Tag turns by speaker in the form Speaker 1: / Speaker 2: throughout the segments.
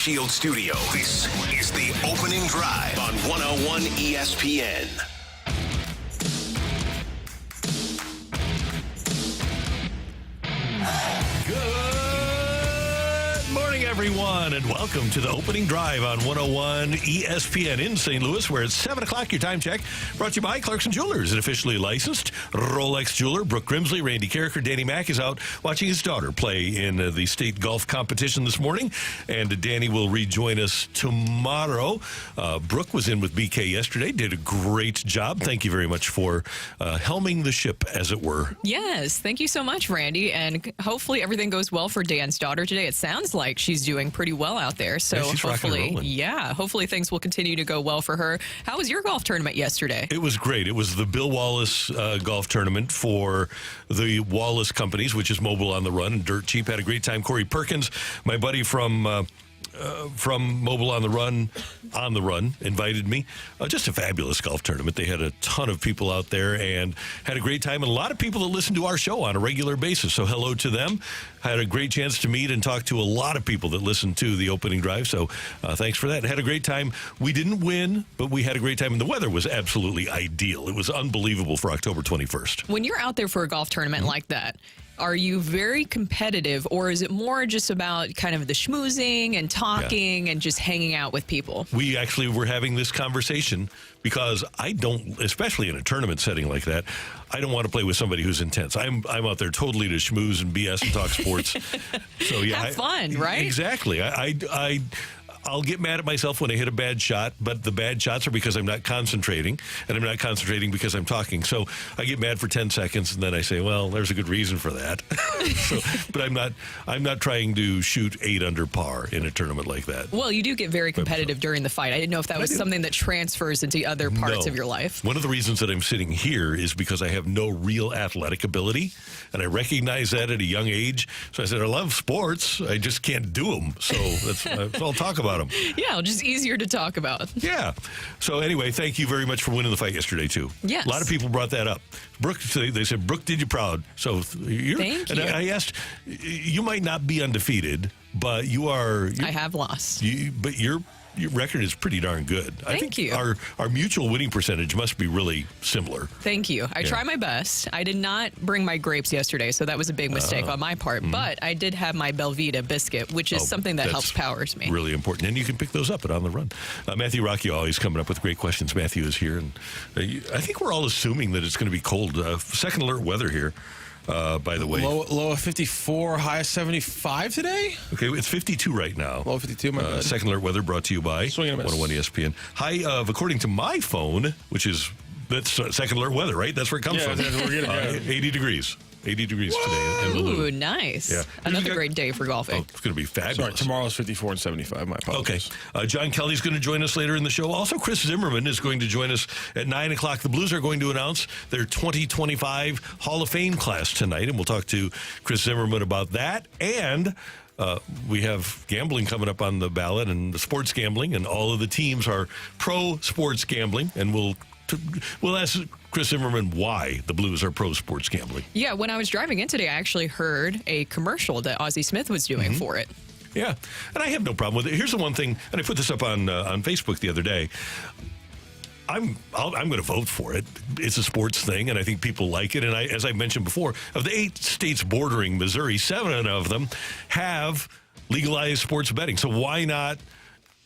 Speaker 1: Shield Studio. This is the opening drive on 101 ESPN.
Speaker 2: Good morning, everyone, and welcome to the opening drive on 101 ESPN in St. Louis, where it's 7 o'clock, your time check, brought to you by Clarkson Jewelers, an officially licensed Rolex jeweler. Brooke Grimsley, Randy Carricker, Danny Mack is out watching his daughter play in the state golf competition this morning, and Danny will rejoin us tomorrow. Brooke was in with BK yesterday, did a great job. Thank you very much for helming the ship, as it were.
Speaker 3: Yes, thank you so much, Randy, and hopefully everything goes well for Dan's daughter today. It sounds like she's doing pretty well out there, so
Speaker 2: yeah, she's
Speaker 3: hopefully,
Speaker 2: rocking
Speaker 3: hopefully things will continue to go well for her. How was your golf tournament yesterday?
Speaker 2: It was great. It was the Bill Wallace golf tournament for the Wallace companies, which is Mobile on the Run and Dirt Cheap. Had a great time. Corey Perkins, my buddy from Mobile on the Run, invited me. Just a fabulous golf tournament. They had a ton of people out there and had a great time, and a lot of people that listen to our show on a regular basis. So hello to them. Had a great chance to meet and talk to a lot of people that listen to the opening drive. So thanks for that. Had a great time. We didn't win, but we had a great time, and the weather was absolutely ideal. It was unbelievable for October 21st.
Speaker 3: When you're out there for a golf tournament like that, are you very competitive, or is it more just about kind of the schmoozing and talking and just hanging out with people? We
Speaker 2: actually were having this conversation because I don't, especially in a tournament setting like that, I don't want to play with somebody who's intense. I'm out there totally to schmooze and BS and talk sports. So yeah,
Speaker 3: have fun, right?
Speaker 2: Exactly. I'll get mad at myself when I hit a bad shot, but the bad shots are because I'm not concentrating, and I'm not concentrating because I'm talking. So I get mad for 10 seconds, and then I say, well, there's a good reason for that. But I'm not trying to shoot 8 under par in a tournament like that.
Speaker 3: Well, you do get very competitive during the fight. I didn't know if that was something that transfers into other parts of your life.
Speaker 2: One of the reasons that I'm sitting here is because I have no real athletic ability, and I recognize that at a young age. So I said, I love sports. I just can't do them. So that's I'll talk about them.
Speaker 3: Yeah, just easier to talk about.
Speaker 2: Yeah. So anyway, thank you very much for winning the fight yesterday, too.
Speaker 3: Yes.
Speaker 2: A lot of people brought that up. Brooke, they said, Brooke did you proud. So
Speaker 3: thank you.
Speaker 2: And I asked, you might not be undefeated, but I
Speaker 3: have lost.
Speaker 2: But your record is pretty darn good.
Speaker 3: Thank
Speaker 2: I think
Speaker 3: you.
Speaker 2: Our mutual winning percentage must be really similar.
Speaker 3: Thank you. I try my best. I did not bring my grapes yesterday, so that was a big mistake on my part. But I did have my Belvita biscuit, which is something that helps powers me.
Speaker 2: Really important. And you can pick those up at On the Run. Matthew Rocc always coming up with great questions. Matthew is here. And I think we're all assuming that it's going to be cold. Second alert weather here. By the way,
Speaker 4: low of 54, high of 75 today.
Speaker 2: Okay, it's 52 right now.
Speaker 4: Low of 52. My bad.
Speaker 2: Second alert weather brought to you by 101 ESPN. High of, according to my phone, that's second alert weather, right? That's where it comes from.
Speaker 4: That's what we're getting.
Speaker 2: 80 degrees. 80 degrees today.
Speaker 3: Ooh, nice.
Speaker 2: Yeah.
Speaker 3: Another great day for golfing.
Speaker 2: Oh, it's going to be fabulous.
Speaker 4: Sorry, tomorrow's 54 and 75. My apologies.
Speaker 2: Okay. John Kelly's going to join us later in the show. Also, Chris Zimmerman is going to join us at 9 o'clock. The Blues are going to announce their 2025 Hall of Fame class tonight, and we'll talk to Chris Zimmerman about that. And we have gambling coming up on the ballot, and the sports gambling, and all of the teams are pro sports gambling, and we'll ask Chris Zimmerman why the Blues are pro sports gambling.
Speaker 3: Yeah, when I was driving in today, I actually heard a commercial that Ozzie Smith was doing for it.
Speaker 2: Yeah, and I have no problem with it. Here's the one thing, and I put this up on Facebook the other day. I'm going to vote for it. It's a sports thing, and I think people like it. And as I mentioned before, of the 8 states bordering Missouri, 7 of them have legalized sports betting. So why not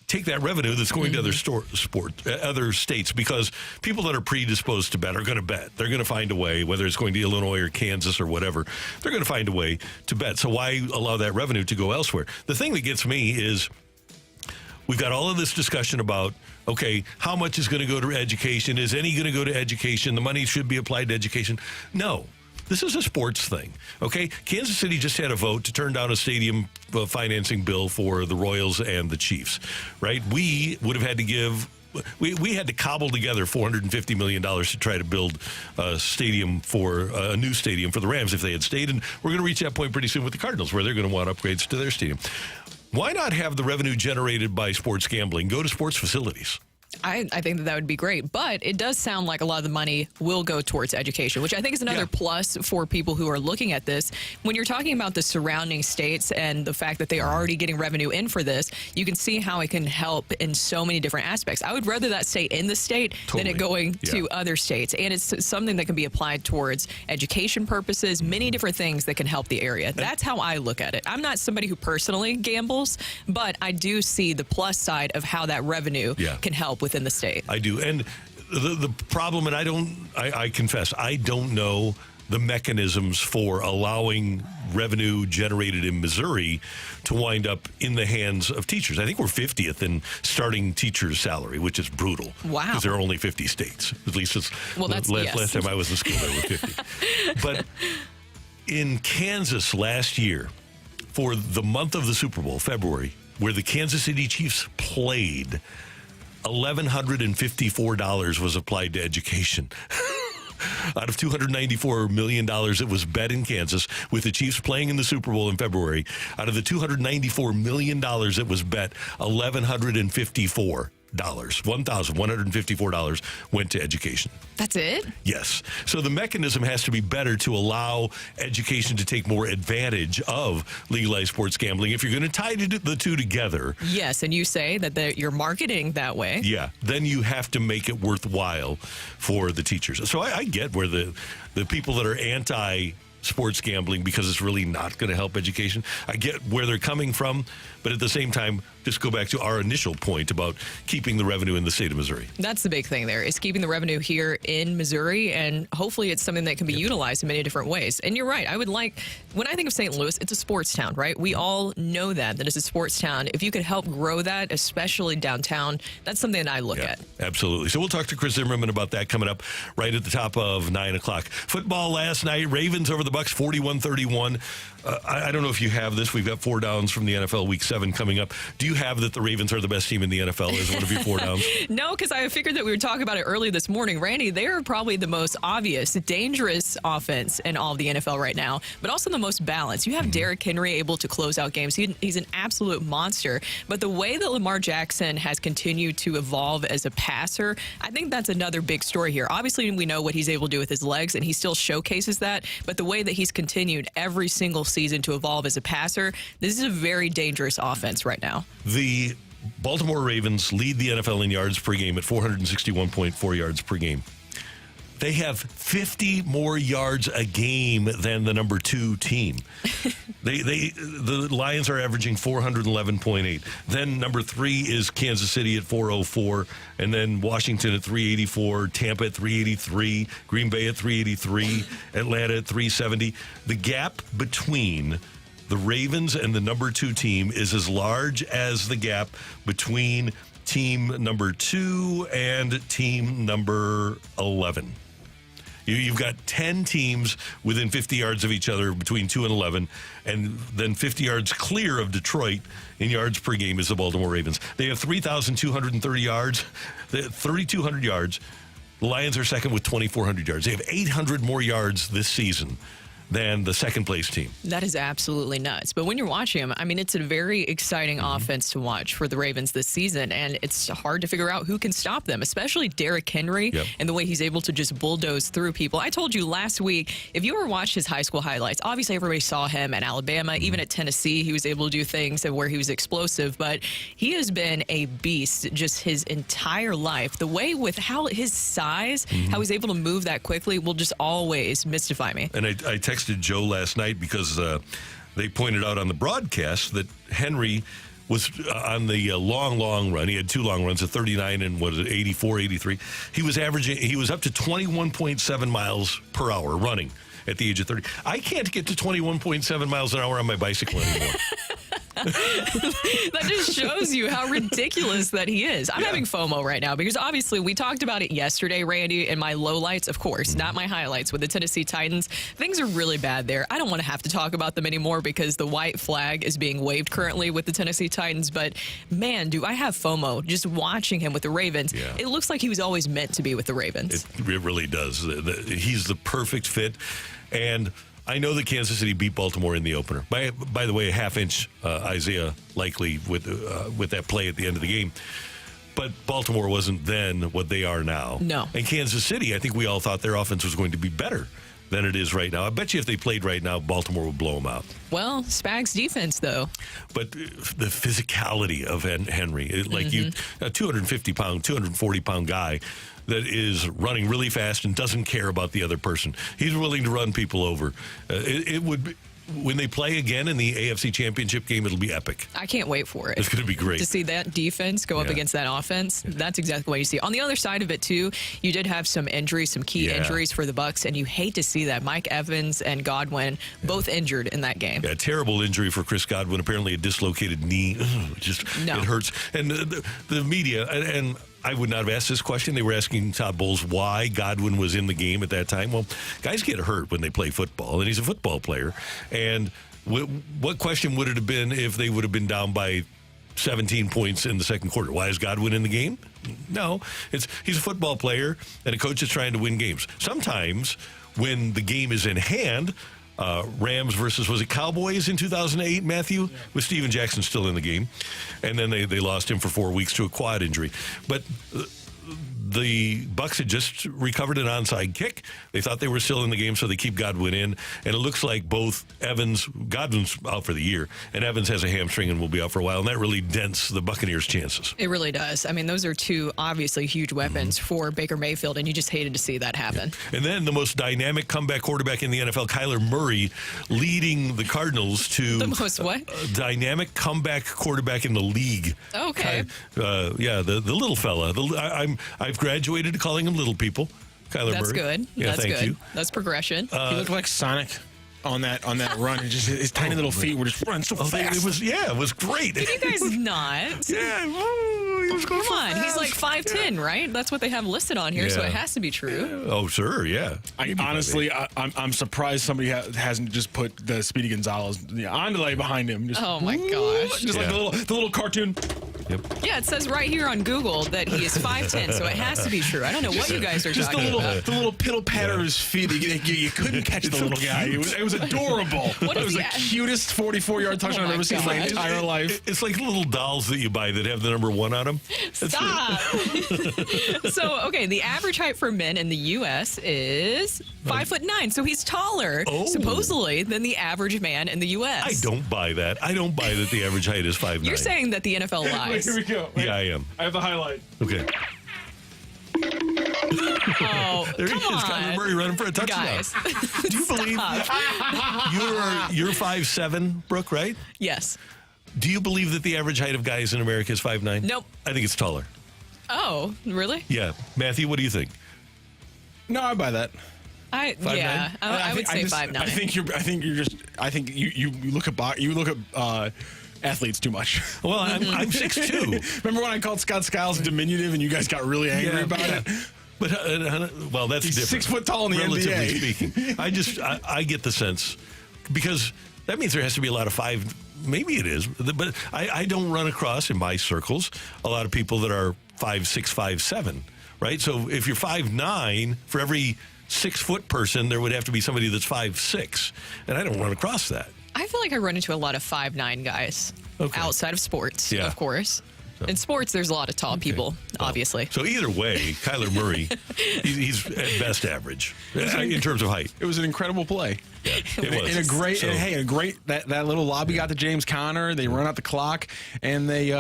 Speaker 2: take that revenue that's going to other states? Because people that are predisposed to bet are going to bet. They're going to find a way, whether it's going to Illinois or Kansas or whatever, they're going to find a way to bet. So why allow that revenue to go elsewhere? The thing that gets me is we've got all of this discussion about, okay, how much is going to go to education? Is any going to go to education? The money should be applied to education. No. This is a sports thing, okay? Kansas City just had a vote to turn down a stadium financing bill for the Royals and the Chiefs, right? We would have had to give we had to cobble together $450 million to try to build a stadium a new stadium for the Rams if they had stayed. And we're going to reach that point pretty soon with the Cardinals, where they're going to want upgrades to their stadium. Why not have the revenue generated by sports gambling go to sports facilities?
Speaker 3: I think that would be great, but it does sound like a lot of the money will go towards education, which I think is another plus for people who are looking at this. When you're talking about the surrounding states and the fact that they are already getting revenue in for this, you can see how it can help in so many different aspects. I would rather that stay in the state than it going to other states. And it's something that can be applied towards education purposes, many different things that can help the area. That's how I look at it. I'm not somebody who personally gambles, but I do see the plus side of how that revenue can help within the state.
Speaker 2: I do. And the problem, and I confess, I don't know the mechanisms for allowing revenue generated in Missouri to wind up in the hands of teachers. I think we're 50th in starting teachers' salary, which is brutal.
Speaker 3: Wow.
Speaker 2: Because there are only 50 states. At least it's last time I was in school, there were 50. But in Kansas last year, for the month of the Super Bowl, February, where the Kansas City Chiefs played, $1,154 was applied to education. Out of $294 million that was bet in Kansas, with the Chiefs playing in the Super Bowl in February, out of the $294 million that was bet, $1,154 went to education.
Speaker 3: That's it?
Speaker 2: Yes. So the mechanism has to be better to allow education to take more advantage of legalized sports gambling. If you're going to tie the two together.
Speaker 3: Yes, and you say that you're marketing that way.
Speaker 2: Yeah, then you have to make it worthwhile for the teachers. So I get where the people that are anti-sports gambling because it's really not going to help education, I get where they're coming from, but at the same time, just go back to our initial point about keeping the revenue in the state of Missouri.
Speaker 3: That's the big thing there, is keeping the revenue here in Missouri, and hopefully it's something that can be utilized in many different ways. And you're right. When I think of St. Louis, it's a sports town, right? We all know that it's a sports town. If you could help grow that, especially downtown, that's something that I look at.
Speaker 2: Absolutely. So we'll talk to Chris Zimmerman about that coming up right at the top of 9 o'clock. Football last night, Ravens over the Bucks, 41-31. I don't know if you have this. We've got 4 downs from the NFL Week 7 coming up. Do you have that the Ravens are the best team in the NFL as one of your 4 downs?
Speaker 3: No, because I figured that we would talk about it early this morning. Randy, they're probably the most obvious, dangerous offense in all of the NFL right now, but also the most balanced. You have Derrick Henry able to close out games. He's an absolute monster. But the way that Lamar Jackson has continued to evolve as a passer, I think that's another big story here. Obviously, we know what he's able to do with his legs, and he still showcases that. But the way that he's continued every single season to evolve as a passer, this is a very dangerous offense right now.
Speaker 2: The Baltimore Ravens lead the NFL in yards per game at 461.4 yards per game. They have 50 more yards a game than the number 2 team. The Lions are averaging 411.8. Then number 3 is Kansas City at 404, and then Washington at 384, Tampa at 383, Green Bay at 383, Atlanta at 370. The gap between the Ravens and the number 2 team is as large as the gap between team number 2 and team number 11. You've got 10 teams within 50 yards of each other between 2 and 11, and then 50 yards clear of Detroit in yards per game is the Baltimore Ravens. They have 3,230 yards, 3,200 yards. The Lions are second with 2,400 yards. They have 800 more yards this season than the second place team.
Speaker 3: That is absolutely nuts. But when you're watching them, I mean, it's a very exciting offense to watch for the Ravens this season, and it's hard to figure out who can stop them, especially Derrick Henry and the way he's able to just bulldoze through people. I told you last week, if you ever watched his high school highlights, obviously everybody saw him at Alabama, even at Tennessee, he was able to do things where he was explosive, but he has been a beast just his entire life. The way with how his size, how he's able to move that quickly will just always mystify me.
Speaker 2: And I texted Joe last night because they pointed out on the broadcast that Henry was on the long run. He had 2 long runs at 39 and 84, 83. He was up to 21.7 miles per hour running at the age of 30. I can't get to 21.7 miles an hour on my bicycle anymore.
Speaker 3: That just shows you how ridiculous that he is. I'm having FOMO right now because obviously we talked about it yesterday, Randy, in my lowlights, of course, not my highlights with the Tennessee Titans. Things are really bad there. I don't want to have to talk about them anymore because the white flag is being waved currently with the Tennessee Titans. But man, do I have FOMO just watching him with the Ravens. Yeah. It looks like he was always meant to be with the Ravens.
Speaker 2: It really does. He's the perfect fit. And I know that Kansas City beat Baltimore in the opener. By the way, a half-inch Isaiah Likely with that play at the end of the game. But Baltimore wasn't then what they are now.
Speaker 3: No.
Speaker 2: And Kansas City, I think we all thought their offense was going to be better than it is right now. I bet you if they played right now, Baltimore would blow them out.
Speaker 3: Well, Spags' defense, though.
Speaker 2: But the physicality of Henry, a 250-pound, 240-pound guy that is running really fast and doesn't care about the other person. He's willing to run people over. It would be, when they play again in the AFC Championship game, it'll be epic.
Speaker 3: I can't wait for it.
Speaker 2: It's going to be great.
Speaker 3: To see that defense go up against that offense, that's exactly what you see. On the other side of it, too, you did have some injuries, some key injuries for the Bucs, and you hate to see that. Mike Evans and Godwin both injured in that game.
Speaker 2: Yeah, terrible injury for Chris Godwin. Apparently a dislocated knee. It hurts. And the media, and I would not have asked this question. They were asking Todd Bowles why Godwin was in the game at that time. Well, guys get hurt when they play football, and he's a football player. And what question would it have been if they would have been down by 17 points in the second quarter? Why is Godwin in the game? No, he's a football player, and a coach is trying to win games. Sometimes when the game is in hand, Rams versus, was it Cowboys in 2008, Matthew? With Steven Jackson still in the game. And then they lost him for 4 weeks to a quad injury. But the Bucs had just recovered an onside kick. They thought they were still in the game, so they keep Godwin in. And it looks like both Godwin's out for the year, and Evans has a hamstring and will be out for a while. And that really dents the Buccaneers' chances.
Speaker 3: It really does. I mean, those are two obviously huge weapons for Baker Mayfield, and you just hated to see that happen.
Speaker 2: Yeah. And then the most dynamic comeback quarterback in the NFL, Kyler Murray, leading the Cardinals to
Speaker 3: the most what?
Speaker 2: Dynamic comeback quarterback in the league.
Speaker 3: Okay.
Speaker 2: The little fella. I've graduated to calling him little people. Kyler
Speaker 3: That's
Speaker 2: Murray.
Speaker 3: good.
Speaker 2: Yeah,
Speaker 3: That's
Speaker 2: thank
Speaker 3: good.
Speaker 2: you.
Speaker 3: That's progression.
Speaker 4: He looked like Sonic on that run. And just his tiny little feet were just running so fast.
Speaker 2: It was great.
Speaker 3: Can you guys not?
Speaker 2: Yeah. He was going
Speaker 3: Come on.
Speaker 2: so
Speaker 3: He's like 5'10", right? That's what they have listed on here, so
Speaker 2: Yeah.
Speaker 3: it has to be true.
Speaker 2: Oh, sure, yeah.
Speaker 4: I'm surprised somebody hasn't just put the Speedy Gonzalez Andale behind him. Just,
Speaker 3: Oh, my gosh.
Speaker 4: Just like the little cartoon.
Speaker 2: Yep.
Speaker 3: Yeah, it says right here on Google that he is 5'10", so it has to be true. I don't know what you guys are
Speaker 4: Just
Speaker 3: talking about.
Speaker 4: the little piddle patter of his feet. You couldn't catch the little guy. It was adorable.
Speaker 3: What
Speaker 4: It
Speaker 3: is
Speaker 4: was the
Speaker 3: he at?
Speaker 4: cutest 44-yard touchdown I've ever seen in my
Speaker 3: gosh.
Speaker 4: entire life.
Speaker 2: It's like little dolls that you buy that have the number 1 on them.
Speaker 3: Stop. So, okay, the average height for men in the U.S. is 5'9", so he's taller, supposedly, than the average man in the U.S.
Speaker 2: I don't buy that. I don't buy that the average height is 5'9".
Speaker 3: You're saying that the NFL lies.
Speaker 4: Here we go.
Speaker 2: Yeah, I am.
Speaker 4: I have the highlight.
Speaker 2: Okay.
Speaker 3: Oh,
Speaker 2: There he
Speaker 3: come
Speaker 2: is,
Speaker 3: on.
Speaker 2: Kyler Murray running for a touchdown.
Speaker 3: Guys.
Speaker 2: Do you believe you're 5'7", Brooke, right?
Speaker 3: Yes.
Speaker 2: Do you believe that the average height of guys in America is 5'9"?
Speaker 3: Nope.
Speaker 2: I think it's taller.
Speaker 3: Oh, really?
Speaker 2: Yeah. Matthew, what do you think?
Speaker 4: No, I buy that.
Speaker 3: I would say 5'9".
Speaker 4: I think you look at athletes too much.
Speaker 2: Well, I'm 6'2".
Speaker 4: Remember when I called Scott Skiles diminutive and you guys got really angry about it?
Speaker 2: But well, that's
Speaker 4: He's
Speaker 2: different.
Speaker 4: 6 foot tall in the
Speaker 2: relatively
Speaker 4: NBA.
Speaker 2: speaking. I get the sense, because that means there has to be a lot of 5. Maybe it is, but I don't run across in my circles a lot of people that are 5'6", 5'7", right? So if you're 5'9", for every 6 foot person, there would have to be somebody that's 5'6", and I don't run across that.
Speaker 3: I feel like I run into a lot of 5'9" guys outside of sports, of course. In sports, there's a lot of tall people, obviously.
Speaker 2: So either way, Kyler Murray, he's at best average in terms of height.
Speaker 4: It was an incredible play.
Speaker 2: Yeah, it was.
Speaker 4: And a great that little lobby got to James Conner. They run out the clock, and they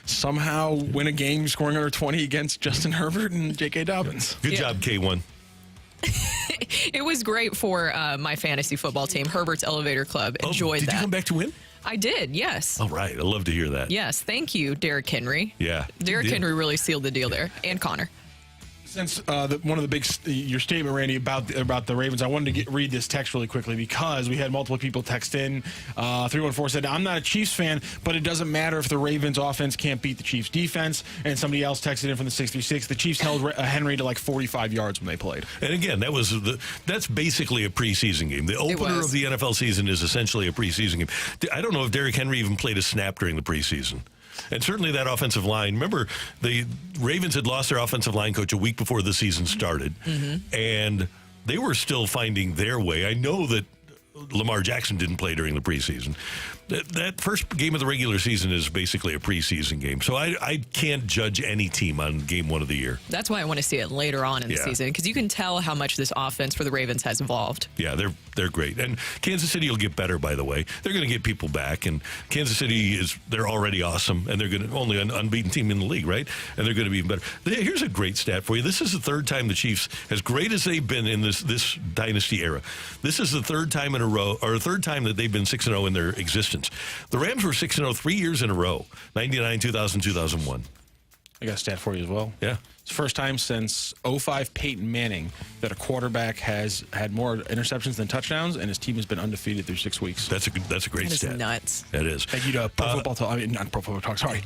Speaker 4: somehow win a game scoring under 20 against Justin Herbert and J.K. Dobbins.
Speaker 2: Good job, K1.
Speaker 3: It was great for my fantasy football team, Herbert's Elevator Club. Enjoyed that.
Speaker 2: Did you come back to win?
Speaker 3: I did, yes.
Speaker 2: All right. I love to hear that.
Speaker 3: Yes, thank you, Derrick Henry.
Speaker 2: Yeah.
Speaker 3: Derrick Henry really sealed the deal there, and Connor.
Speaker 4: Since one of the big your statement, Randy, about the Ravens, I wanted to read this text really quickly because we had multiple people text in. 314 said, "I'm not a Chiefs fan, but it doesn't matter if the Ravens offense can't beat the Chiefs defense." And somebody else texted in from the 636. The Chiefs held Henry to like 45 yards when they played.
Speaker 2: And again, that's basically a preseason game. The opener of the NFL season is essentially a preseason game. I don't know if Derrick Henry even played a snap during the preseason. And certainly that offensive line. Remember, the Ravens had lost their offensive line coach a week before the season started. And they were still finding their way. I know that Lamar Jackson didn't play during the preseason. That first game of the regular season is basically a preseason game. So I can't judge any team on game one of the year.
Speaker 3: That's why I want to see it later on in the season, because you can tell how much this offense for the Ravens has evolved.
Speaker 2: Yeah, they're great. And Kansas City will get better, by the way. They're going to get people back. And Kansas City they're already awesome. And they're going to only an unbeaten team in the league, right? And they're going to be even better. Here's a great stat for you. This is the third time the Chiefs, as great as they've been in this dynasty era, this is the third time in a row, or third time that they've been 6-0 in their existence. The Rams were 6-0 3 years in a row, 99, 2000, 2001.
Speaker 4: I got a stat for you as well.
Speaker 2: Yeah.
Speaker 4: It's the first time since 05 Peyton Manning that a quarterback has had more interceptions than touchdowns, and his team has been undefeated through 6 weeks.
Speaker 2: That's a great
Speaker 3: That is
Speaker 2: stat.
Speaker 3: nuts.
Speaker 2: That is.
Speaker 4: Thank you to Pro Football Talk. I mean, not Pro Football Talk, sorry.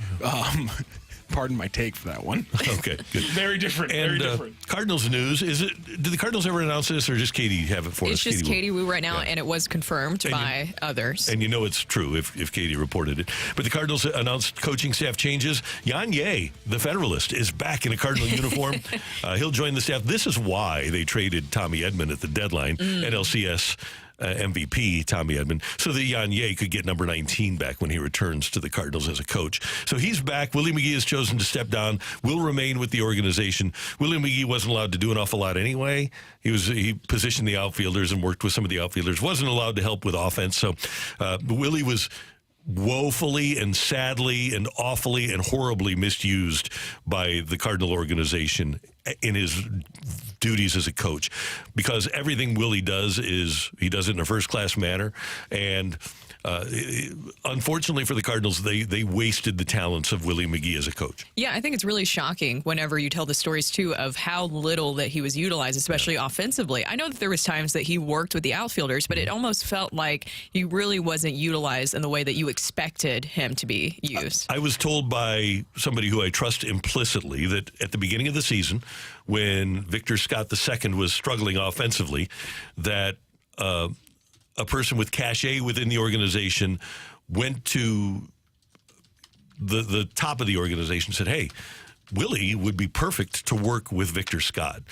Speaker 4: Pardon my take for that one.
Speaker 2: Okay, good.
Speaker 4: Very different.
Speaker 2: And
Speaker 4: very different.
Speaker 2: Cardinals news, did the Cardinals ever announce this, or just Katie have it for us?
Speaker 3: It's just Katie Wu right now,
Speaker 2: Yeah.
Speaker 3: and it was confirmed by others.
Speaker 2: And you know it's true if Katie reported it. But the Cardinals announced coaching staff changes. Jan Ye, the Federalist, is back in a Cardinal uniform. He'll join the staff. This is why they traded Tommy Edman at the deadline, NLCS MVP Tommy Edman, so that Jan Ye could get number 19 back when he returns to the Cardinals as a coach. So he's back. Willie McGee has chosen to step down, will remain with the organization. Willie McGee wasn't allowed to do an awful lot anyway. He positioned the outfielders and worked with some of the outfielders, wasn't allowed to help with offense. So Willie was woefully and sadly and awfully and horribly misused by the Cardinal organization in his duties as a coach, because everything Willie does he does it in a first-class manner. And unfortunately for the Cardinals, they wasted the talents of Willie McGee as a coach.
Speaker 3: Yeah, I think it's really shocking whenever you tell the stories, too, of how little that he was utilized, especially offensively. I know that there was times that he worked with the outfielders, but it almost felt like he really wasn't utilized in the way that you expected him to be used.
Speaker 2: I was told by somebody who I trust implicitly that at the beginning of the season, when Victor Scott II was struggling offensively, that a person with cachet within the organization went to the top of the organization and said, hey, Willie would be perfect to work with Victor Scott.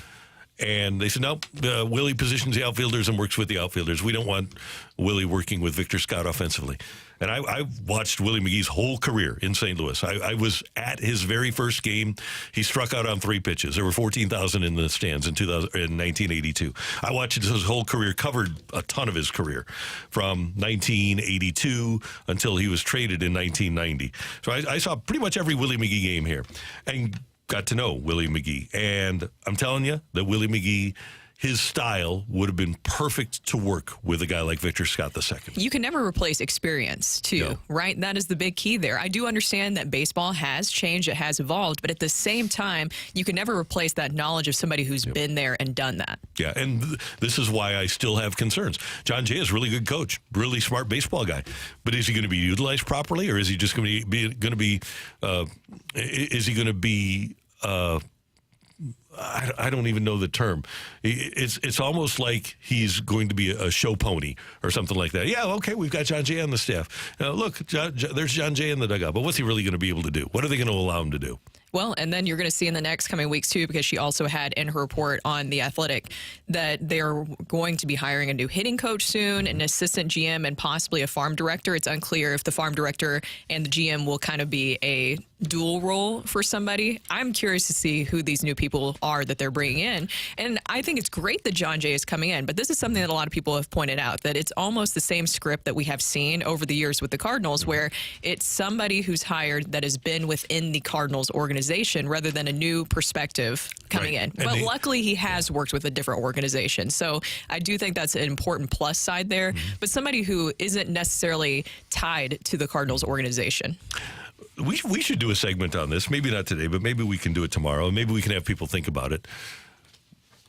Speaker 2: And they said, no, Willie positions the outfielders and works with the outfielders. We don't want Willie working with Victor Scott offensively. And I watched Willie McGee's whole career in St. Louis. I was at his very first game. He struck out on 3 pitches. There were 14,000 in the stands in 1982. I watched his whole career, covered a ton of his career from 1982 until he was traded in 1990. So I saw pretty much every Willie McGee game here and got to know Willie McGee. And I'm telling you that Willie McGee, his style would have been perfect to work with a guy like Victor Scott II.
Speaker 3: You can never replace experience, too,
Speaker 2: No.
Speaker 3: right? That is the big key there. I do understand that baseball has changed, it has evolved, but at the same time, you can never replace that knowledge of somebody who's been there and done that.
Speaker 2: Yeah, and this is why I still have concerns. John Jay is a really good coach, really smart baseball guy, but is he going to be utilized properly, or is he just going to be I don't even know the term. It's almost like he's going to be a show pony or something like that. Yeah, okay, we've got John Jay on the staff. Look, there's John Jay in the dugout, but what's he really going to be able to do? What are they going to allow him to do?
Speaker 3: Well, and then you're going to see in the next coming weeks, too, because she also had in her report on The Athletic that they're going to be hiring a new hitting coach soon, an assistant GM, and possibly a farm director. It's unclear if the farm director and the GM will kind of be a dual role for somebody. I'm curious to see who these new people are that they're bringing in. And I think it's great that John Jay is coming in, but this is something that a lot of people have pointed out, that it's almost the same script that we have seen over the years with the Cardinals, where it's somebody who's hired that has been within the Cardinals organization rather than a new perspective coming in.
Speaker 2: And
Speaker 3: But luckily, he has worked with a different organization. So I do think that's an important plus side there, but somebody who isn't necessarily tied to the Cardinals organization.
Speaker 2: We should do a segment on this. Maybe not today, but maybe we can do it tomorrow. Maybe we can have people think about it.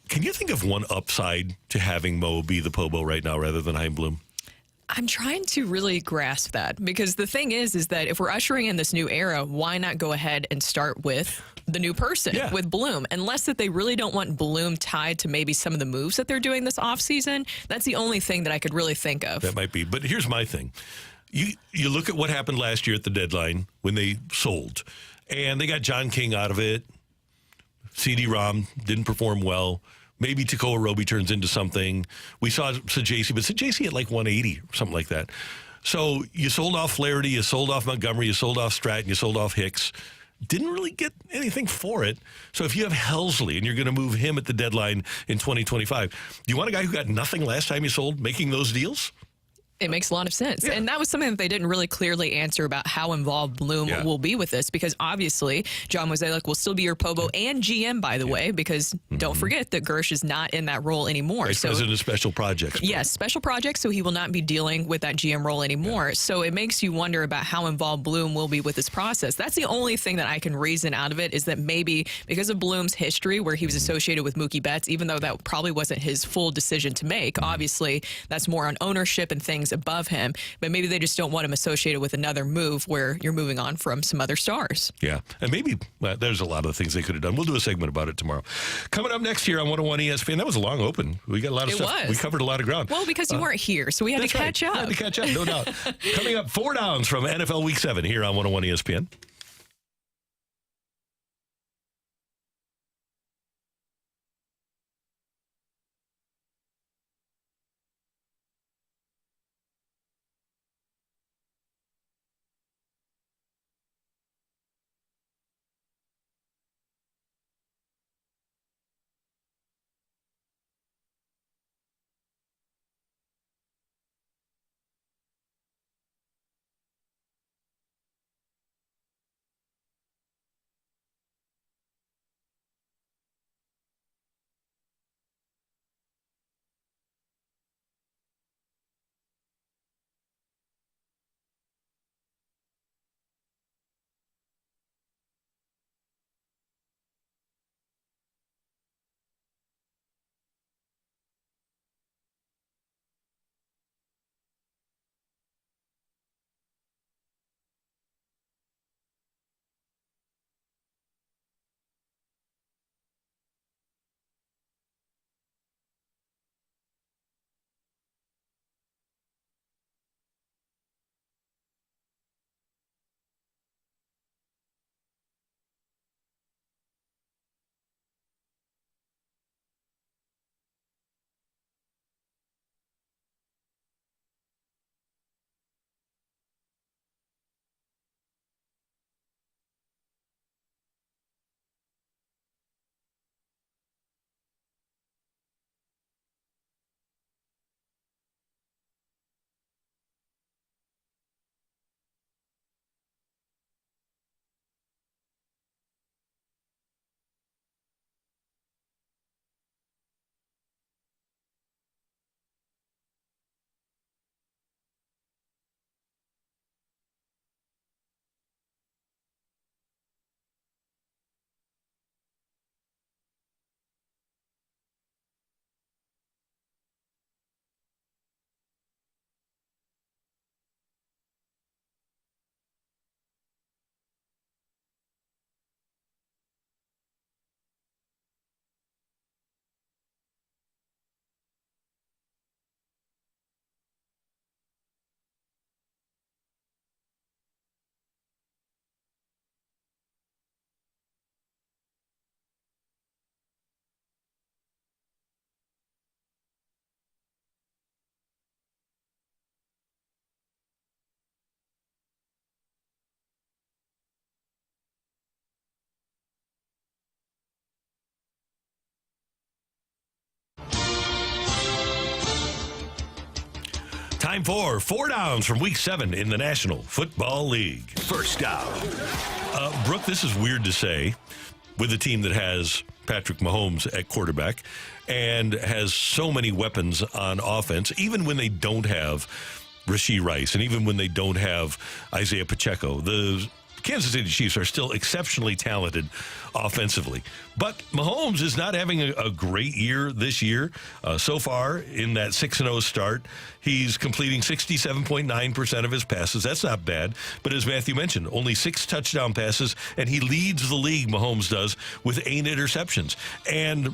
Speaker 2: Can you think of one upside to having Mo be the Pobo right now rather than Chaim Bloom?
Speaker 3: I'm trying to really grasp that, because the thing is that if we're ushering in this new era, why not go ahead and start with the new person, with Bloom? Unless that they really don't want Bloom tied to maybe some of the moves that they're doing this offseason. That's the only thing that I could really think of.
Speaker 2: That might be. But here's my thing. You look at what happened last year at the deadline when they sold, and they got John King out of it. CD-Rom didn't perform well. Maybe Tekoa Roby turns into something. We saw Sajasi, but Sajasi at like 180 or something like that. So you sold off Flaherty, you sold off Montgomery, you sold off Stratton, you sold off Hicks. Didn't really get anything for it. So if you have Helsley and you're going to move him at the deadline in 2025, do you want a guy who got nothing last time you sold making those deals?
Speaker 3: It makes a lot of sense.
Speaker 2: Yeah.
Speaker 3: And that was something that they didn't really clearly answer about how involved Bloom will be with this, because obviously John Mozeliak will still be your POBO and GM, by the way, because don't forget that Gersh is not in that role anymore.
Speaker 2: Vice President of Special Projects.
Speaker 3: Yes, special projects, so he will not be dealing with that GM role anymore. Yeah. So it makes you wonder about how involved Bloom will be with this process. That's the only thing that I can reason out of it, is that maybe because of Bloom's history where he was associated with Mookie Betts, even though that probably wasn't his full decision to make, obviously that's more on ownership and things above him. But maybe they just don't want him associated with another move where you're moving on from some other stars.
Speaker 2: Yeah, and maybe there's a lot of things they could have done. We'll do a segment about it tomorrow. Coming up next year on 101 ESPN, that was a long open. We got a lot of stuff. We covered a lot of ground.
Speaker 3: Well, because you weren't here, so we had to catch up.
Speaker 2: We had to catch up, no doubt. Coming up, 4 downs from NFL Week 7 here on 101 ESPN. Time for 4 downs from Week 7 in the National Football League.
Speaker 1: First down.
Speaker 2: Brooke, this is weird to say with a team that has Patrick Mahomes at quarterback and has so many weapons on offense, even when they don't have Rashee Rice and even when they don't have Isaiah Pacheco. The Kansas City Chiefs are still exceptionally talented offensively. But Mahomes is not having a great year this year. So far, in that 6-0 start, he's completing 67.9% of his passes. That's not bad. But as Matthew mentioned, only 6 touchdown passes, and he leads the league, Mahomes does, with 8 interceptions. And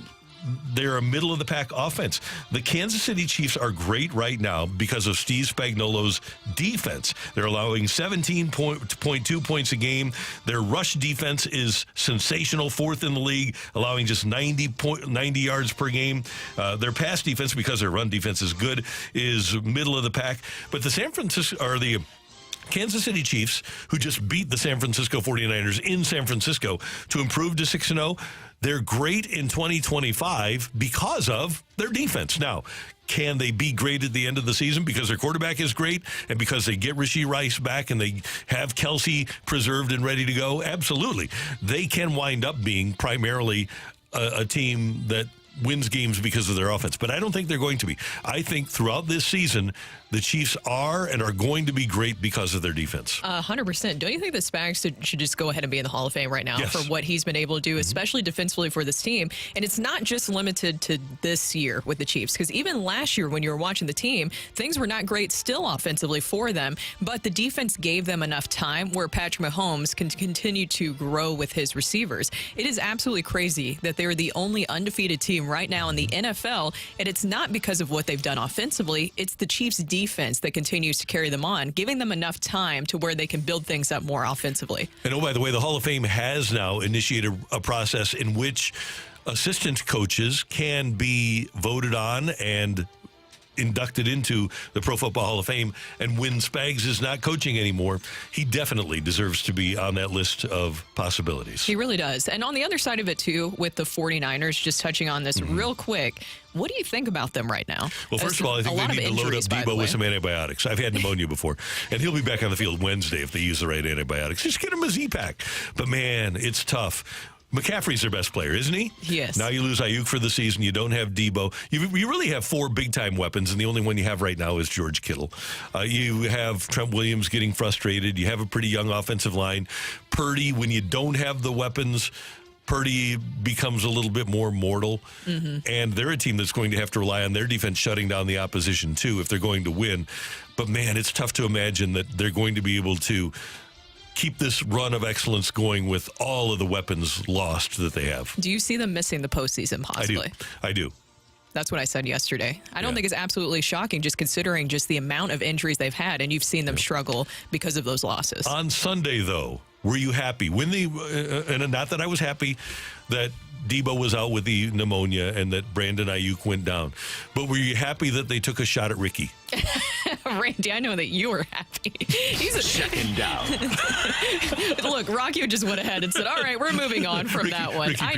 Speaker 2: they're a middle-of-the-pack offense. The Kansas City Chiefs are great right now because of Steve Spagnuolo's defense. They're allowing 17.2 points a game. Their rush defense is sensational, fourth in the league, allowing just 90 yards per game. Their pass defense, because their run defense is good, is middle of the pack. But the Kansas City Chiefs, who just beat the San Francisco 49ers in San Francisco to improve to 6-0, they're great in 2025 because of their defense. Now, can they be great at the end of the season because their quarterback is great and because they get Rashee Rice back and they have Kelsey preserved and ready to go? Absolutely. They can wind up being primarily a team that wins games because of their offense, but I don't think they're going to be. I think throughout this season, the Chiefs are and are going to be great because of their defense.
Speaker 3: 100%. Don't you think that Spags should just go ahead and be in the Hall of Fame right now for what he's been able to do, especially defensively for this team? And it's not just limited to this year with the Chiefs, because even last year when you were watching the team, things were not great still offensively for them, but the defense gave them enough time where Patrick Mahomes can continue to grow with his receivers. It is absolutely crazy that they're the only undefeated team right now in the NFL, and it's not because of what they've done offensively. It's the Chiefs' defense that continues to carry them on, giving them enough time to where they can build things up more offensively.
Speaker 2: And oh, by the way, the Hall of Fame has now initiated a process in which assistant coaches can be voted on and inducted into the Pro Football Hall of Fame. And when Spags is not coaching anymore, he definitely deserves to be on that list of possibilities.
Speaker 3: He really does. And on the other side of it, too, with the 49ers, just touching on this real quick, what do you think about them right now?
Speaker 2: Well, first of all, I think they need to load up Debo with some antibiotics. I've had pneumonia before, and he'll be back on the field Wednesday if they use the right antibiotics. Just get him a Z-Pack. But, man, it's tough. McCaffrey's their best player, isn't he?
Speaker 3: Yes.
Speaker 2: Now you lose Ayuk for the season. You don't have Debo. You really have four big-time weapons, and the only one you have right now is George Kittle. You have Trent Williams getting frustrated. You have a pretty young offensive line. Purdy, when you don't have the weapons, Purdy becomes a little bit more mortal. And they're a team that's going to have to rely on their defense shutting down the opposition, too, if they're going to win. But, man, it's tough to imagine that they're going to be able to keep this run of excellence going with all of the weapons lost that they have.
Speaker 3: Do you see them missing the postseason possibly?
Speaker 2: I do.
Speaker 3: That's what I said yesterday. I don't think it's absolutely shocking just considering just the amount of injuries they've had, and you've seen them struggle because of those losses.
Speaker 2: On Sunday, though, were you happy? When and not that I was happy that Debo was out with the pneumonia and that Brandon Ayuk went down, but were you happy that they took a shot at Ricky?
Speaker 3: Randy, I know that you were happy. He's a
Speaker 1: Second down.
Speaker 3: Look, Rocc just went ahead and said, all right, we're moving on from that one. I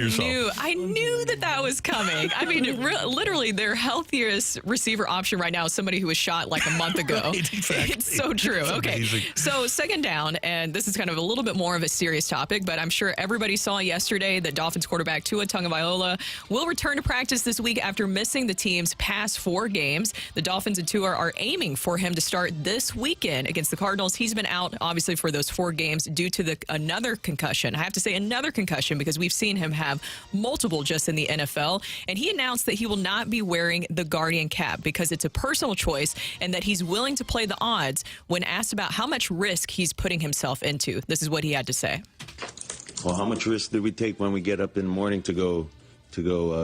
Speaker 3: knew that was coming. I mean, literally their healthiest receiver option right now is somebody who was shot like a month ago.
Speaker 2: Right, exactly.
Speaker 3: It's so true.
Speaker 2: It's
Speaker 3: okay.
Speaker 2: amazing.
Speaker 3: So second down, and this is kind of a little bit more of a serious topic, but I'm sure everybody saw yesterday that Dolphins quarterback Tua Tagovailoa will return to practice this week after missing the team's past 4 games. The Dolphins and Tua are aiming for him to start this weekend against the Cardinals. He's been out, obviously, for those 4 games due to another concussion. I have to say another concussion because we've seen him have multiple just in the NFL. And he announced that he will not be wearing the Guardian cap because it's a personal choice and that he's willing to play the odds when asked about how much risk he's putting himself into. This is what he had to say.
Speaker 5: Well, how much risk do we take when we get up in the morning to go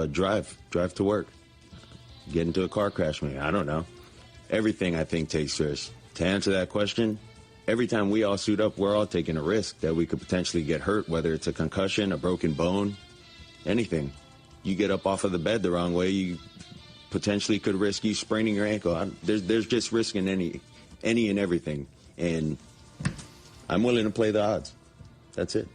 Speaker 5: drive to work? Get into a car crash, maybe? I don't know. Everything, I think, takes risk. To answer that question, every time we all suit up, we're all taking a risk that we could potentially get hurt, whether it's a concussion, a broken bone, anything. You get up off of the bed the wrong way, you potentially could risk you spraining your ankle. There's just risk in any and everything. And I'm willing to play the odds. That's it.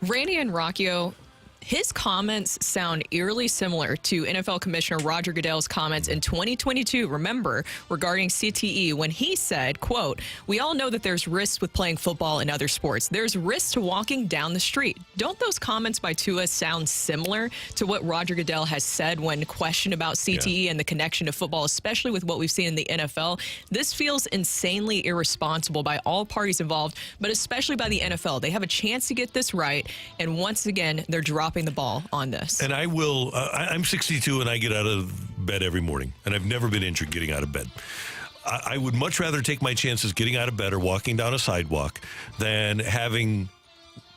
Speaker 3: Randy and Rocchio, his comments sound eerily similar to NFL Commissioner Roger Goodell's comments in 2022, remember, regarding CTE, when he said, quote, "We all know that there's risks with playing football and other sports. There's risks to walking down the street." Don't those comments by Tua sound similar to what Roger Goodell has said when questioned about CTE and the connection to football, especially with what we've seen in the NFL? This feels insanely irresponsible by all parties involved, but especially by the NFL. They have a chance to get this right, and once again, they're dropping the ball on this.
Speaker 2: And I will, I'm 62 and I get out of bed every morning, and I've never been injured getting out of bed. I would much rather take my chances getting out of bed or walking down a sidewalk than having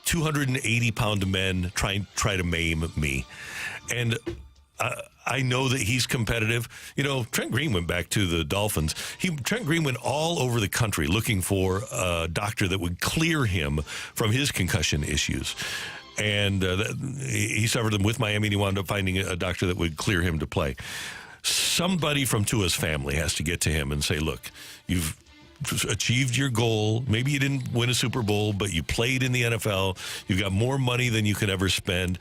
Speaker 2: 280-pound men try to maim me. And I know that he's competitive. You know, Trent Green went back to the Dolphins. Trent Green went all over the country looking for a doctor that would clear him from his concussion issues. And he suffered them with Miami, and he wound up finding a doctor that would clear him to play. Somebody from Tua's family has to get to him and say, look, you've achieved your goal. Maybe you didn't win a Super Bowl, but you played in the NFL. You've got more money than you could ever spend.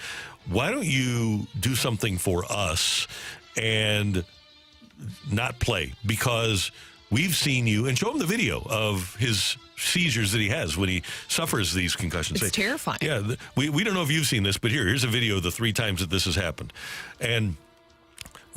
Speaker 2: Why don't you do something for us and not play? Because we've seen you, and show him the video of his seizures that he has when he suffers these concussions.
Speaker 3: It's terrifying.
Speaker 2: Yeah, we don't know if you've seen this, but here's a video of the 3 times that this has happened. And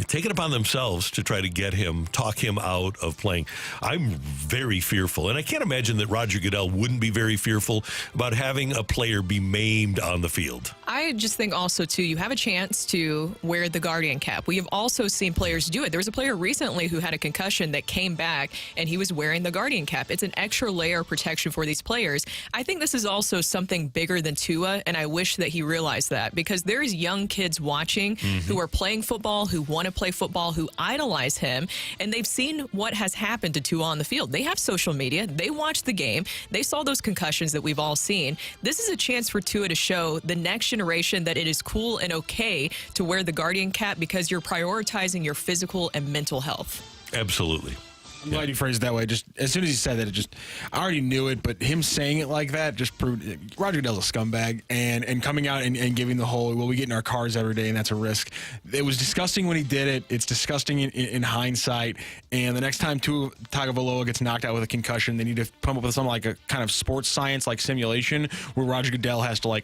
Speaker 2: take it upon themselves to try to talk him out of playing. I'm very fearful, and I can't imagine that Roger Goodell wouldn't be very fearful about having a player be maimed on the field.
Speaker 3: I just think also, too, you have a chance to wear the Guardian cap. We have also seen players do it. There was a player recently who had a concussion that came back, and he was wearing the Guardian cap. It's an extra layer of protection for these players. I think this is also something bigger than Tua, and I wish that he realized that, because there's young kids watching who are playing football, who want to play football, who idolize him, and they've seen what has happened to Tua on the field. They have social media. They watch the game. They saw those concussions that we've all seen. This is a chance for Tua to show the next generation that it is cool and okay to wear the Guardian cap, because you're prioritizing your physical and mental health.
Speaker 2: Absolutely.
Speaker 4: I'm glad you phrased it that way. Just as soon as he said that, I already knew it, but him saying it like that just proved Roger Goodell's a scumbag, and coming out and giving the whole, well, we get in our cars every day and that's a risk. It was disgusting when he did it. It's disgusting in hindsight. And the next time Tua Tagovailoa gets knocked out with a concussion, they need to come up with something like a kind of sports science like simulation where Roger Goodell has to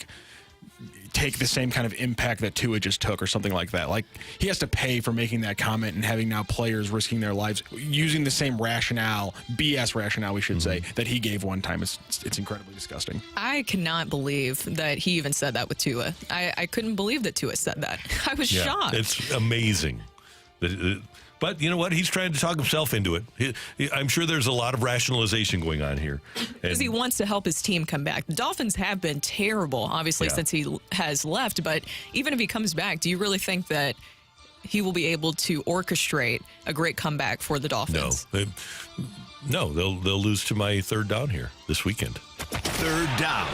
Speaker 4: take the same kind of impact that Tua just took or something like that. Like, he has to pay for making that comment and having now players risking their lives using the same rationale, BS rationale, we should say, that he gave one time. It's incredibly disgusting.
Speaker 3: I cannot believe that he even said that with Tua. I couldn't believe that Tua said that. I was shocked.
Speaker 2: It's amazing. But you know what? He's trying to talk himself into it. I'm sure there's a lot of rationalization going on here.
Speaker 3: Because he wants to help his team come back. The Dolphins have been terrible, obviously, since he has left. But even if he comes back, do you really think that he will be able to orchestrate a great comeback for the Dolphins?
Speaker 2: No, they'll lose to my third down here this weekend.
Speaker 1: Third down.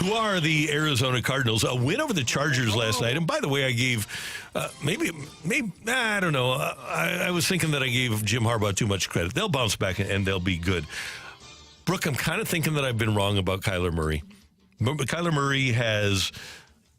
Speaker 2: Who are the Arizona Cardinals? A win over the Chargers last night. And by the way, I gave maybe I don't know. I was thinking that I gave Jim Harbaugh too much credit. They'll bounce back and they'll be good. Brooke, I'm kind of thinking that I've been wrong about Kyler Murray. Kyler Murray has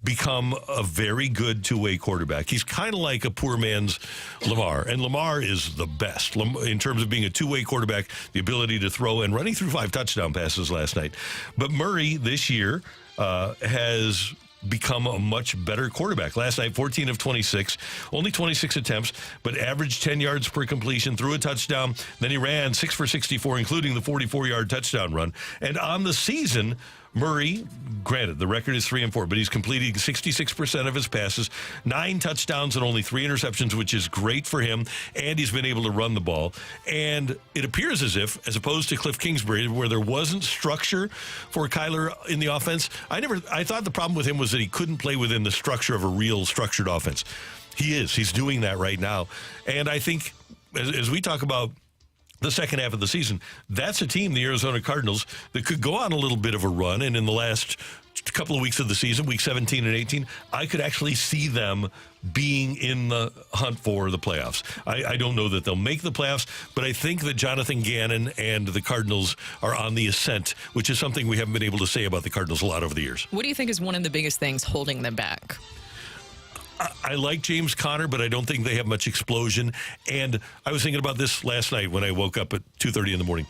Speaker 2: become a very good two-way quarterback. He's kind of like a poor man's Lamar, and Lamar is the best in terms of being a two-way quarterback, the ability to throw, and running through 5 touchdown passes last night. But Murray this year has become a much better quarterback. Last night, 14 of 26, only 26 attempts, but averaged 10 yards per completion, threw a touchdown. Then he ran 6 for 64, including the 44-yard touchdown run. And on the season, Murray, granted, the record is 3-4, but he's completing 66% of his passes, 9 touchdowns and only 3 interceptions, which is great for him. And he's been able to run the ball. And it appears as if, as opposed to Cliff Kingsbury, where there wasn't structure for Kyler in the offense, I thought the problem with him was that he couldn't play within the structure of a real structured offense. He's doing that right now. And I think as we talk about the second half of the season, that's a team, the Arizona Cardinals, that could go on a little bit of a run. And in the last couple of weeks of the season, week 17 and 18, I could actually see them being in the hunt for the playoffs. I don't know that they'll make the playoffs, but I think that Jonathan Gannon and the Cardinals are on the ascent, which is something we haven't been able to say about the Cardinals a lot over the years.
Speaker 3: What do you think is one of the biggest things holding them back?
Speaker 2: I like James Conner, but I don't think they have much explosion. And I was thinking about this last night when I woke up at 2:30 in the morning.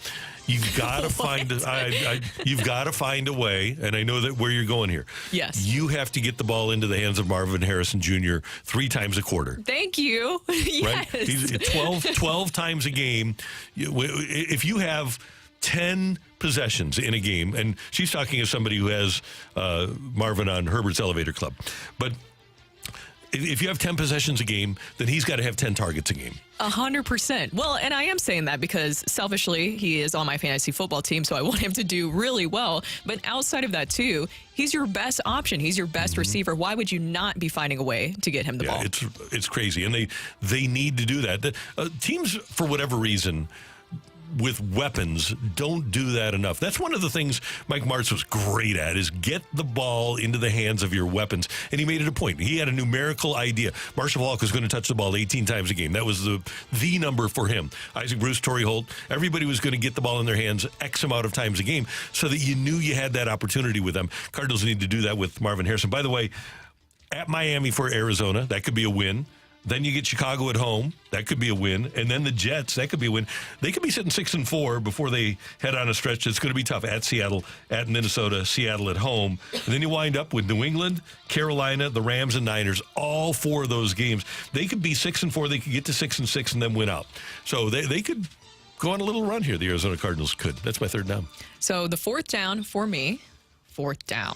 Speaker 2: You've got to you've got to find a way, and I know that where you're going here.
Speaker 3: Yes.
Speaker 2: You have to get the ball into the hands of Marvin Harrison Jr. 3 times a quarter.
Speaker 3: Thank you. Yes.
Speaker 2: Right? He's 12 times a game. If you have 10 possessions in a game, and she's talking as somebody who has Marvin on Herbert's Elevator Club, but If you have 10 possessions a game, then he's got to have 10 targets a game.
Speaker 3: 100%. Well, and I am saying that because selfishly, he is on my fantasy football team, so I want him to do really well. But outside of that, too, he's your best option. He's your best receiver. Why would you not be finding a way to get him the ball?
Speaker 2: It's crazy, and they need to do that. Teams, for whatever reason, with weapons, don't do that enough. That's one of the things Mike Martz was great at, is get the ball into the hands of your weapons. And he made it a point. He had a numerical idea. Marshall Faulk was going to touch the ball 18 times a game. That was the number for him. Isaac Bruce, Torrey Holt, everybody was going to get the ball in their hands X amount of times a game so that you knew you had that opportunity with them. Cardinals need to do that with Marvin Harrison. By the way, at Miami for Arizona, that could be a win. Then you get Chicago at home. That could be a win. And then the Jets, that could be a win. They could be sitting 6-4 before they head on a stretch that's going to be tough. At Seattle, at Minnesota, Seattle at home. And then you wind up with New England, Carolina, the Rams, and Niners. All four of those games. They could be 6-4. They could get to 6-6 and then win out. So they could go on a little run here. The Arizona Cardinals could. That's my third down.
Speaker 3: So the fourth down for me, fourth down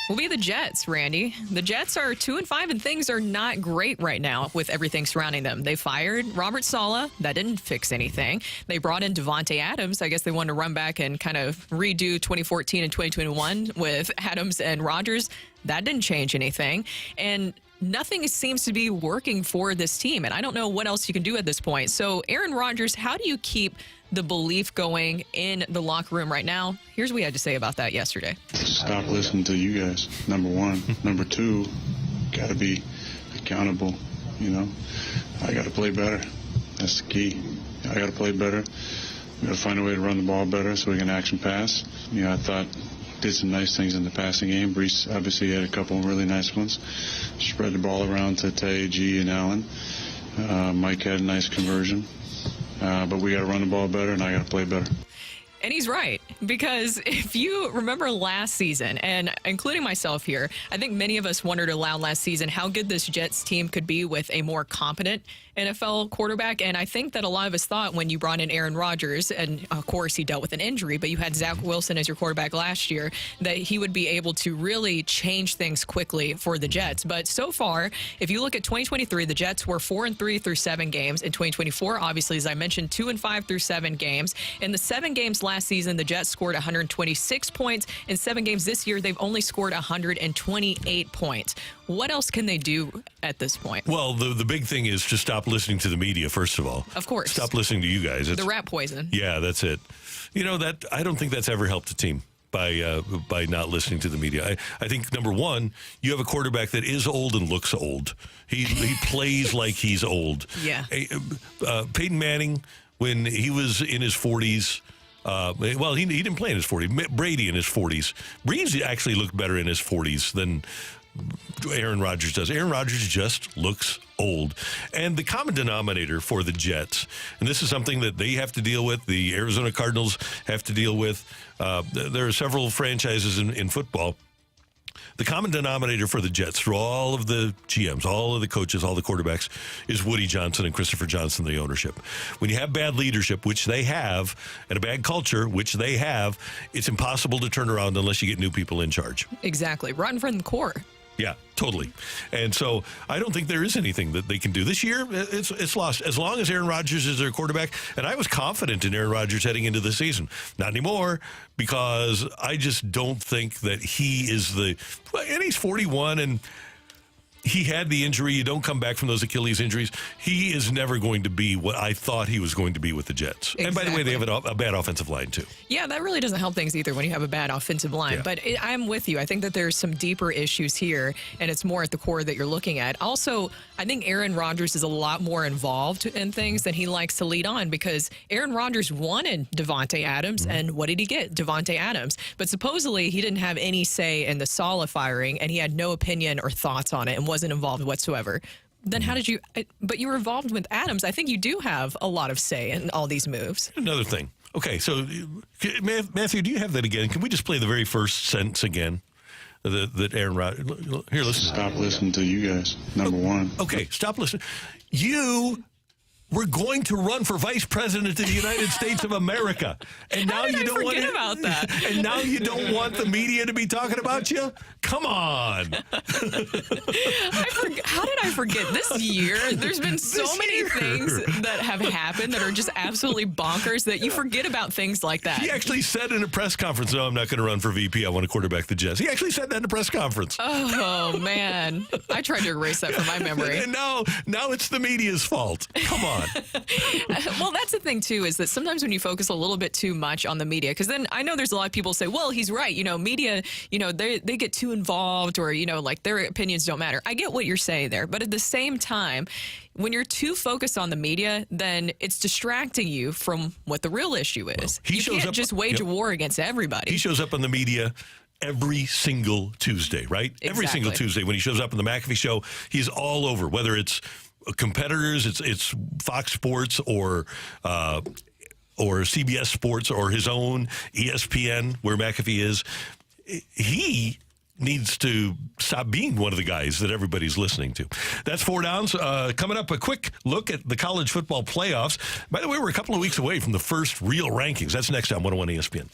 Speaker 3: will be the Jets, Randy. The Jets are 2-5, and things are not great right now with everything surrounding them. They fired Robert Saleh. That didn't fix anything. They brought in Davante Adams. I guess they wanted to run back and kind of redo 2014 and 2021 with Adams and Rodgers. That didn't change anything. And nothing seems to be working for this team, and I don't know what else you can do at this point. So, Aaron Rodgers, how do you keep the belief going in the locker room right now? Here's what we had to say about that yesterday.
Speaker 6: Stop listening to you guys, number one. Number two, got to be accountable, I got to play better. That's the key. I got to play better. We got to find a way to run the ball better so we can action pass. I thought did some nice things in the passing game. Brees obviously had a couple of really nice ones. Spread the ball around to Tay, G, and Allen. Mike had a nice conversion. But we got to run the ball better, and I got to play better.
Speaker 3: And he's right, because if you remember last season, and including myself here, I think many of us wondered aloud last season how good this Jets team could be with a more competent NFL quarterback. And I think that a lot of us thought when you brought in Aaron Rodgers, and of course he dealt with an injury, but you had Zach Wilson as your quarterback last year, that he would be able to really change things quickly for the Jets. But so far, if you look at 2023, the Jets were 4-3 through 7 games. In 2024, obviously, as I mentioned, 2-5 through 7 games. In the 7 games last season, the Jets scored 126 points. In 7 games this year, they've only scored 128 points. What else can they do at this point?
Speaker 2: Well, the big thing is to stop listening to the media, first of all.
Speaker 3: Of course.
Speaker 2: Stop listening to you guys.
Speaker 3: The rat poison.
Speaker 2: Yeah, that's it. That I don't think that's ever helped a team by not listening to the media. I think, number one, you have a quarterback that is old and looks old. He plays like he's old.
Speaker 3: Yeah.
Speaker 2: Peyton Manning, when he was in his 40s, he didn't play in his 40s. Brady in his 40s. Brees actually looked better in his 40s than Aaron Rodgers does. Aaron Rodgers just looks old. And the common denominator for the Jets, and this is something that they have to deal with, the Arizona Cardinals have to deal with. There are several franchises in football. The common denominator for the Jets, through all of the GMs, all of the coaches, all the quarterbacks, is Woody Johnson and Christopher Johnson, the ownership. When you have bad leadership, which they have, and a bad culture, which they have, it's impossible to turn around unless you get new people in charge.
Speaker 3: Exactly. Rotten from the core.
Speaker 2: Yeah, totally. And so I don't think there is anything that they can do. This year, it's lost. As long as Aaron Rodgers is their quarterback, and I was confident in Aaron Rodgers heading into the season. Not anymore, because I just don't think that he is and he's 41, and he had the injury. You don't come back from those Achilles injuries. He is never going to be what I thought he was going to be with the Jets. Exactly. And by the way, they have a bad offensive line, too.
Speaker 3: Yeah, that really doesn't help things either when you have a bad offensive line. Yeah. But I'm with you. I think that there's some deeper issues here, and it's more at the core that you're looking at. Also, I think Aaron Rodgers is a lot more involved in things than he likes to lead on, because Aaron Rodgers wanted Davante Adams, and what did he get? Davante Adams. But supposedly he didn't have any say in the Saleh firing, and he had no opinion or thoughts on it and wasn't involved whatsoever. Then how did you, but you were involved with Adams. I think you do have a lot of say in all these moves.
Speaker 2: Another thing. Okay, so Matthew, do you have that again? Can we just play the very first sentence again? That Aaron Rodgers, here, listen.
Speaker 6: Stop listening to you guys, number one.
Speaker 2: Okay, stop listening. You we're going to run for vice president of the United States of America. And now you don't want
Speaker 3: about that.
Speaker 2: And now you don't want the media to be talking about you? Come on.
Speaker 3: How did I forget? This year, there's been so many things that have happened that are just absolutely bonkers that you forget about things like that.
Speaker 2: He actually said in a press conference, no, I'm not going to run for VP. I want to quarterback the Jets. He actually said that in a press conference.
Speaker 3: Oh, man. I tried to erase that from my memory.
Speaker 2: And now it's the media's fault. Come on.
Speaker 3: Well, that's the thing, too, is that sometimes when you focus a little bit too much on the media, because then I know there's a lot of people say, well, he's right. Media, they get too involved or, like their opinions don't matter. I get what you're saying there. But at the same time, when you're too focused on the media, then it's distracting you from what the real issue is.
Speaker 2: Well,
Speaker 3: you can't just wage a war against everybody.
Speaker 2: He shows up on the media every single Tuesday, right?
Speaker 3: Exactly.
Speaker 2: Every single Tuesday when he shows up on the McAfee show, he's all over, whether it's competitors, it's Fox Sports or CBS Sports or his own ESPN where McAfee is. He needs to stop being one of the guys that everybody's listening to. That's Four Downs. Coming up, a quick look at the college football playoffs. By the way, we're a couple of weeks away from the first real rankings. That's next on 101 ESPN.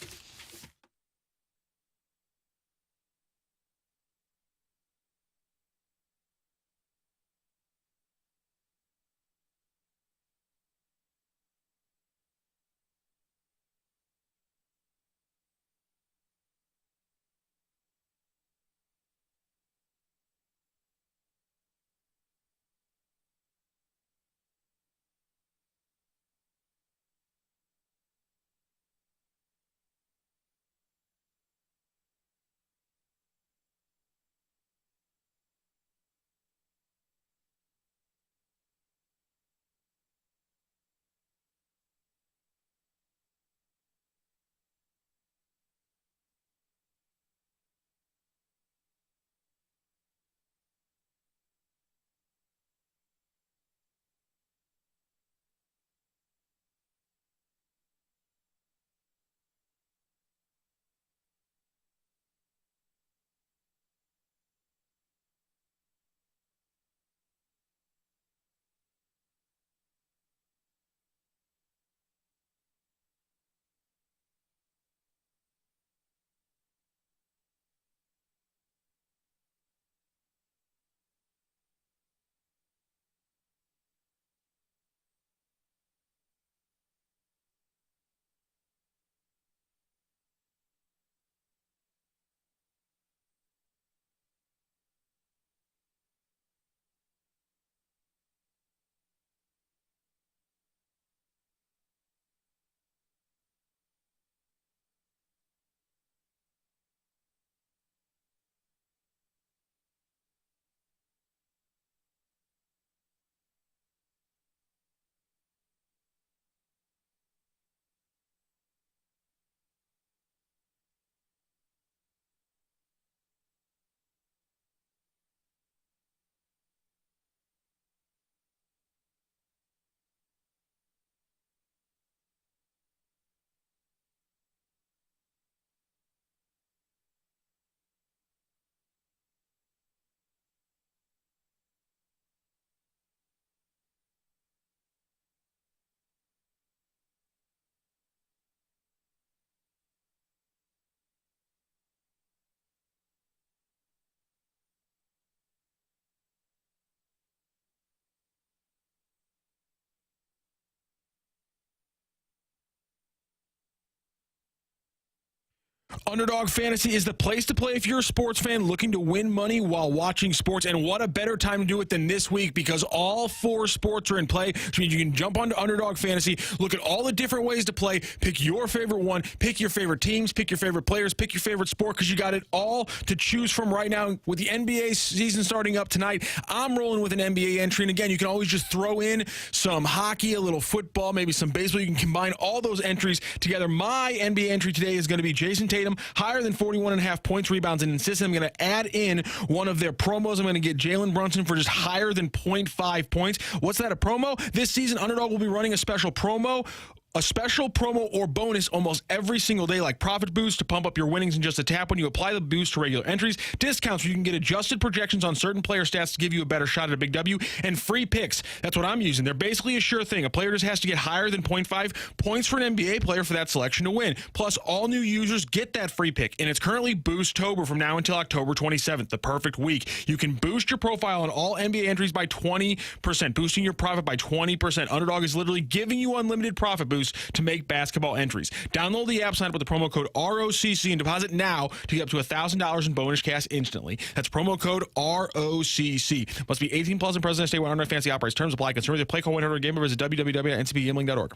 Speaker 4: Underdog Fantasy is the place to play if you're a sports fan looking to win money while watching sports. And what a better time to do it than this week, because all 4 sports are in play, which means you can jump onto Underdog Fantasy, look at all the different ways to play, pick your favorite one, pick your favorite teams, pick your favorite players, pick your favorite sport, because you got it all to choose from right now. With the NBA season starting up tonight, I'm rolling with an NBA entry. And again, you can always just throw in some hockey, a little football, maybe some baseball. You can combine all those entries together. My NBA entry today is going to be Jason Tatum, higher than 41.5 points, rebounds, and assists. I'm going to add in one of their promos. I'm going to get Jalen Brunson for just higher than 0.5 points. What's that, a promo? This season, Underdog will be running a special promo a special promo or bonus almost every single day, like Profit Boost to pump up your winnings in just a tap when you apply the boost to regular entries, discounts where you can get adjusted projections on certain player stats to give you a better shot at a big W, and free picks. That's what I'm using. They're basically a sure thing. A player just has to get higher than 0.5 points for an NBA player for that selection to win. Plus, all new users get that free pick, and it's currently Boost-tober from now until October 27th, the perfect week. You can boost your profile on all NBA entries by 20%, boosting your profit by 20%. Underdog is literally giving you unlimited profit boost to make basketball entries. Download the app, sign up with the promo code ROCC, and deposit now to get up to $1,000 in bonus cash instantly. That's promo code ROCC. Must be 18 plus and present in state where online fantasy operates. Terms apply. Consumer play call 100 game or visit www.ncpgambling.org.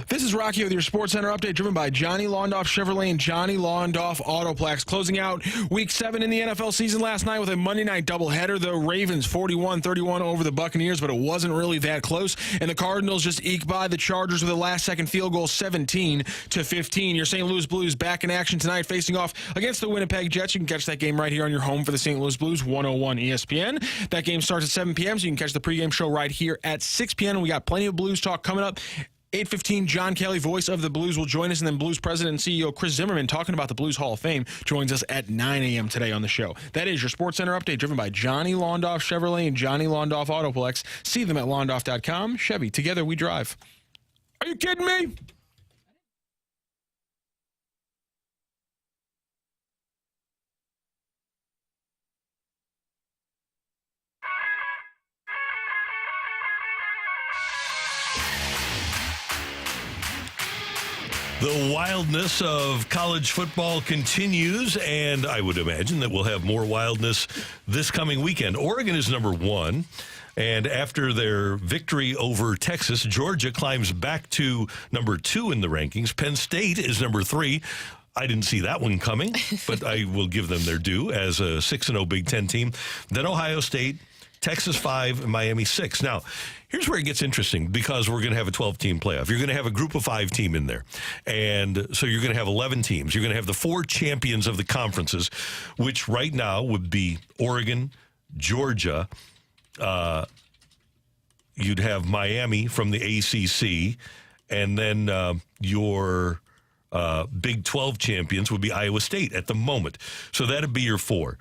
Speaker 4: This is Rocky with your Sports Center update, driven by Johnny Londoff Chevrolet and Johnny Londoff Autoplex. Closing out Week 7 in the NFL season last night with a Monday night doubleheader. The Ravens 41-31 over the Buccaneers, but it wasn't really that close. And the Cardinals just eked by the Chargers with a last-second field goal, 17-15. Your St. Louis Blues back in action tonight, facing off against the Winnipeg Jets. You can catch that game right here on your home for the St. Louis Blues, 101 ESPN. That game starts at 7 p.m., so you can catch the pregame show right here at 6 p.m. And we got plenty of Blues talk coming up. 8:15, John Kelly, voice of the Blues, will join us, and then Blues president and CEO Chris Zimmerman, talking about the Blues Hall of Fame, joins us at 9 a.m. today on the show. That is your Sports Center update, driven by Johnny Londoff Chevrolet and Johnny Londoff Autoplex. See them at londoff.com. Chevy, together we drive. Are you kidding me?
Speaker 2: The wildness of college football continues, and I would imagine that we'll have more wildness this coming weekend. Oregon is number 1, and after their victory over Texas, Georgia climbs back to number 2 in the rankings. Penn State is number 3. I didn't see that one coming, but I will give them their due as a 6-0 Big Ten team. Then Ohio State, Texas 5, and Miami 6. Now, here's where it gets interesting, because we're going to have a 12-team playoff. You're going to have a group of 5 team in there. And so you're going to have 11 teams. You're going to have the 4 champions of the conferences, which right now would be Oregon, Georgia. You'd have Miami from the ACC. And then your Big 12 champions would be Iowa State at the moment. So that would be your 4.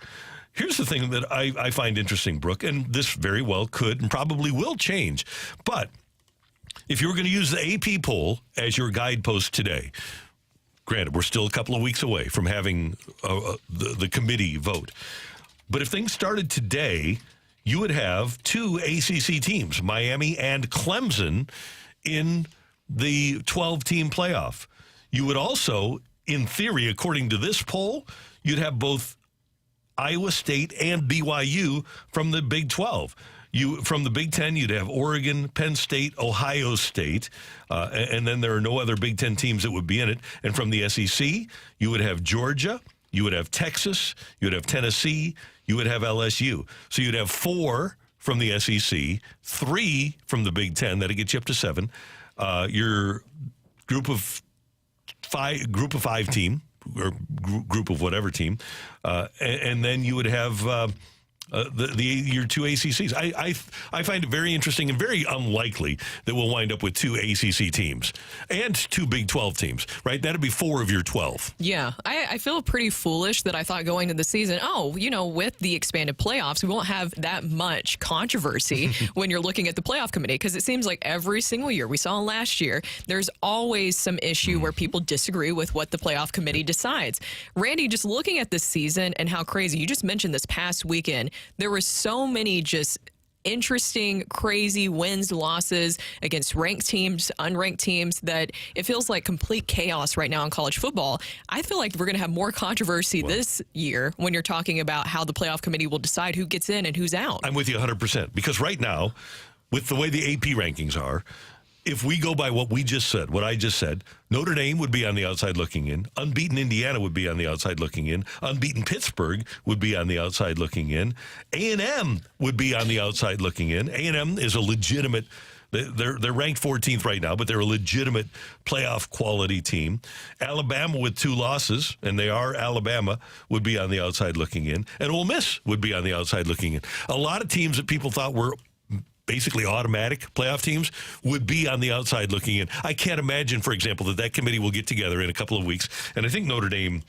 Speaker 2: Here's the thing that I find interesting, Brooke, and this very well could and probably will change. But if you were going to use the AP poll as your guidepost today, granted, we're still a couple of weeks away from having the committee vote. But if things started today, you would have 2 ACC teams, Miami and Clemson, in the 12-team playoff. You would also, in theory, according to this poll, you'd have both Iowa State and BYU from the Big 12. From the Big 10, you'd have Oregon, Penn State, Ohio State, and then there are no other Big 10 teams that would be in it. And from the SEC, you would have Georgia, you would have Texas, you would have Tennessee, you would have LSU. So you'd have 4 from the SEC, 3 from the Big 10. That'll get you up to 7. Your group of 5 team, or group of whatever team, and then you would have your two ACCs. I find it very interesting and very unlikely that we'll wind up with two ACC teams and two Big 12 teams, right? That'd be 4 of your 12.
Speaker 3: Yeah, I feel pretty foolish that I thought going into the season, with the expanded playoffs, we won't have that much controversy when you're looking at the playoff committee, because it seems like every single year, we saw last year, there's always some issue where people disagree with what the playoff committee decides. Randy, just looking at this season and how crazy, you just mentioned this past weekend, there were so many just interesting, crazy wins, losses against ranked teams, unranked teams, that it feels like complete chaos right now in college football. I feel like we're going to have more controversy this year when you're talking about how the playoff committee will decide who gets in and who's out.
Speaker 2: I'm with you 100%, because right now, with the way the AP rankings are, if we go by what I just said, Notre Dame would be on the outside looking in. Unbeaten Indiana would be on the outside looking in. Unbeaten Pittsburgh would be on the outside looking in. A&M would be on the outside looking in. A&M is a legitimate, they're ranked 14th right now, but they're a legitimate playoff quality team. Alabama with 2 losses, and they are Alabama, would be on the outside looking in. And Ole Miss would be on the outside looking in. A lot of teams that people thought were basically automatic playoff teams would be on the outside looking in. I can't imagine, for example, that committee will get together in a couple of weeks, and I think Notre Dame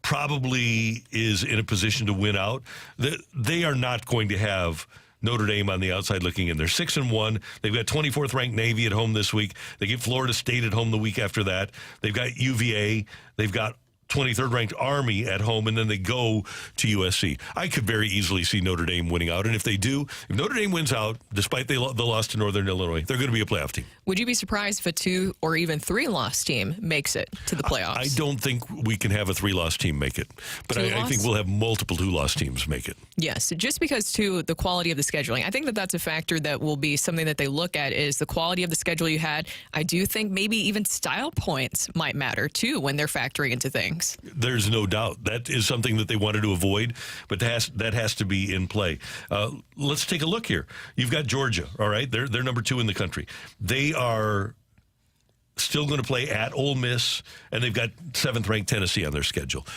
Speaker 2: probably is in a position to win out. They are not going to have Notre Dame on the outside looking in. They're 6-1. They've got 24th ranked Navy at home this week. They get Florida State at home the week after that. They've got UVA. They've got 23rd ranked Army at home, and then they go to USC. I could very easily see Notre Dame winning out, and if they do, if Notre Dame wins out, despite the loss to Northern Illinois, they're going to be a playoff team.
Speaker 3: Would you be surprised if a 2 or even 3-loss team makes it to the playoffs?
Speaker 2: I don't think we can have a 3-loss team make it, but I think we'll have multiple 2-loss teams make it.
Speaker 3: Yes, just because, too, the quality of the scheduling. I think that's a factor that will be something that they look at, is the quality of the schedule you had. I do think maybe even style points might matter, too, when they're factoring into things.
Speaker 2: There's no doubt. That is something that they wanted to avoid, but that has to be in play. Let's take a look here. You've got Georgia, all right? They're number 2 in the country. They are still going to play at Ole Miss, and they've got 7th-ranked Tennessee on their schedule.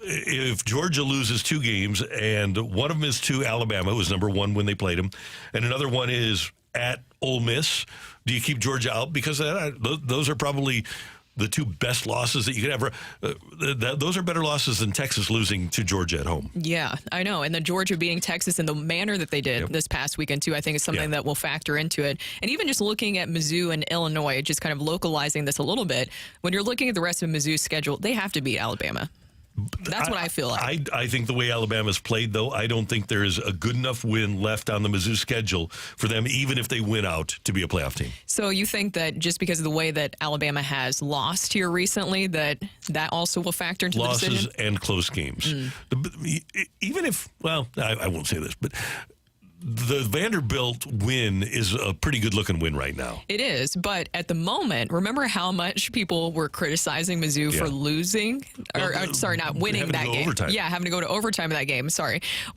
Speaker 2: If Georgia loses 2 games, and one of them is to Alabama, who was number 1 when they played them, and another one is at Ole Miss, do you keep Georgia out? Because those are probably the 2 best losses that you could ever. Those are better losses than Texas losing to Georgia at home.
Speaker 3: Yeah, I know. And then Georgia beating Texas in the manner that they did this past weekend, too, I think is something that will factor into it. And even just looking at Mizzou and Illinois, just kind of localizing this a little bit, when you're looking at the rest of Mizzou's schedule, they have to beat Alabama. That's what I feel like.
Speaker 2: I think the way Alabama's played, though, I don't think there is a good enough win left on the Mizzou schedule for them, even if they win out, to be a playoff team. So
Speaker 3: you think that just because of the way that Alabama has lost here recently, that also will factor into the decision?
Speaker 2: Losses and close games. Even if, well, I won't say this, but the Vanderbilt win is a pretty good-looking win right now.
Speaker 3: It is, but at the moment, remember how much people were criticizing Mizzou for losing? Not winning that game. Overtime. Yeah, having to go to overtime in that game.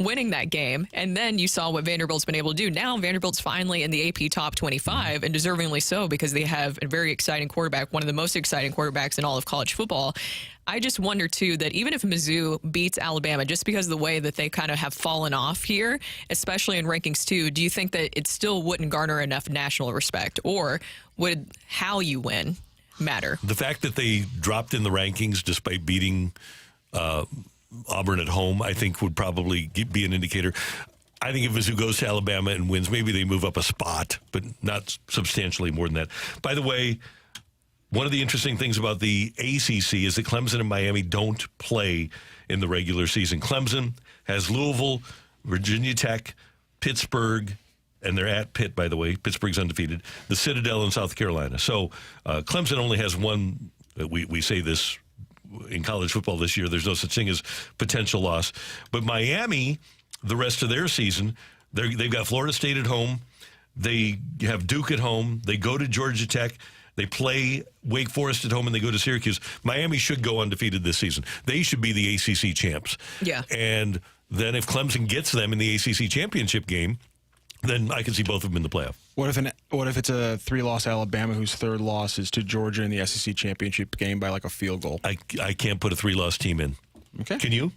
Speaker 3: Winning that game. And then you saw what Vanderbilt's been able to do. Now Vanderbilt's finally in the AP top 25, and deservingly so, because they have a very exciting quarterback, one of the most exciting quarterbacks in all of college football. I just wonder, too, that even if Mizzou beats Alabama, just because of the way that they kind of have fallen off here, especially in rankings, too, do you think that it still wouldn't garner enough national respect? Or would how you win matter?
Speaker 2: The fact that they dropped in the rankings despite beating Auburn at home, I think would probably be an indicator. I think if Mizzou goes to Alabama and wins, maybe they move up a spot, but not substantially more than that. By the way, one of the interesting things about the ACC is that Clemson and Miami don't play in the regular season. Clemson has Louisville, Virginia Tech, Pittsburgh, and they're at Pitt, by the way. Pittsburgh's undefeated. The Citadel in South Carolina. So Clemson only has one. We say this in college football this year. There's no such thing as potential loss. But Miami, the rest of their season, they've got Florida State at home. They have Duke at home. They go to Georgia Tech. They play Wake Forest at home, and they go to Syracuse. Miami should go undefeated this season. They should be the ACC champs.
Speaker 3: Yeah.
Speaker 2: And then if Clemson gets them in the ACC championship game, then I can see both of them in the playoff.
Speaker 4: What if it's a 3-loss Alabama whose 3rd loss is to Georgia in the SEC championship game by like a field goal?
Speaker 2: I can't put a 3-loss team in.
Speaker 4: Okay.
Speaker 2: Can you?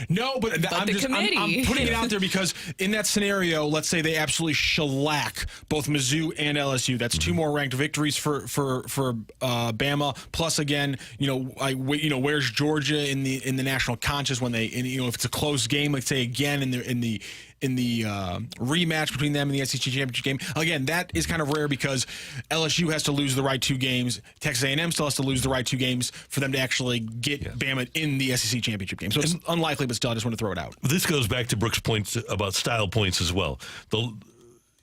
Speaker 4: No, but I'm putting it out there because in that scenario, let's say they absolutely shellac both Mizzou and LSU. That's two more ranked victories for Bama. Plus, again, where's Georgia in the national conscious when if it's a close game, let's say again in the rematch between them and the SEC championship game. Again, that is kind of rare because LSU has to lose the right 2 games. Texas A&M still has to lose the right 2 games for them to actually get Bama in the SEC championship game. So it's unlikely, but still, I just want to throw it out.
Speaker 2: This goes back to Brooks' points about style points as well.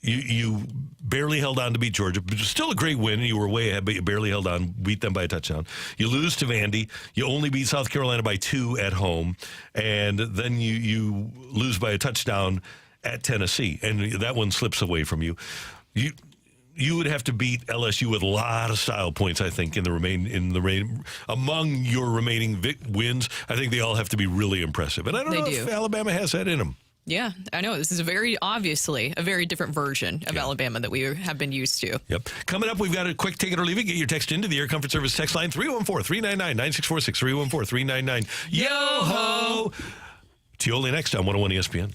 Speaker 2: You barely held on to beat Georgia, but it was still a great win. You were way ahead, but you barely held on, beat them by a touchdown. You lose to Vandy. You only beat South Carolina by 2 at home, and then you lose by a touchdown at Tennessee, and that one slips away from you. You would have to beat LSU with a lot of style points, I think, among your remaining wins. I think they all have to be really impressive, and I don't know if Alabama has that in them.
Speaker 3: Yeah, I know. This is obviously a very different version of Alabama that we have been used to.
Speaker 2: Yep. Coming up, we've got a quick take it or leave it. Get your text into the Air Comfort Service text line, 314-399-9646, 314-399. Yo-ho! Tioli next on 101 ESPN.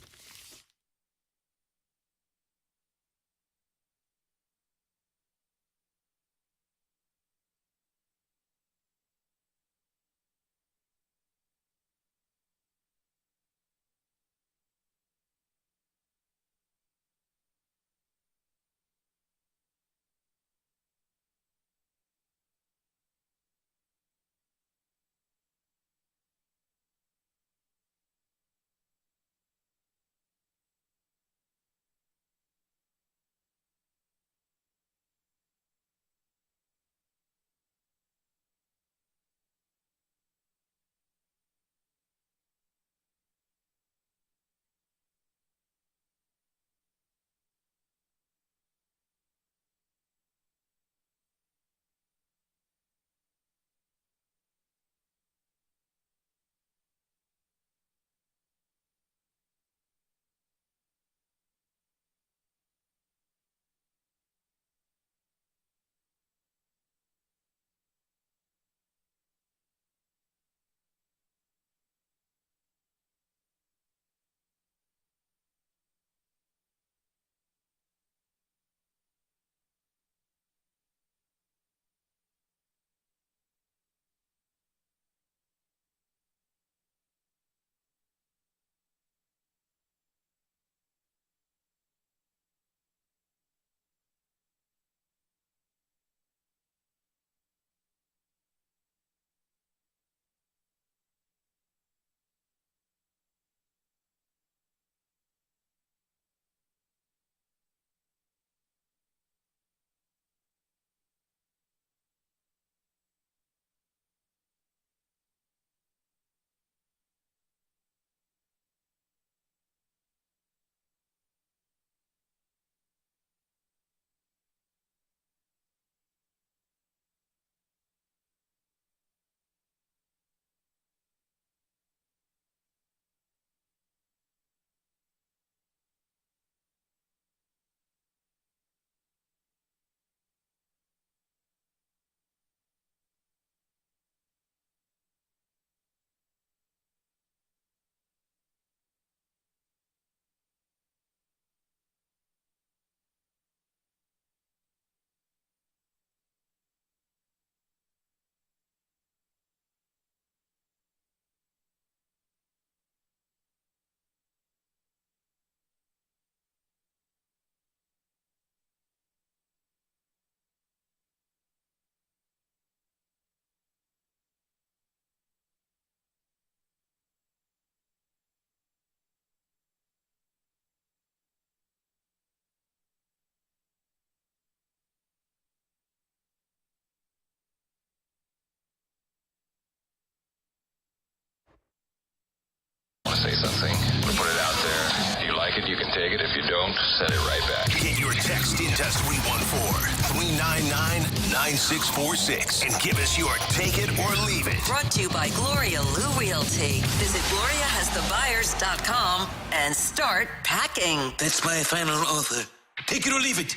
Speaker 7: Say something, put it out there. If you like it, you can take it. If you don't, send it right back.
Speaker 1: Get your text into 314-399-9646 and give us your take it or leave it.
Speaker 8: Brought to you by Gloria Lou Realty. Visit GloriaHasTheBuyers.com and start packing.
Speaker 9: That's my final offer. Take it or leave it.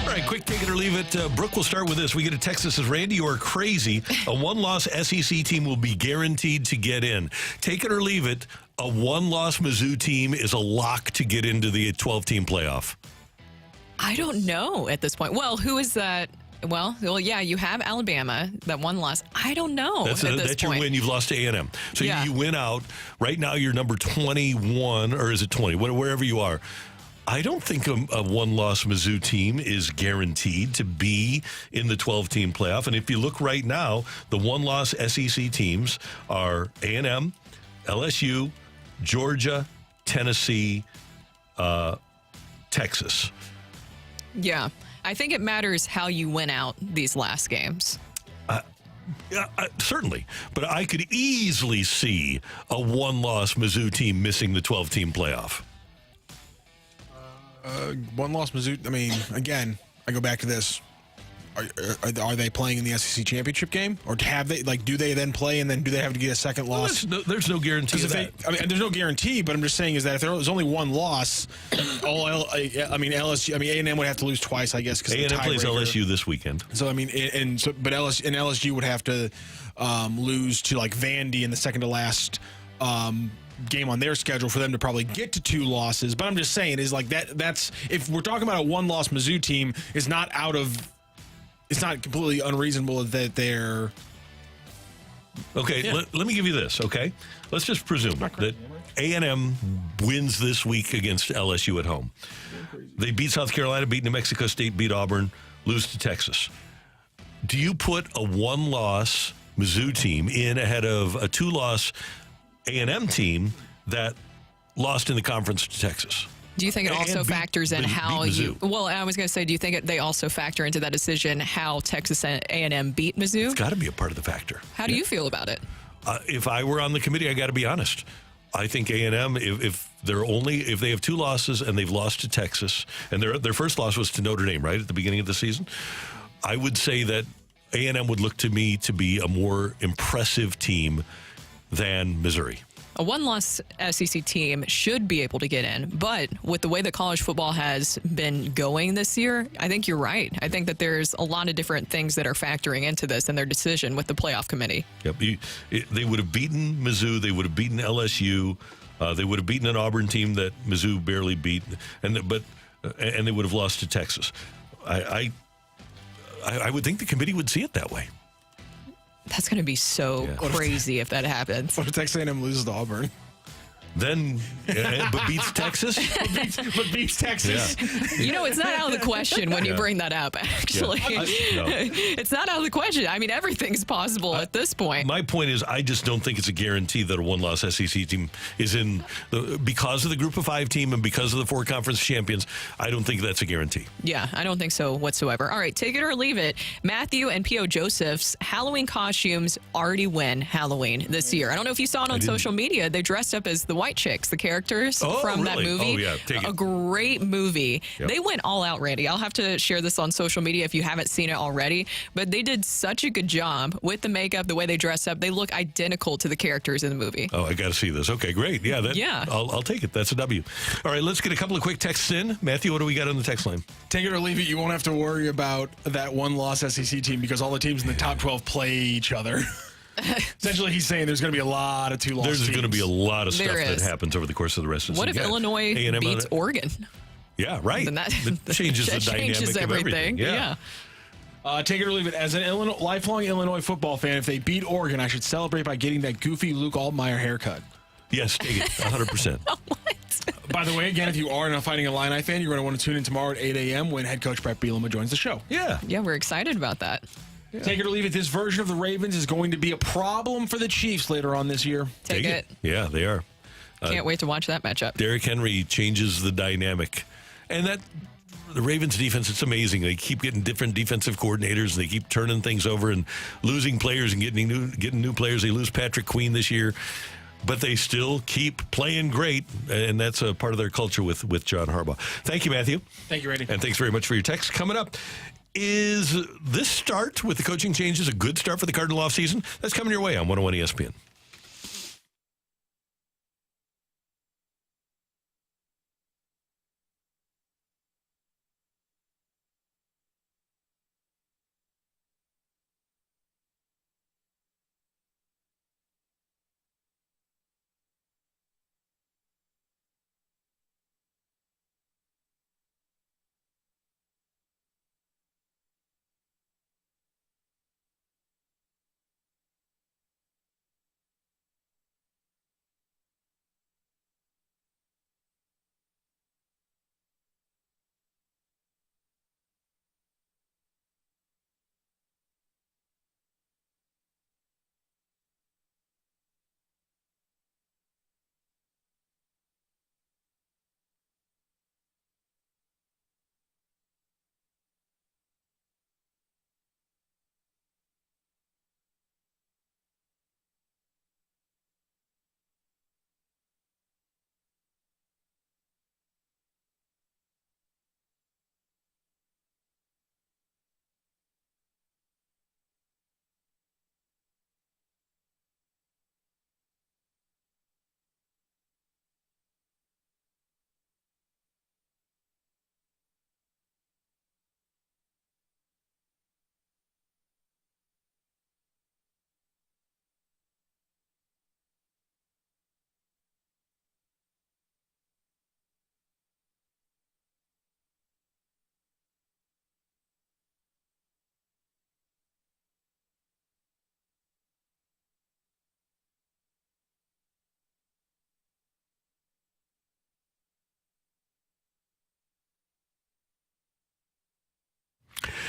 Speaker 2: All right, quick take it or leave it. Brooke, we'll start with this. We get a text that says, Randy, you are crazy. A one-loss SEC team will be guaranteed to get in. Take it or leave it. A one-loss Mizzou team is a lock to get into the 12-team playoff.
Speaker 3: I don't know at this point. Well, who is that? Well, yeah, you have Alabama, that one loss. I don't know.
Speaker 2: That's your win. You've lost to A&M. So
Speaker 3: Yeah.
Speaker 2: you win out. Right now, you're number 21, or is it 20? Wherever you are. I don't think a one-loss Mizzou team is guaranteed to be in the 12-team playoff. And if you look right now, the one-loss SEC teams are A&M, LSU, Georgia, Tennessee, Texas.
Speaker 3: Yeah. I think it matters how you win out these last games.
Speaker 2: Certainly. But I could easily see a one-loss Mizzou team missing the 12-team playoff.
Speaker 4: One-loss Mizzou. I mean, again, I go back to this. Are they playing in the SEC championship game, or have they? Like, do they then play, and then do they have to get a second loss?
Speaker 2: There's no guarantee of that.
Speaker 4: There's no guarantee, but I'm just saying is that if there's only one loss, LSU, A&M would have to lose twice, I guess.
Speaker 2: A&M plays LSU this weekend.
Speaker 4: So but LSU would have to lose to like Vandy in the second to last game on their schedule for them to probably get to 2 losses. But I'm just saying is like that's if we're talking about a one-loss Mizzou team, it's not completely unreasonable that they're...
Speaker 2: Okay,
Speaker 4: Yeah.
Speaker 2: let me give you this, okay? Let's just presume that A&M wins this week against LSU at home. They beat South Carolina, beat New Mexico State, beat Auburn, lose to Texas. Do you put a one-loss Mizzou team in ahead of a 2-loss A&M team that lost in the conference to Texas?
Speaker 3: Do you think it also factors in how you...
Speaker 2: Mizzou.
Speaker 3: Well, I was going to say, do you think they also factor into that decision how Texas A&M beat Mizzou?
Speaker 2: It's got to be a part of the factor.
Speaker 3: How do you feel about it?
Speaker 2: If I were on the committee, I got to be honest. I think A&M, if they have 2 losses and they've lost to Texas, and their first loss was to Notre Dame, right, at the beginning of the season, I would say that A&M would look to me to be a more impressive team than Missouri.
Speaker 3: A one-loss SEC team should be able to get in, but with the way that college football has been going this year, I think you're right. I think that there's a lot of different things that are factoring into this and their decision with the playoff committee.
Speaker 2: Yep, they would have beaten Mizzou. They would have beaten LSU. They would have beaten an Auburn team that Mizzou barely beat, and they would have lost to Texas. I would think the committee would see it that way.
Speaker 3: That's going to be so crazy if that happens.
Speaker 4: What if Texas A&M loses to Auburn?
Speaker 2: Then, but beats Texas?
Speaker 4: but beats Texas.
Speaker 2: Yeah.
Speaker 3: You know, it's not out of the question when you bring that up, actually.
Speaker 2: Yeah.
Speaker 3: It's not out of the question. I mean, everything's possible at this point.
Speaker 2: My point is, I just don't think it's a guarantee that a one-loss SEC team is in, because of the Group of 5 team and because of the 4 conference champions, I don't think that's a guarantee.
Speaker 3: Yeah, I don't think so whatsoever. All right, take it or leave it. Matthew and P.O. Joseph's Halloween costumes already win Halloween this year. I don't know if you saw it on social media. They dressed up as the White Chicks, the characters from that movie.
Speaker 2: Oh, yeah. Take it.
Speaker 3: A great movie.
Speaker 2: Yep.
Speaker 3: They went all out, Randy. I'll have to share this on social media if you haven't seen it already. But they did such a good job with the makeup, the way they dress up. They look identical to the characters in the movie.
Speaker 2: Oh, I got to see this. Okay, great. Yeah, I'll take it. That's a W. All right, let's get a couple of quick texts in. Matthew, what do we got on the text line?
Speaker 4: Take it or leave it. You won't have to worry about that one-loss SEC team because all the teams in the top 12 play each other. Essentially, he's saying there's going to be a lot of 2-loss teams.
Speaker 2: There's going to be a lot of stuff that happens over the course of the rest of the season.
Speaker 3: What if Illinois beats Oregon?
Speaker 2: Yeah, right.
Speaker 3: Then that
Speaker 2: changes the dynamic of everything.
Speaker 3: Yeah.
Speaker 4: Take it or leave it. As a lifelong Illinois football fan, if they beat Oregon, I should celebrate by getting that goofy Luke Altmaier haircut.
Speaker 2: Yes, take it. 100%.
Speaker 4: By the way, again, if you are a Fighting Illini fan, you're going to want to tune in tomorrow at 8 a.m. when head coach Brett Bielema joins the show.
Speaker 2: Yeah.
Speaker 3: Yeah, we're excited about that.
Speaker 4: Yeah. Take it or leave it. This version of the Ravens is going to be a problem for the Chiefs later on this year.
Speaker 3: Take it.
Speaker 2: Yeah, they are.
Speaker 3: Can't wait to watch that matchup.
Speaker 2: Derrick Henry changes the dynamic. And the Ravens defense, it's amazing. They keep getting different defensive coordinators, and they keep turning things over and losing players and getting new players. They lose Patrick Queen this year, but they still keep playing great, and that's a part of their culture with John Harbaugh. Thank you, Matthew.
Speaker 4: Thank you, Randy.
Speaker 2: And thanks very much for your text. Coming up, is this start with the coaching changes a good start for the Cardinal offseason? That's coming your way on 101 ESPN.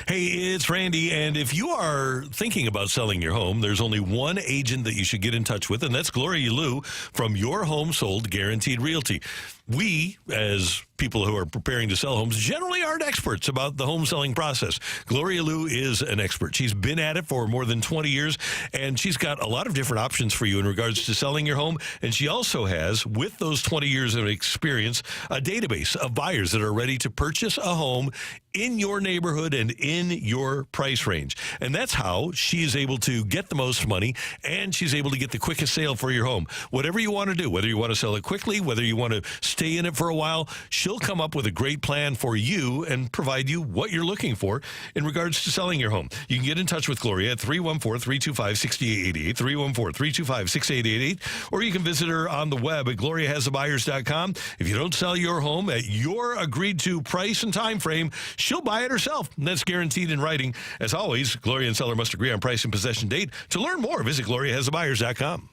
Speaker 2: Hey, it's Randy, and if you are thinking about selling your home, there's only one agent that you should get in touch with, and that's Gloria Liu from Your Home Sold Guaranteed Realty. We, as people who are preparing to sell homes, generally aren't experts about the home selling process. Gloria Liu is an expert. She's been at it for more than 20 years, and she's got a lot of different options for you in regards to selling your home. And she also has, with those 20 years of experience, a database of buyers that are ready to purchase a home in your neighborhood and in your price range. And that's how she's able to get the most money, and she's able to get the quickest sale for your home. Whatever you want to do, whether you want to sell it quickly, whether you want to stay in it for a while, she'll come up with a great plan for you and provide you what you're looking for in regards to selling your home. You can get in touch with Gloria at 314-325-6888, 314-325-6888, or you can visit her on the web at gloriahasthebuyers.com. If you don't sell your home at your agreed to price and time frame, she'll buy it herself. And that's guaranteed in writing. As always, Gloria and seller must agree on price and possession date. To learn more, visit gloriahasthebuyers.com.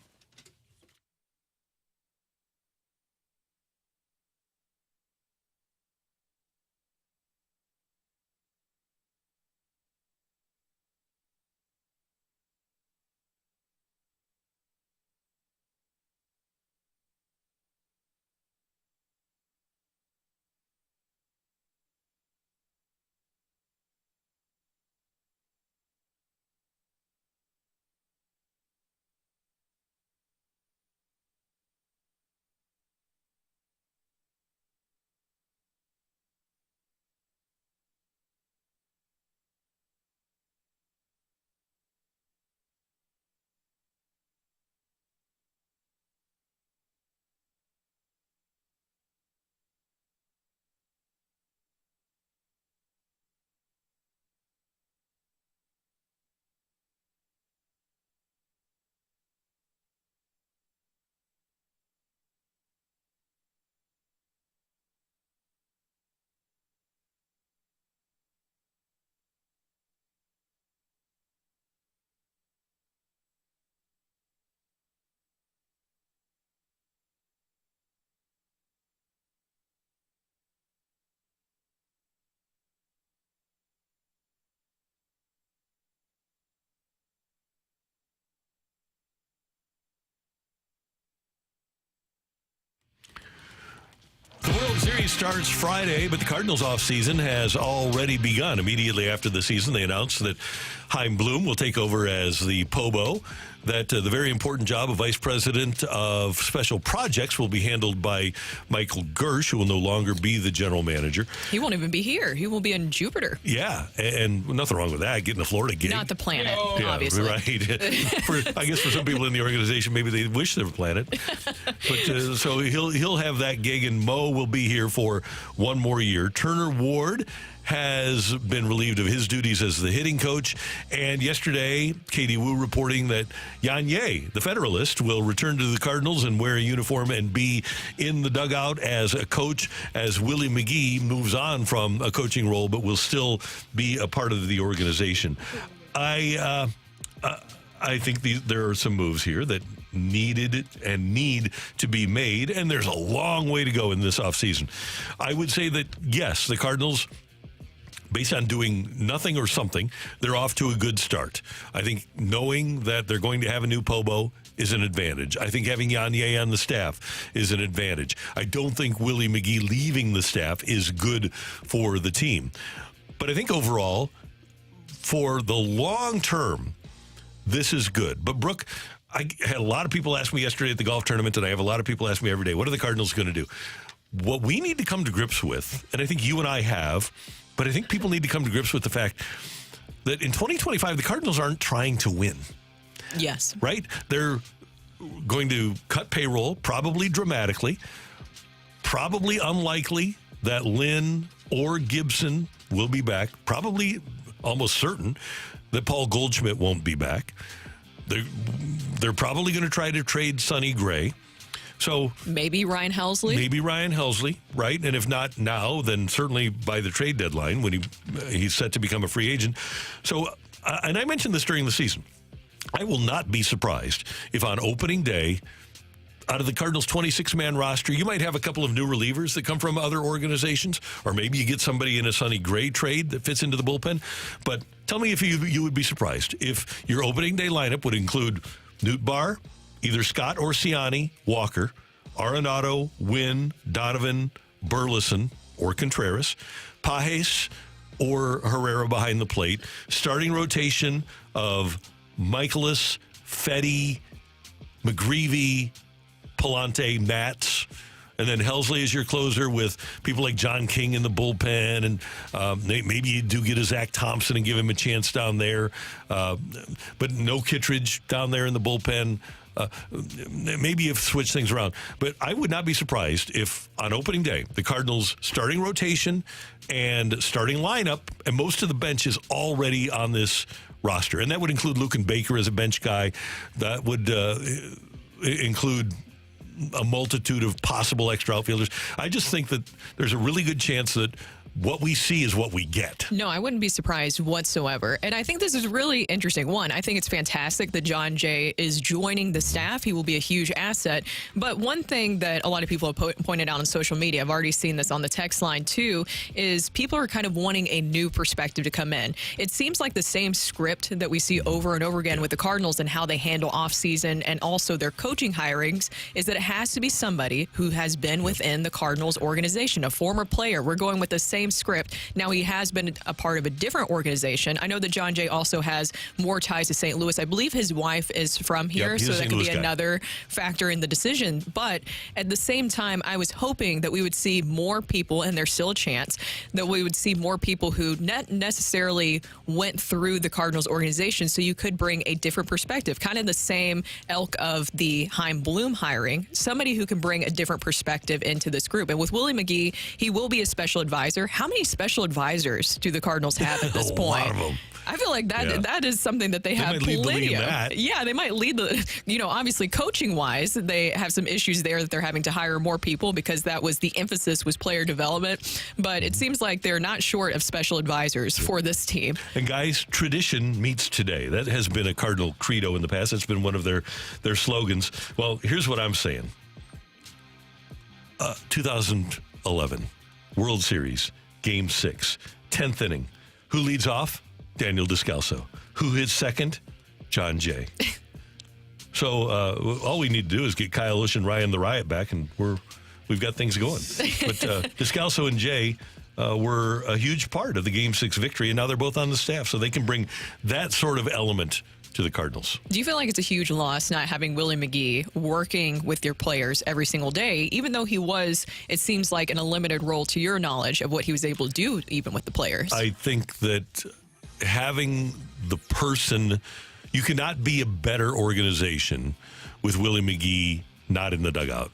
Speaker 2: The World Series starts Friday, but the Cardinals offseason has already begun. Immediately after the season, they announced that Chaim Bloom will take over as the POBO, that the very important job of Vice President of Special Projects will be handled by Michael Gersh, who will no longer be the general manager.
Speaker 3: He won't even be here. He will be in Jupiter.
Speaker 2: Yeah, and nothing wrong with that, getting a Florida gig.
Speaker 3: Not the planet,
Speaker 2: yeah,
Speaker 3: obviously.
Speaker 2: Right. I guess for some people in the organization, maybe they wish they were planet. But so he'll have that gig, and Mo will be here for one more year. Turner Ward has been relieved of his duties as the hitting coach. And yesterday, Katie Wu reporting that Yan Ye, the Federalist, will return to the Cardinals and wear a uniform and be in the dugout as a coach, as Willie McGee moves on from a coaching role, but will still be a part of the organization. I think there are some moves here that need to be made, and there's a long way to go in this offseason. I would say that, yes, the Cardinals, based on doing nothing or something, they're off to a good start. I think knowing that they're going to have a new POBO is an advantage. I think having Yan Ye on the staff is an advantage. I don't think Willie McGee leaving the staff is good for the team. But I think overall, for the long term, this is good. But Brooke, I had a lot of people ask me yesterday at the golf tournament, and I have a lot of people ask me every day, what are the Cardinals going to do? What we need to come to grips with, and I think you and I have, but I think people need to come to grips with the fact that in 2025, the Cardinals aren't trying to win.
Speaker 3: Yes.
Speaker 2: Right? They're going to cut payroll, probably dramatically, probably unlikely that Lynn or Gibson will be back, probably almost certain that Paul Goldschmidt won't be back. They're probably going to try to trade Sonny Gray. So
Speaker 3: maybe Ryan Helsley.
Speaker 2: Right? And if not now, then certainly by the trade deadline when he's set to become a free agent. So, and I mentioned this during the season, I will not be surprised if on opening day out of the Cardinals' 26-man roster, you might have a couple of new relievers that come from other organizations, or maybe you get somebody in a Sonny Gray trade that fits into the bullpen. But tell me if you would be surprised if your opening day lineup would include Newt Barr, either Scott or Ciani, Walker, Arenado, Wynn, Donovan, Burleson, or Contreras, Pages or Herrera behind the plate, starting rotation of Michaelis, Fetty, McGreevy, Palante, Matz, and then Helsley is your closer with people like John King in the bullpen, and maybe you do get a Zach Thompson and give him a chance down there, but no Kittredge down there in the bullpen. Maybe you've switched things around. But I would not be surprised if on opening day, the Cardinals starting rotation and starting lineup, and most of the bench is already on this roster. And that would include Luken Baker as a bench guy. That would include a multitude of possible extra outfielders. I just think that there's a really good chance that what we see is what we get.
Speaker 3: No, I wouldn't be surprised whatsoever. And I think this is really interesting. One, I think it's fantastic that John Jay is joining the staff. He will be a huge asset. But one thing that a lot of people have pointed out on social media, I've already seen this on the text line too, is people are kind of wanting a new perspective to come in. It seems like the same script that we see over and over again with the Cardinals and how they handle offseason and also their coaching hirings is that it has to be somebody who has been within the Cardinals organization, a former player. We're going with the same script. Now, he has been a part of a different organization. I know that John Jay also has more ties to St. Louis. I believe his wife is from here, so that could be another factor in the decision. But at the same time, I was hoping that we would see more people, and there's still a chance, that we would see more people who not necessarily went through the Cardinals organization, so you could bring a different perspective, kind of the same ilk of the Chaim Bloom hiring, somebody who can bring a different perspective into this group. And with Willie McGee, he will be a special advisor. How many special advisors do the Cardinals have at this point?
Speaker 2: A lot of them.
Speaker 3: I feel like that is something that they have plenty of. Yeah, they might lead the, obviously coaching wise, they have some issues there that they're having to hire more people because that was the emphasis was player development. But it seems like they're not short of special advisors for this team.
Speaker 2: And guys, tradition meets today. That has been a Cardinal credo in the past. It's been one of their slogans. Well, here's what I'm saying. 2011 World Series, Game 6, 10th inning. Who leads off? Daniel Descalso. Who hits second? John Jay. So all we need to do is get Kyle Ush and Ryan the Riot back, and we've got things going. But Descalso and Jay were a huge part of the Game 6 victory, and now they're both on the staff, so they can bring that sort of element to the Cardinals.
Speaker 3: Do you feel like it's a huge loss not having Willie McGee working with your players every single day, even though he was, it seems like, in a limited role to your knowledge of what he was able to do even with the players? I
Speaker 2: think that having the person, you cannot be a better organization with Willie McGee not in the dugout.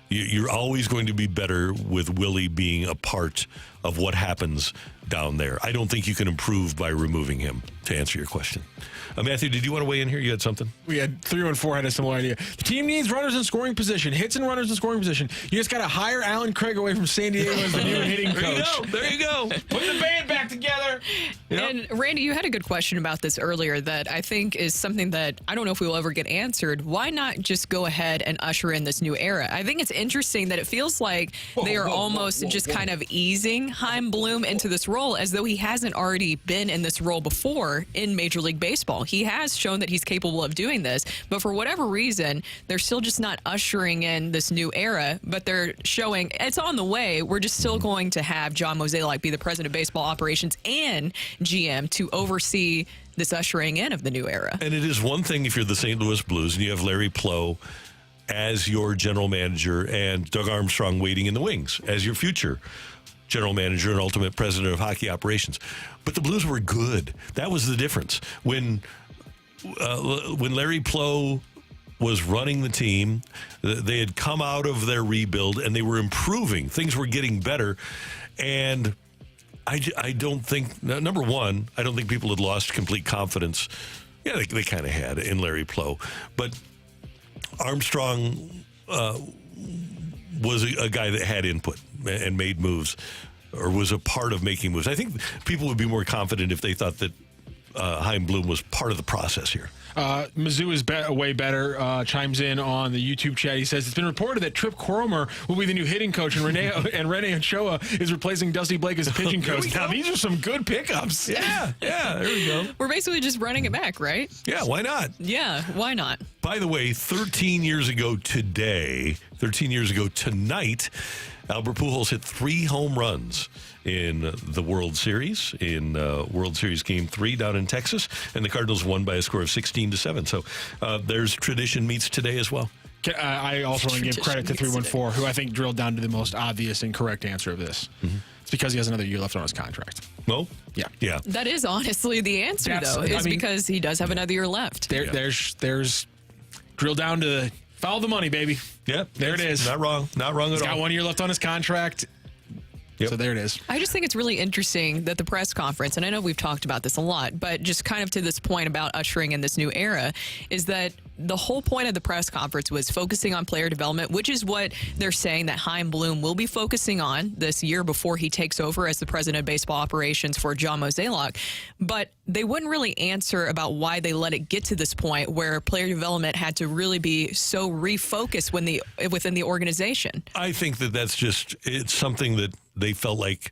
Speaker 2: You're always going to be better with Willie being a part of what happens down there. I don't think you can improve by removing him, to answer your question. Matthew, did you want to weigh in here? You had something?
Speaker 4: We had 314 had a similar idea. The team needs runners in scoring position, hits and runners in scoring position. You just got to hire Alan Craig away from San Diego as the new hitting coach.
Speaker 2: There you go.
Speaker 4: Put the band back together.
Speaker 3: Yep. And Randy, you had a good question about this earlier that I think is something that I don't know if we will ever get answered. Why not just go ahead and usher in this new era? I think it's interesting that it feels like they are almost kind of easing Chaim Bloom into this role as though he hasn't already been in this role before in Major League Baseball. He has shown that he's capable of doing this, but for whatever reason, they're still just not ushering in this new era, but they're showing it's on the way. We're just still going to have John Mozeliak be the president of baseball operations and GM to oversee this ushering in of the new era.
Speaker 2: And it is one thing if you're the St. Louis Blues and you have Larry Plow as your general manager and Doug Armstrong waiting in the wings as your future general manager and ultimate president of hockey operations. But the Blues were good. That was the difference. When Larry Plow was running the team, they had come out of their rebuild and they were improving. Things were getting better. And I don't think, number one, I don't think people had lost complete confidence. Yeah, they kind of had in Larry Plow. But Armstrong was a guy that had input and made moves or was a part of making moves. I think people would be more confident if they thought that Chaim Bloom was part of the process here.
Speaker 4: Mizzou is way better. Chimes in on the YouTube chat. He says, it's been reported that Trip Cromer will be the new hitting coach, and Rene Ochoa is replacing Dusty Blake as pitching coach. Now, these are some good pickups.
Speaker 2: Yeah, there we go.
Speaker 3: We're basically just running it back, right?
Speaker 2: Yeah, why not?
Speaker 3: Yeah, why not?
Speaker 2: By the way, 13 years ago tonight, Albert Pujols hit 3 home runs in the World Series, in World Series Game 3 down in Texas, and the Cardinals won by a score of 16-7. So there's tradition meets today as well.
Speaker 4: I also want to give credit to 314, who I think drilled down to the most obvious and correct answer of this. Mm-hmm. It's because he has another year left on his contract.
Speaker 2: Well, yeah.
Speaker 3: That is honestly the answer, though. It's because he does have another year left.
Speaker 4: There's drill down to follow the money, baby.
Speaker 2: Yep.
Speaker 4: There it is.
Speaker 2: Not wrong at all.
Speaker 4: He's got 1 year left on his contract. Yep. So there it is.
Speaker 3: I just think it's really interesting that the press conference, and I know we've talked about this a lot, but just kind of to this point about ushering in this new era, is that the whole point of the press conference was focusing on player development, which is what they're saying that Chaim Bloom will be focusing on this year before he takes over as the president of baseball operations for John Mozeliak. But they wouldn't really answer about why they let it get to this point where player development had to really be so refocused within the organization.
Speaker 2: I think that's just, it's something that they felt like,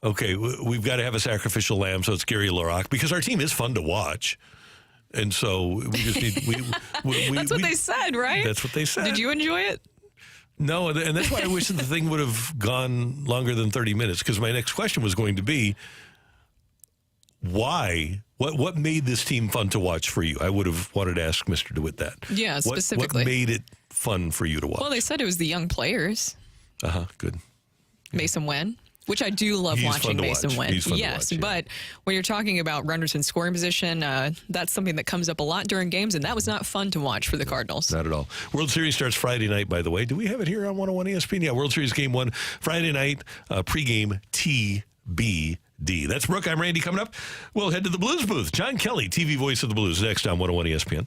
Speaker 2: okay, we've got to have a sacrificial lamb, so it's Gary LaRocque, because our team is fun to watch. And so we just need...
Speaker 3: That's what they said, right?
Speaker 2: That's what they said.
Speaker 3: Did you enjoy it?
Speaker 2: No, and that's why I wish that the thing would have gone longer than 30 minutes, because my next question was going to be, why? What made this team fun to watch for you? I would have wanted to ask Mr. DeWitt that.
Speaker 3: Yeah, specifically.
Speaker 2: What made it fun for you to watch?
Speaker 3: Well, they said it was the young players.
Speaker 2: Good.
Speaker 3: Mason Wen, which I do love watching Mason Wen. Yes, but when you're talking about runners in scoring position, that's something that comes up a lot during games, and that was not fun to watch for the Cardinals.
Speaker 2: Not at all. World Series starts Friday night, by the way. Do we have it here on 101 ESPN? Yeah, World Series Game 1, Friday night, pregame TBD. That's Brooke. I'm Randy. Coming up, we'll head to the Blues booth. John Kelly, TV voice of the Blues, next on 101 ESPN.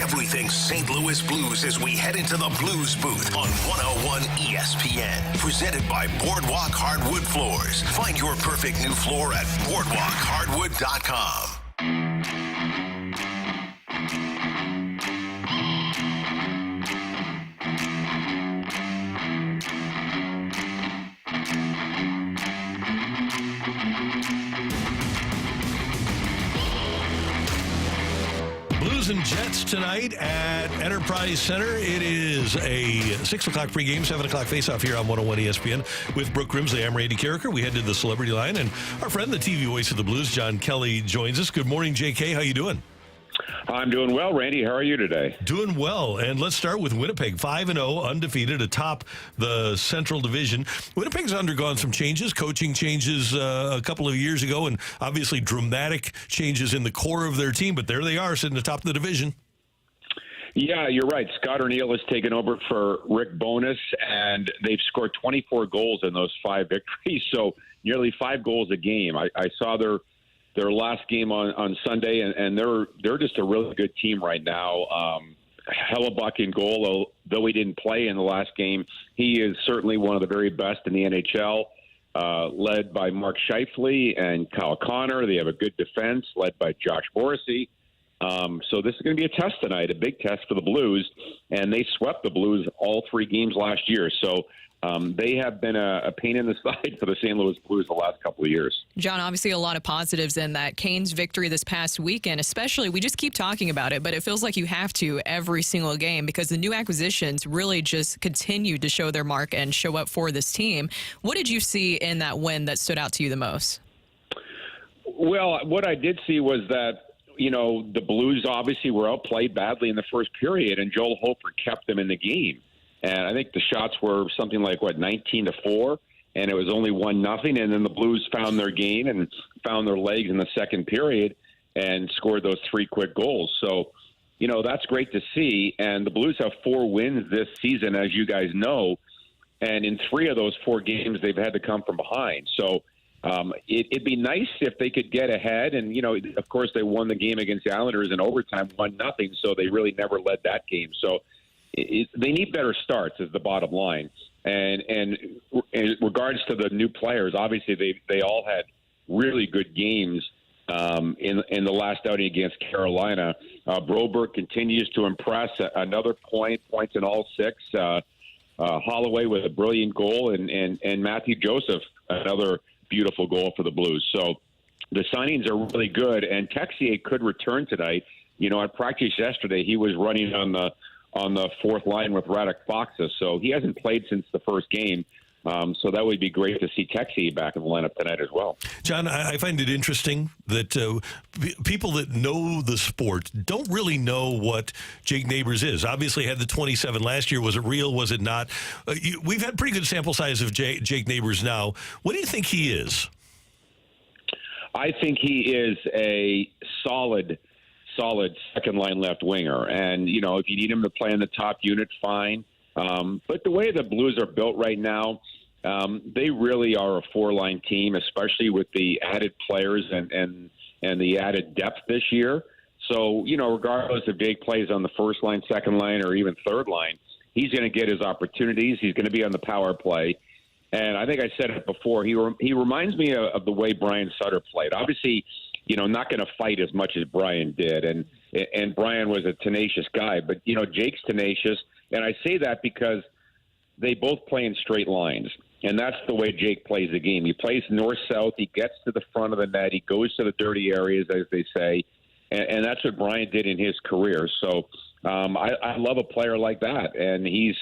Speaker 1: everything St. Louis Blues as we head into the Blues booth on 101 ESPN. Presented by Boardwalk Hardwood Floors. Find your perfect new floor at boardwalkhardwood.com.
Speaker 2: Blues and Jets tonight at Enterprise Center. It is a 6 o'clock pregame, 7 o'clock faceoff here on 101 ESPN with Brooke Grimsley. I'm Randy Carricker. We head to the celebrity line, and our friend, the TV voice of the Blues, John Kelly, joins us. Good morning, JK. How you doing?
Speaker 10: I'm doing well, Randy. How are you today?
Speaker 2: Doing well. And let's start with Winnipeg, 5-0, undefeated atop the Central Division. Winnipeg's undergone some changes, coaching changes a couple of years ago, and obviously dramatic changes in the core of their team. But there they are, sitting atop the division.
Speaker 10: Yeah, you're right. Scott O'Neill has taken over for Rick Bowness, and they've scored 24 goals in those 5 victories, so nearly 5 goals a game. I saw their last game on Sunday, and they're just a really good team right now. Hellebuck in goal, though he didn't play in the last game, he is certainly one of the very best in the NHL, led by Mark Scheifele and Kyle Connor. They have a good defense led by Josh Morrissey. So this is going to be a test tonight, a big test for the Blues, and they swept the Blues all 3 games last year. So they have been a pain in the side for the St. Louis Blues the last couple of years.
Speaker 3: John, obviously a lot of positives in that Canes victory this past weekend, especially, we just keep talking about it, but it feels like you have to every single game because the new acquisitions really just continue to show their mark and show up for this team. What did you see in that win that stood out to you the most?
Speaker 10: Well, what I did see was that, the Blues obviously were outplayed badly in the first period, and Joel Hofer kept them in the game. And I think the shots were something like, 19-4, and it was only 1-0. And then the Blues found their game and found their legs in the second period and scored those 3 quick goals. So, that's great to see. And the Blues have 4 wins this season, as you guys know. And in 3 of those 4 games, they've had to come from behind. So it'd be nice if they could get ahead. And, of course, they won the game against the Islanders in overtime, 1-0. So they really never led that game. So they need better starts is the bottom line. And in regards to the new players, obviously they all had really good games in the last outing against Carolina. Broberg continues to impress. Another points in all 6. Holloway with a brilliant goal, and Matthew Joseph, another beautiful goal for the Blues. So the signings are really good, and Texier could return tonight. At practice yesterday, he was running on the 4th line with Rocc Foxa, so he hasn't played since the first game. So that would be great to see Texier back in the lineup tonight as well.
Speaker 2: John, I find it interesting that people that know the sport don't really know what Jake Neighbors is. Obviously had the 27 last year. Was it real? Was it not? We've had pretty good sample size of Jake Neighbors now. What do you think he is?
Speaker 10: I think he is a solid second-line left winger. And, if you need him to play in the top unit, fine. But the way the Blues are built right now, they really are a 4-line team, especially with the added players and the added depth this year. So, regardless if Jake plays on the first line, second line, or even third line, he's going to get his opportunities. He's going to be on the power play. And I think I said it before, he reminds me of the way Brian Sutter played. Obviously, not going to fight as much as Brian did. And Brian was a tenacious guy. But, Jake's tenacious. And I say that because they both play in straight lines. And that's the way Jake plays the game. He plays north-south. He gets to the front of the net. He goes to the dirty areas, as they say. And that's what Brian did in his career. So I love a player like that. And he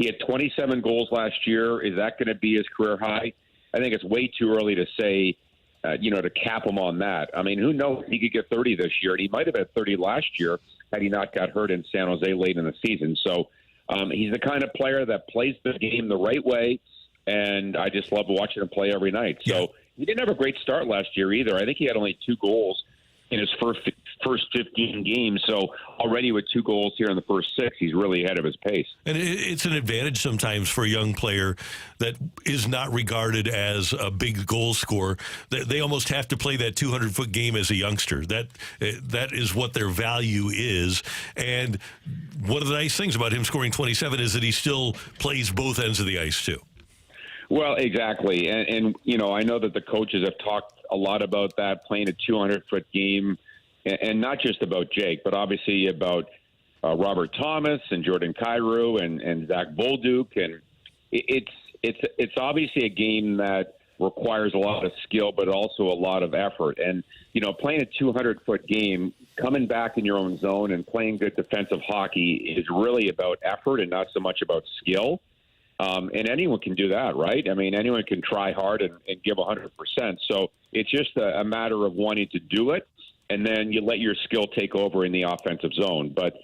Speaker 10: had 27 goals last year. Is that going to be his career high? I think it's way too early to say, to cap him on that. I mean, who knows? He could get 30 this year. And he might have had 30 last year had he not got hurt in San Jose late in the season. So he's the kind of player that plays the game the right way. And I just love watching him play every night. So he didn't have a great start last year either. I think he had only 2 goals in his first first 15 games. So already with 2 goals here in the first 6, he's really ahead of his pace.
Speaker 2: And it's an advantage sometimes for a young player that is not regarded as a big goal scorer. They almost have to play that 200-foot game as a youngster. That is what their value is. And one of the nice things about him scoring 27 is that he still plays both ends of the ice, too.
Speaker 10: Well, exactly. And I know that the coaches have talked a lot about that, playing a 200-foot game, and not just about Jake, but obviously about Robert Thomas and Jordan Kyrou and Zach Bolduc. And it's obviously a game that requires a lot of skill, but also a lot of effort. And, playing a 200-foot game, coming back in your own zone and playing good defensive hockey is really about effort and not so much about skill. And anyone can do that, right? I mean, anyone can try hard and give 100%. So it's just a matter of wanting to do it, and then you let your skill take over in the offensive zone. But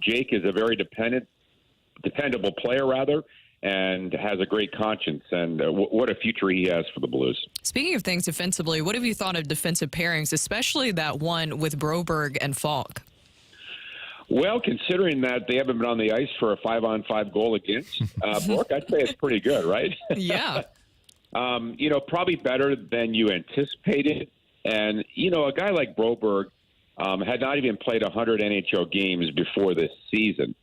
Speaker 10: Jake is a very dependable player, and has a great conscience. And what a future he has for the Blues.
Speaker 3: Speaking of things defensively, what have you thought of defensive pairings, especially that one with Broberg and Falk?
Speaker 10: Well, considering that they haven't been on the ice for a 5-on-5 goal against Brooke, I'd say it's pretty good, right?
Speaker 3: Yeah.
Speaker 10: Probably better than you anticipated. And, a guy like Broberg had not even played 100 NHL games before this season.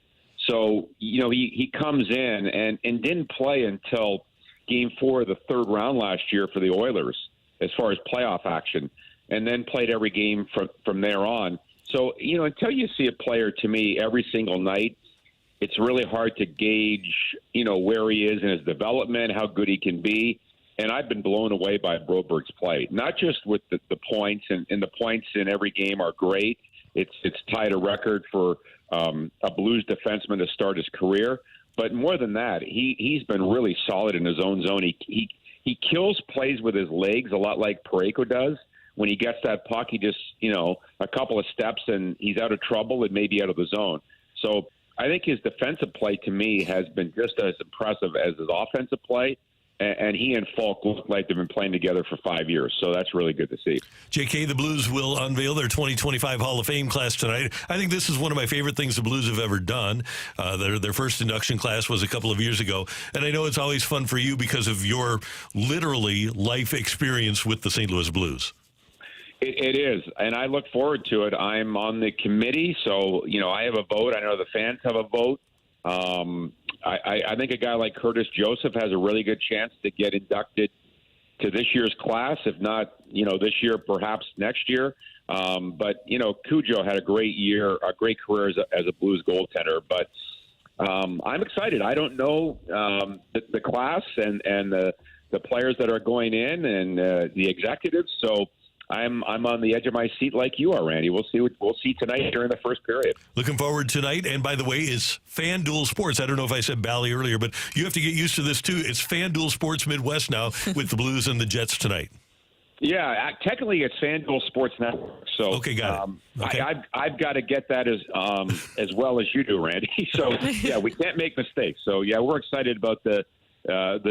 Speaker 10: So, he comes in and didn't play until Game 4 of the 3rd round last year for the Oilers as far as playoff action, and then played every game from there on. So, until you see a player, to me, every single night, it's really hard to gauge, where he is in his development, how good he can be. And I've been blown away by Broberg's play, not just with the points, and the points in every game are great. It's tied a record for a Blues defenseman to start his career. But more than that, he's been really solid in his own zone. He kills plays with his legs a lot like Parayko does. When he gets that puck, he just, a couple of steps and he's out of trouble and maybe out of the zone. So I think his defensive play, to me, has been just as impressive as his offensive play. And he and Falk look like they've been playing together for 5 years. So that's really good to see.
Speaker 2: JK, the Blues will unveil their 2025 Hall of Fame class tonight. I think this is one of my favorite things the Blues have ever done. Their first induction class was a couple of years ago. And I know it's always fun for you because of your literally life experience with the St. Louis Blues.
Speaker 10: It is, and I look forward to it. I'm on the committee, so, I have a vote. I know the fans have a vote. I think a guy like Curtis Joseph has a really good chance to get inducted to this year's class. If not, this year, perhaps next year. But Cujo had a great year, a great career as a Blues goaltender. But I'm excited. I don't know the class and the players that are going in and the executives. So I'm on the edge of my seat like you are, Randy. We'll see tonight during the first period.
Speaker 2: Looking forward tonight. And by the way, it's FanDuel Sports. I don't know if I said Bally earlier, but you have to get used to this too. It's FanDuel Sports Midwest now with the Blues and the Jets tonight. Yeah,
Speaker 10: technically it's FanDuel Sports Network. So
Speaker 2: okay, got it. Okay.
Speaker 10: I've got to get that as well as you do, Randy. So yeah, we can't make mistakes. So yeah, we're excited about the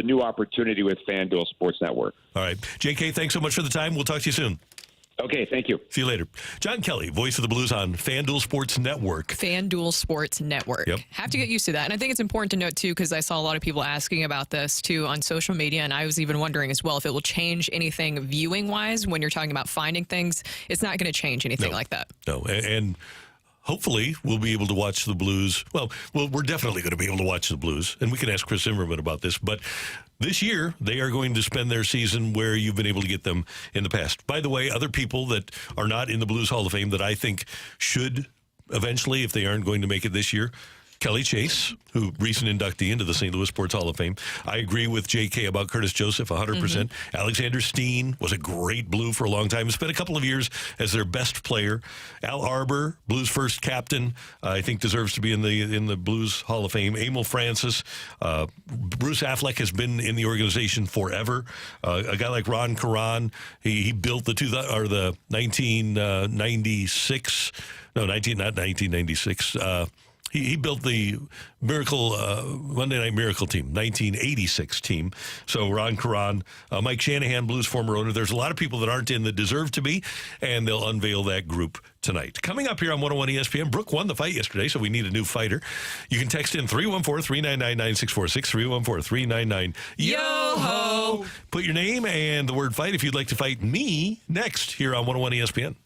Speaker 10: new opportunity with FanDuel Sports Network.
Speaker 2: All right, JK, thanks so much for the time. We'll talk to you soon.
Speaker 10: Okay, thank you.
Speaker 2: See you later. John Kelly, voice of the Blues on FanDuel Sports Network.
Speaker 3: FanDuel Sports Network.
Speaker 2: Yep.
Speaker 3: Have to get used to that. And I think it's important to note, too, because I saw a lot of people asking about this, too, on social media. And I was even wondering as well if it will change anything viewing-wise when you're talking about finding things. It's not going to change anything like that.
Speaker 2: No, and hopefully we'll be able to watch the Blues. Well, we're definitely going to be able to watch the Blues. And we can ask Chris Zimmerman about this. But this year, they are going to spend their season where you've been able to get them in the past. By the way, other people that are not in the Blues Hall of Fame that I think should eventually, if they aren't going to make it this year, Kelly Chase, who recent inductee into the St. Louis Sports Hall of Fame. I agree with JK about Curtis Joseph, 100%. Mm-hmm. Alexander Steen was a great Blue for a long time. Spent a couple of years as their best player. Al Arbor, Blues first captain, I think deserves to be in the Blues Hall of Fame. Emil Francis, Bruce Affleck has been in the organization forever. A guy like Ron Caron, he built the 1996. He built the Monday Night Miracle team, 1986 team. So Ron Caron, Mike Shanahan, Blues former owner. There's a lot of people that aren't in that deserve to be, and they'll unveil that group tonight. Coming up here on 101 ESPN, Brooke won the fight yesterday, so we need a new fighter. You can text in 314-399-9646, 314-399-YO-HO. Put your name and the word fight if you'd like to fight me next here on 101 ESPN.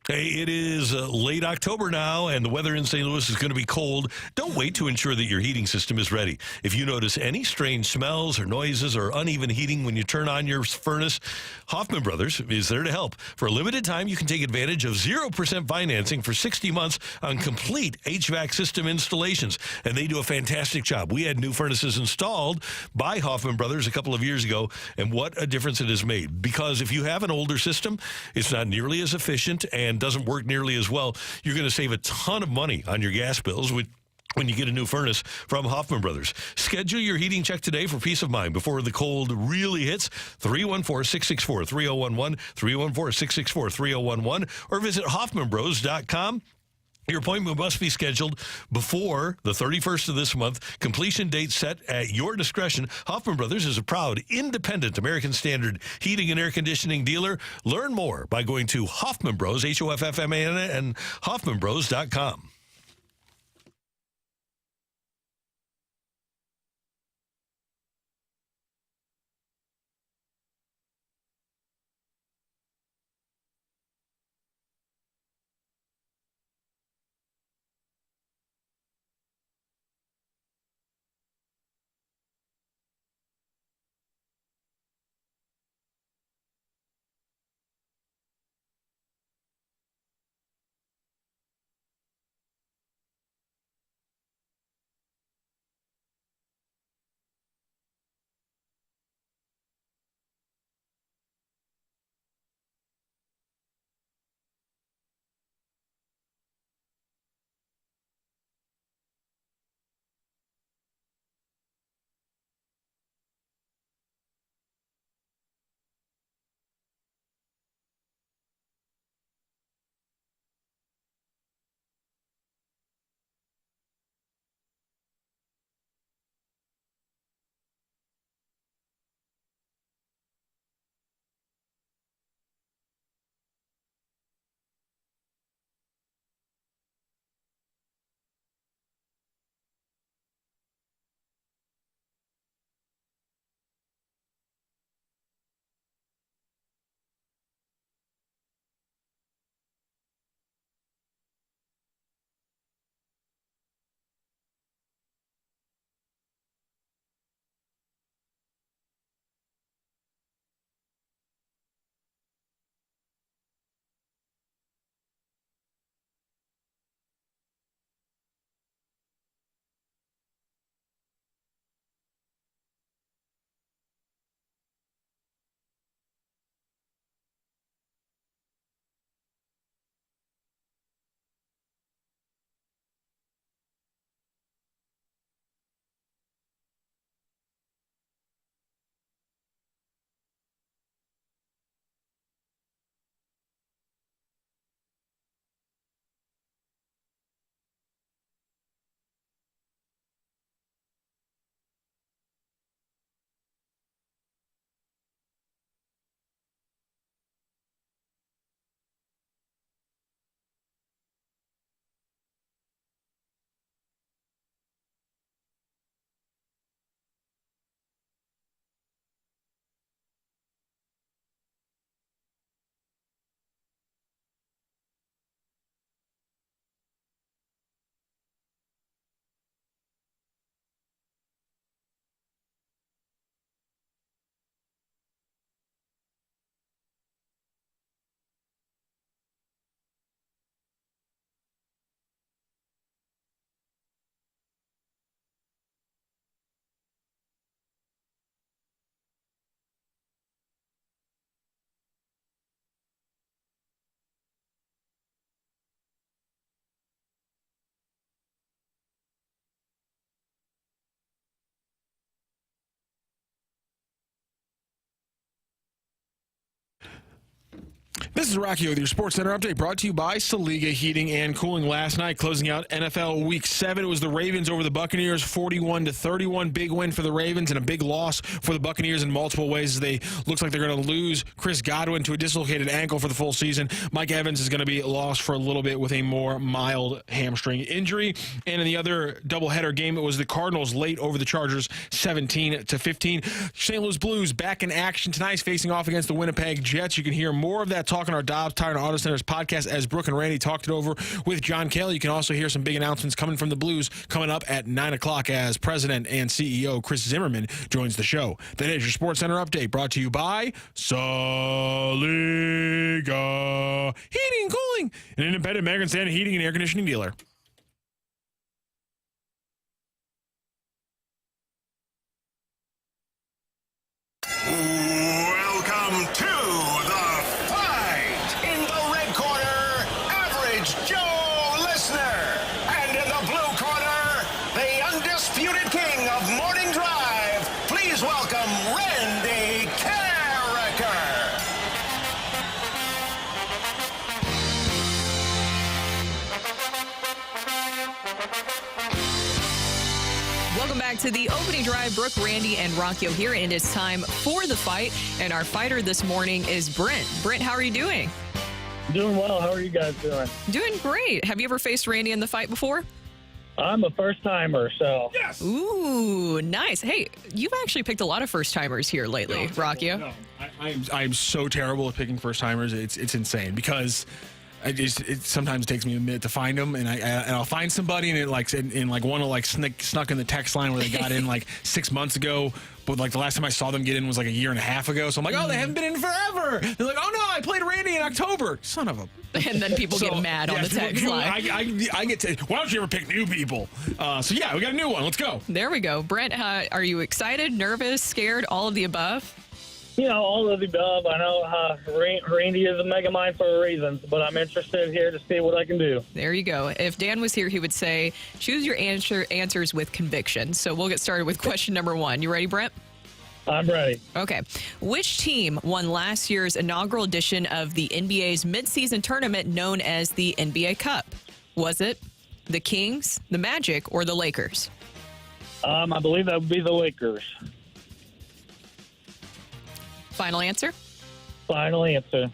Speaker 2: Hey, it is late October now, and the weather in St. Louis is going to be cold. Don't wait to ensure that your heating system is ready. If you notice any strange smells or noises or uneven heating when you turn on your furnace, Hoffman Brothers is there to help. For a limited time, you can take advantage of 0% financing for 60 months on complete HVAC system installations, and they do a fantastic job. We had new furnaces installed by Hoffman Brothers a couple of years ago, and what a difference it has made. Because if you have an older system, it's not nearly as efficient and doesn't work nearly as well. You're going to save a ton of money on your gas bills when you get a new furnace from Hoffman Brothers. Schedule your heating check today for peace of mind before the cold really hits. 314-664-3011, 314-664-3011, or visit hoffmanbros.com. Your appointment must be scheduled before the 31st of this month. Completion date set at your discretion. Hoffman Brothers is a proud, independent American Standard heating and air conditioning dealer. Learn more by going to Hoffman Bros, Hoffman, and hoffmanbros.com.
Speaker 4: This is Rocc with your Sports Center update brought to you by Saliga Heating and Cooling. Last night, closing out NFL Week 7, it was the Ravens over the Buccaneers, 41-31. Big win for the Ravens and a big loss for the Buccaneers in multiple ways. Looks like they're going to lose Chris Godwin to a dislocated ankle for the full season. Mike Evans is going to be lost for a little bit with a more mild hamstring injury. And in the other doubleheader game, it was the Cardinals late over the Chargers, 17-15. St. Louis Blues back in action tonight, facing off against the Winnipeg Jets. You can hear more of that talk on our Dobbs Tire and Auto Centers podcast as Brooke and Randy talked it over with John Kelly. You can also hear some big announcements coming from the Blues coming up at 9 o'clock as President and CEO Chris Zimmerman joins the show. That is your Sports Center update brought to you by Saliga Heating and Cooling, an independent American Standard heating and air conditioning dealer.
Speaker 1: Welcome to the fight. In the red corner, Average Joe Listener. And in the blue corner, the undisputed king of morning drive. Please welcome Randy Carricker.
Speaker 3: Welcome back to the opening drive. Brooke, Randy, and Rocc here, and it's time for the fight. And our fighter this morning is Brent. Brent, how are you doing?
Speaker 11: Doing well. How are you guys doing?
Speaker 3: Doing great. Have you ever faced Randy in the fight before?
Speaker 11: I'm a first-timer, so.
Speaker 4: Yes!
Speaker 3: Ooh, nice. Hey, you've actually picked a lot of first-timers here lately, Rocc.
Speaker 4: No, I'm so terrible at picking first-timers. It's insane because it sometimes takes me a minute to find them, and I'll find somebody, and one will snuck in the text line where they got in 6 months ago, but the last time I saw them get in was a year and a half ago. So I'm like, oh, they haven't been in forever. They're like, oh no, I played Randy in October. Son of a.
Speaker 3: And then people get mad on the text line.
Speaker 4: I get to. Why don't you ever pick new people? So yeah, we got a new one. Let's go.
Speaker 3: There we go, Brent. Are you excited, nervous, scared, all of the above?
Speaker 11: You know, all of the above. I know Randy is a mega mind for a reason, but I'm interested here to see what I can do.
Speaker 3: There you go. If Dan was here, he would say, choose your answers with conviction. So we'll get started with question number 1. You ready, Brent?
Speaker 11: I'm ready.
Speaker 3: Okay. Which team won last year's inaugural edition of the NBA's midseason tournament known as the NBA Cup? Was it the Kings, the Magic, or the Lakers?
Speaker 11: I believe that would be the Lakers.
Speaker 3: Final answer?
Speaker 11: Final answer.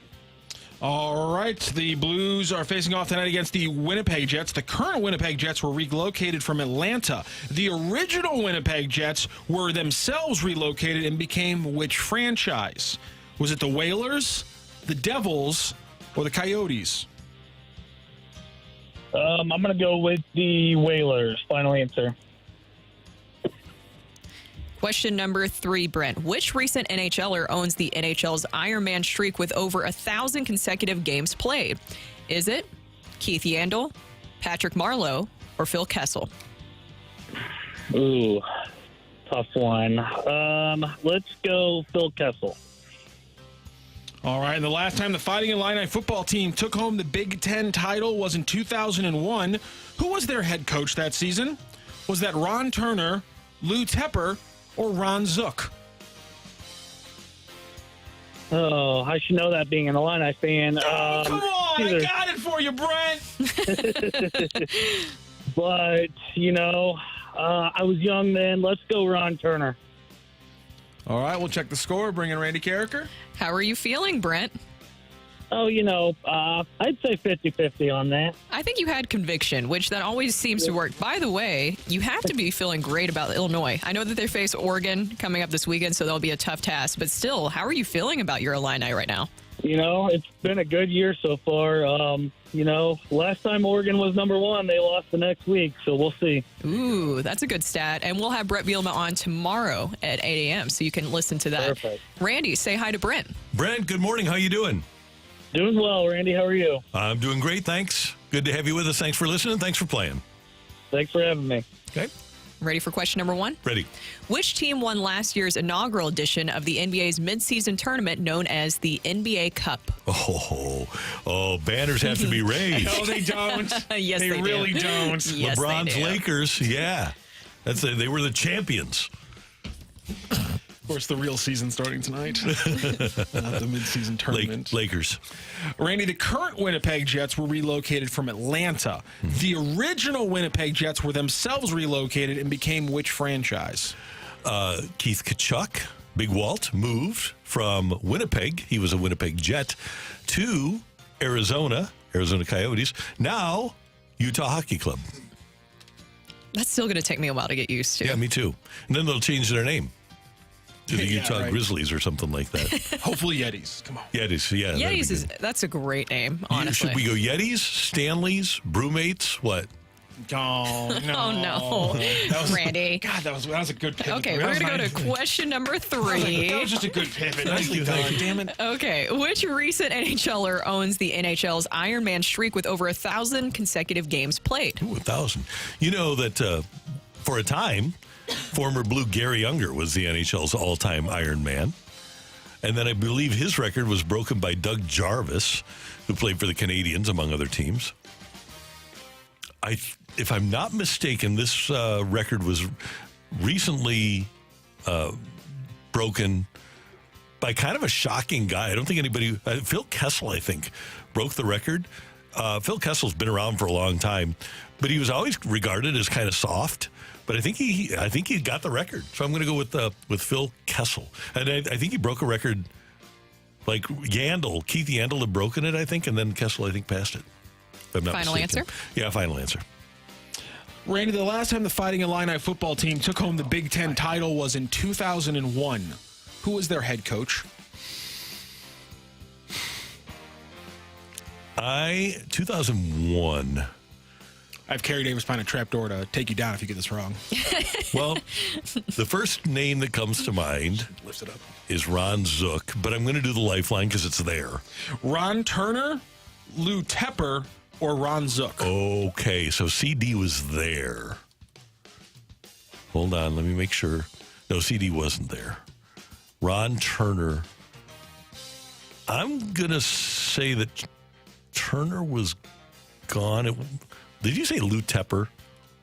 Speaker 4: All right. The Blues are facing off tonight against the Winnipeg Jets. The current Winnipeg Jets were relocated from Atlanta. The original Winnipeg Jets were themselves relocated and became which franchise? Was it the Whalers, the Devils, or the Coyotes?
Speaker 11: I'm going to go with the Whalers. Final answer.
Speaker 3: Question number 3, Brent. Which recent NHLer owns the NHL's Ironman streak with over 1,000 consecutive games played? Is it Keith Yandel, Patrick Marleau, or Phil Kessel?
Speaker 11: Ooh, tough one. Let's go Phil Kessel.
Speaker 4: All right. And the last time the Fighting Illini football team took home the Big Ten title was in 2001. Who was their head coach that season? Was that Ron Turner, Lou Tepper, or Ron Zook?
Speaker 11: Oh, I should know that being an Illini fan.
Speaker 4: Come on, I got it for you, Brent.
Speaker 11: But, I was young then. Let's go Ron Turner.
Speaker 4: All right, we'll check the score. Bring in Randy Carricker.
Speaker 3: How are you feeling, Brent?
Speaker 11: Oh, I'd say 50-50 on that.
Speaker 3: I think you had conviction, which that always seems to work. By the way, you have to be feeling great about Illinois. I know that they face Oregon coming up this weekend, so that'll be a tough task. But still, how are you feeling about your Illini right now?
Speaker 11: It's been a good year so far. Last time Oregon was number 1, they lost the next week, so we'll see.
Speaker 3: Ooh, that's a good stat. And we'll have Brett Bielema on tomorrow at 8 a.m., so you can listen to that.
Speaker 11: Perfect.
Speaker 3: Randy, say hi to Brent.
Speaker 2: Brent, good morning. How you doing?
Speaker 11: Doing well, Randy. How are you?
Speaker 2: I'm doing great, thanks. Good to have you with us. Thanks for listening. Thanks for playing.
Speaker 11: Thanks for having me.
Speaker 2: Okay.
Speaker 3: Ready for question number 1?
Speaker 2: Ready.
Speaker 3: Which team won last year's inaugural edition of the NBA's midseason tournament known as the NBA Cup?
Speaker 2: Oh, banners have to be raised.
Speaker 4: No, they don't.
Speaker 3: Yes, they
Speaker 4: really
Speaker 3: do.
Speaker 4: don't.
Speaker 3: Yes,
Speaker 2: LeBron's
Speaker 3: they do.
Speaker 2: Lakers, yeah. They were the champions.
Speaker 4: course, the real season starting tonight. Not the midseason tournament.
Speaker 2: Lakers.
Speaker 4: Randy, the current Winnipeg Jets were relocated from Atlanta. The original Winnipeg Jets were themselves relocated and became which franchise?
Speaker 2: Keith Tkachuk, Big Walt, moved from Winnipeg. He was a Winnipeg Jet to Arizona Coyotes. Now, Utah Hockey Club.
Speaker 3: That's still going to take me a while to get used to.
Speaker 2: Yeah, me too. And then they'll change their name to the Utah Grizzlies or something like that.
Speaker 4: Hopefully Yetis. Come on.
Speaker 2: Yetis, yeah.
Speaker 3: Yetis that's a great name, honestly.
Speaker 2: Should we go Yetis, Stanleys, Brewmates, what?
Speaker 4: Oh, no.
Speaker 3: Oh, no. Randy.
Speaker 4: God, that was a good pivot.
Speaker 3: Okay, we're going to go to question number 3.
Speaker 4: That was just a good pivot. Nicely done. Damn it.
Speaker 3: Okay, which recent NHLer owns the NHL's Ironman streak with over 1,000 consecutive games played?
Speaker 2: Ooh, 1,000. You know that for a time, former Blue Gary Unger was the NHL's all-time Ironman. And then I believe his record was broken by Doug Jarvis, who played for the Canadiens, among other teams. If I'm not mistaken, this record was recently broken by kind of a shocking guy. I don't think anybody... Phil Kessel, I think, broke the record. Phil Kessel's been around for a long time, but he was always regarded as kind of soft. But I think he got the record. So I'm going to go with Phil Kessel. And I think he broke a record like Keith Yandel had broken it, I think, and then Kessel, I think, passed it.
Speaker 3: Final answer?
Speaker 2: Yeah, final answer.
Speaker 4: Randy, the last time the Fighting Illini football team took home the Big Ten title was in 2001. Who was their head coach?
Speaker 2: 2001.
Speaker 4: I have Kerry Davis behind a trapdoor to take you down if you get this wrong.
Speaker 2: Well, the first name that comes to mind
Speaker 4: Lift it up.
Speaker 2: is Ron Zook, but I'm going to do the lifeline because it's there.
Speaker 4: Ron Turner, Lou Tepper, or Ron Zook?
Speaker 2: Okay, so CD was there. Hold on, let me make sure. No, CD wasn't there. Ron Turner. I'm going to say that Turner was gone. Did you say Lou Tepper?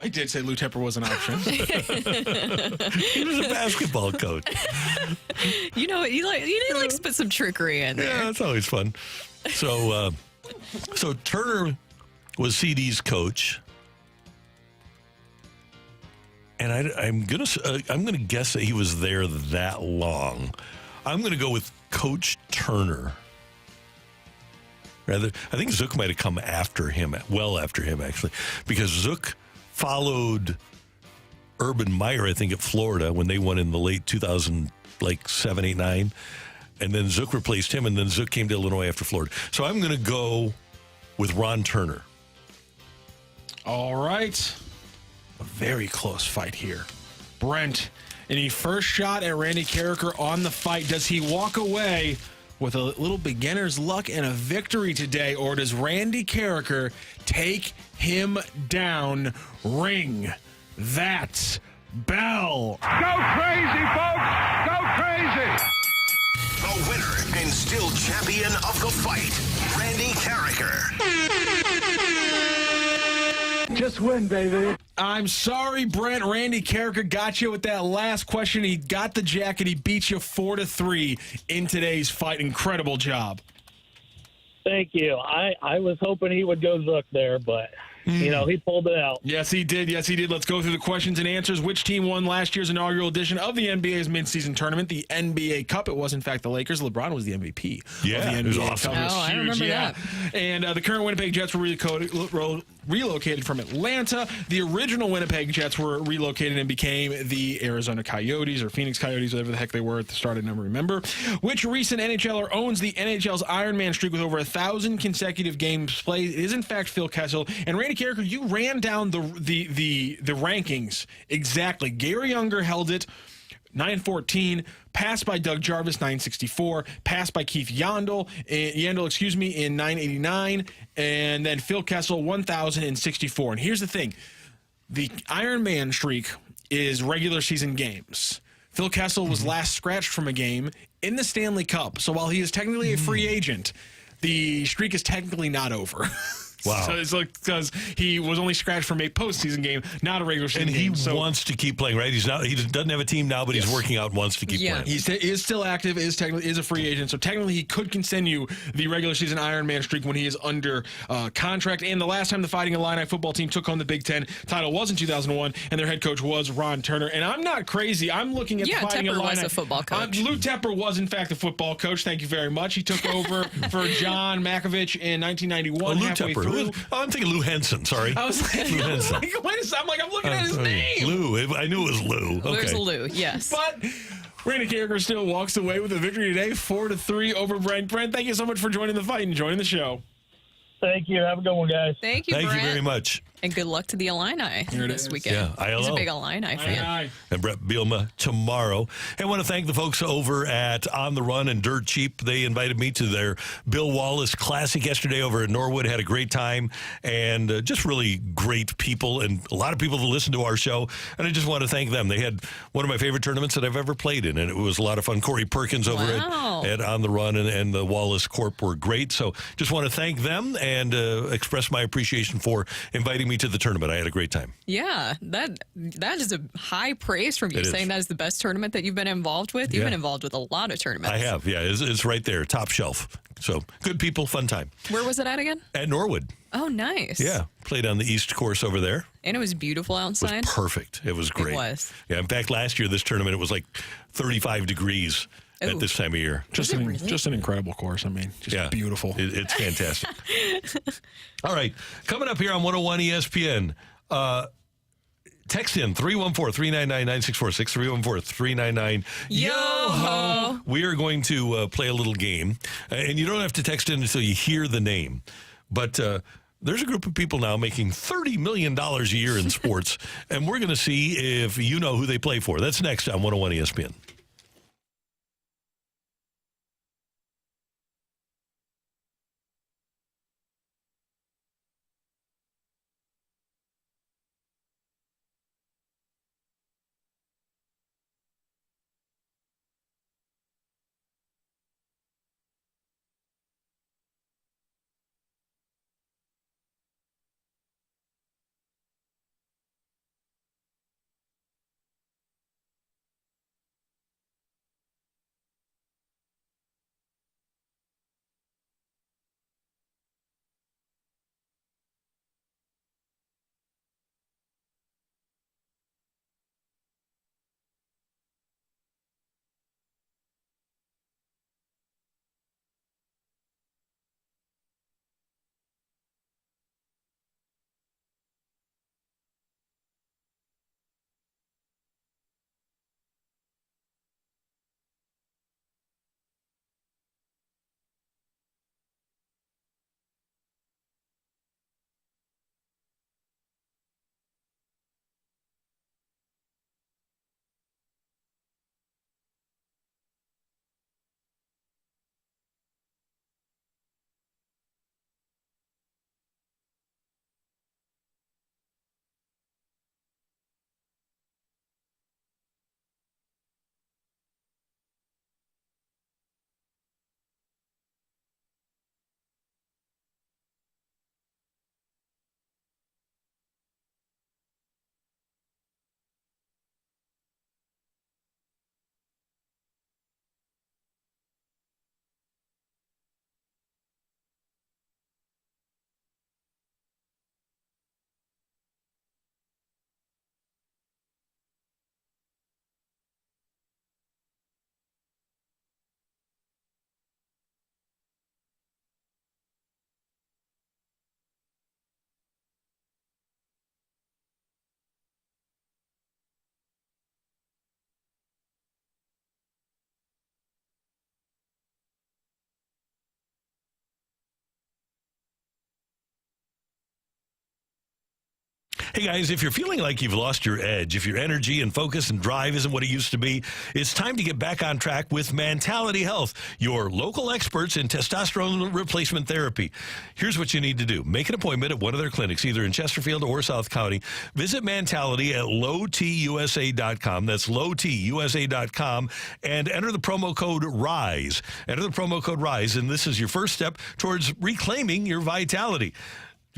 Speaker 4: I did say Lou Tepper was an option.
Speaker 2: He was a basketball coach.
Speaker 3: You know, you like to put some trickery in there.
Speaker 2: Yeah, that's always fun. So Turner was CD's coach, and I'm gonna guess that he was there that long. I'm gonna go with Coach Turner. Rather, I think Zook might have come after him, well after him actually, because Zook followed Urban Meyer, I think, at Florida when they won in the late 2000, like 7, 8, 9. And then Zook replaced him, and then Zook came to Illinois after Florida. So I'm going to go with Ron Turner.
Speaker 4: All right. A very close fight here. Brent, any first shot at Randy Carricker on the fight? Does he walk away with a little beginner's luck and a victory today, or does Randy Carricker take him down? Ring that bell.
Speaker 12: Go crazy, folks! Go crazy!
Speaker 1: The winner and still champion of the fight, Randy Carricker.
Speaker 12: Just win, baby.
Speaker 4: I'm sorry, Brent. Randy Carricker got you with that last question. He got the jacket. He beat you 4-3 in today's fight. Incredible job.
Speaker 11: Thank you. I was hoping he would go Zook there, but, you know, he pulled it out.
Speaker 4: Yes, he did. Yes, he did. Let's go through the questions and answers. Which team won last year's inaugural edition of the NBA's midseason tournament, the NBA Cup? It was, in fact, the Lakers. LeBron was the MVP of the NBA
Speaker 2: it was awesome.
Speaker 4: Cup. It was
Speaker 3: I remember that.
Speaker 4: And the current Winnipeg Jets were relocated from Atlanta. The original Winnipeg Jets were relocated and became the Arizona Coyotes or Phoenix Coyotes, whatever the heck they were at the start. I never remember. Which recent NHLer owns the NHL's Ironman streak with over 1,000 consecutive games played? It is, in fact, Phil Kessel. And Randy Carricker, you ran down the rankings exactly. Gary Unger held it 914, passed by Doug Jarvis 964, passed by Keith Yandel in 989, and then Phil Kessel 1064. And here's the thing: the Ironman streak is regular season games. Phil Kessel was last scratched from a game in the Stanley Cup, so while he is technically a free agent, the streak is technically not over.
Speaker 2: Wow.
Speaker 4: So it's like because he was only scratched from a postseason game, not a regular season game.
Speaker 2: And he wants to keep playing, right? He doesn't have a team now, but he's working out and wants to keep playing.
Speaker 4: He is still active, is a free agent, so technically he could continue the regular season Ironman streak when he is under contract. And the last time the Fighting Illini football team took home the Big Ten title was in 2001, and their head coach was Ron Turner. And I'm not crazy. I'm looking at the Fighting
Speaker 3: Tepper
Speaker 4: Illini.
Speaker 3: was a football coach.
Speaker 4: Lou Tepper was, in fact, the football coach. Thank you very much. He took over for John Makovich in 1991.
Speaker 2: Lou Tepper. I'm thinking Lou Henson. Sorry.
Speaker 4: I was like,
Speaker 2: Lou Henson.
Speaker 4: wait a second. I'm looking at his name.
Speaker 2: Lou. I knew it was Lou. Okay.
Speaker 3: There's Lou, yes.
Speaker 4: But Randy Carricker still walks away with a victory today, 4-3 over Brent. Brent, thank you so much for joining the fight and joining the show.
Speaker 11: Thank you. Have a good one, guys.
Speaker 3: Thank you,
Speaker 2: Thank
Speaker 3: Brent.
Speaker 2: you very much.
Speaker 3: And good luck to the Illini this weekend.
Speaker 2: Yeah,
Speaker 3: He's a
Speaker 2: ILO.
Speaker 3: big Illini fan.
Speaker 2: And Brett Bielema tomorrow. I want to thank the folks over at On the Run and Dirt Cheap. They invited me to their Bill Wallace Classic yesterday over in Norwood. Had a great time and just really great people and a lot of people that listen to our show. And I just want to thank them. They had one of my favorite tournaments that I've ever played in, and it was a lot of fun. Corey Perkins over at On the Run and the Wallace Corp were great. So just want to thank them and express my appreciation for inviting me to the tournament. I had a great time.
Speaker 3: Yeah, that is a high praise from you, saying that is the best tournament that you've been involved with. You've been involved with a lot of tournaments.
Speaker 2: I have, yeah. It's right there, top shelf. So good people, fun time.
Speaker 3: Where was it at again?
Speaker 2: At Norwood.
Speaker 3: Oh, nice.
Speaker 2: Yeah, played on the East Course over there.
Speaker 3: And it was beautiful outside.
Speaker 2: It was perfect. It was great.
Speaker 3: It was.
Speaker 2: Yeah, in fact, last year, this tournament, it was like 35 degrees.
Speaker 3: Ooh.
Speaker 2: At this time of year.
Speaker 4: Just an incredible course. I mean, just beautiful.
Speaker 2: It's fantastic. All right. Coming up here on 101 ESPN, text in 314-399-9646, 314-399-YO-HO. We are going to play a little game. And you don't have to text in until you hear the name. But there's a group of people now making $30 million a year in sports. And we're going to see if you know who they play for. That's next on 101 ESPN. Hey, guys, if you're feeling like you've lost your edge, if your energy and focus and drive isn't what it used to be, it's time to get back on track with Mentality Health, your local experts in testosterone replacement therapy. Here's what you need to do. Make an appointment at one of their clinics, either in Chesterfield or South County. Visit Mentality at lowtusa.com. That's lowtusa.com, and enter the promo code RISE. Enter the promo code RISE, and this is your first step towards reclaiming your vitality.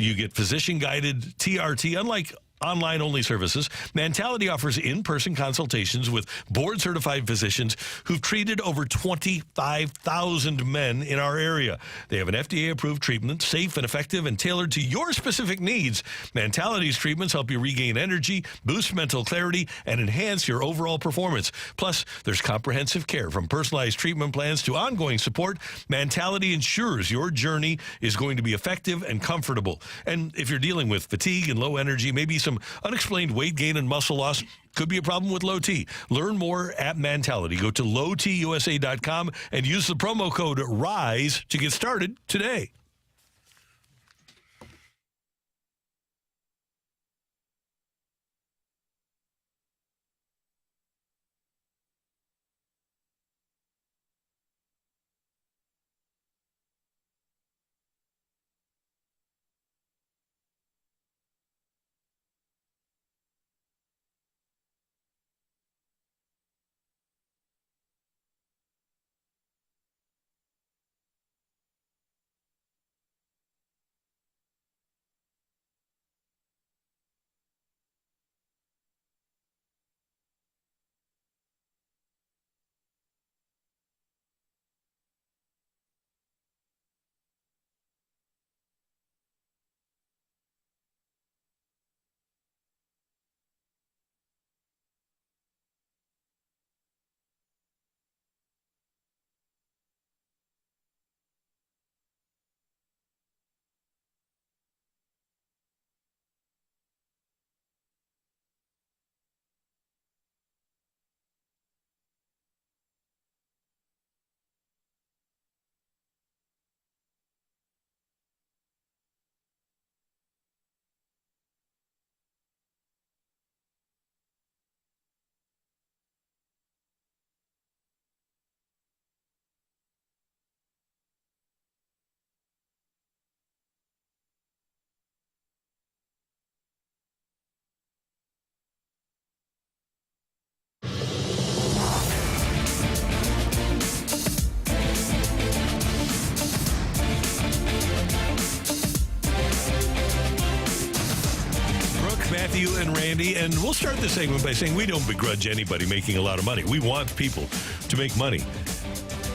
Speaker 2: You get physician-guided TRT, unlike online-only services. Mentality offers in-person consultations with board-certified physicians who've treated over 25,000 men in our area. They have an FDA-approved treatment, safe and effective and tailored to your specific needs. Mentality's treatments help you regain energy, boost mental clarity, and enhance your overall performance. Plus, there's comprehensive care from personalized treatment plans to ongoing support. Mentality ensures your journey is going to be effective and comfortable. And if you're dealing with fatigue and low energy, maybe some unexplained weight gain and muscle loss, could be a problem with low T. Learn more at Mentality. Go to lowtusa.com and use the promo code RISE to get started today. Matthew and Randy, and we'll start this segment by saying we don't begrudge anybody making a lot of money. We want people to make money.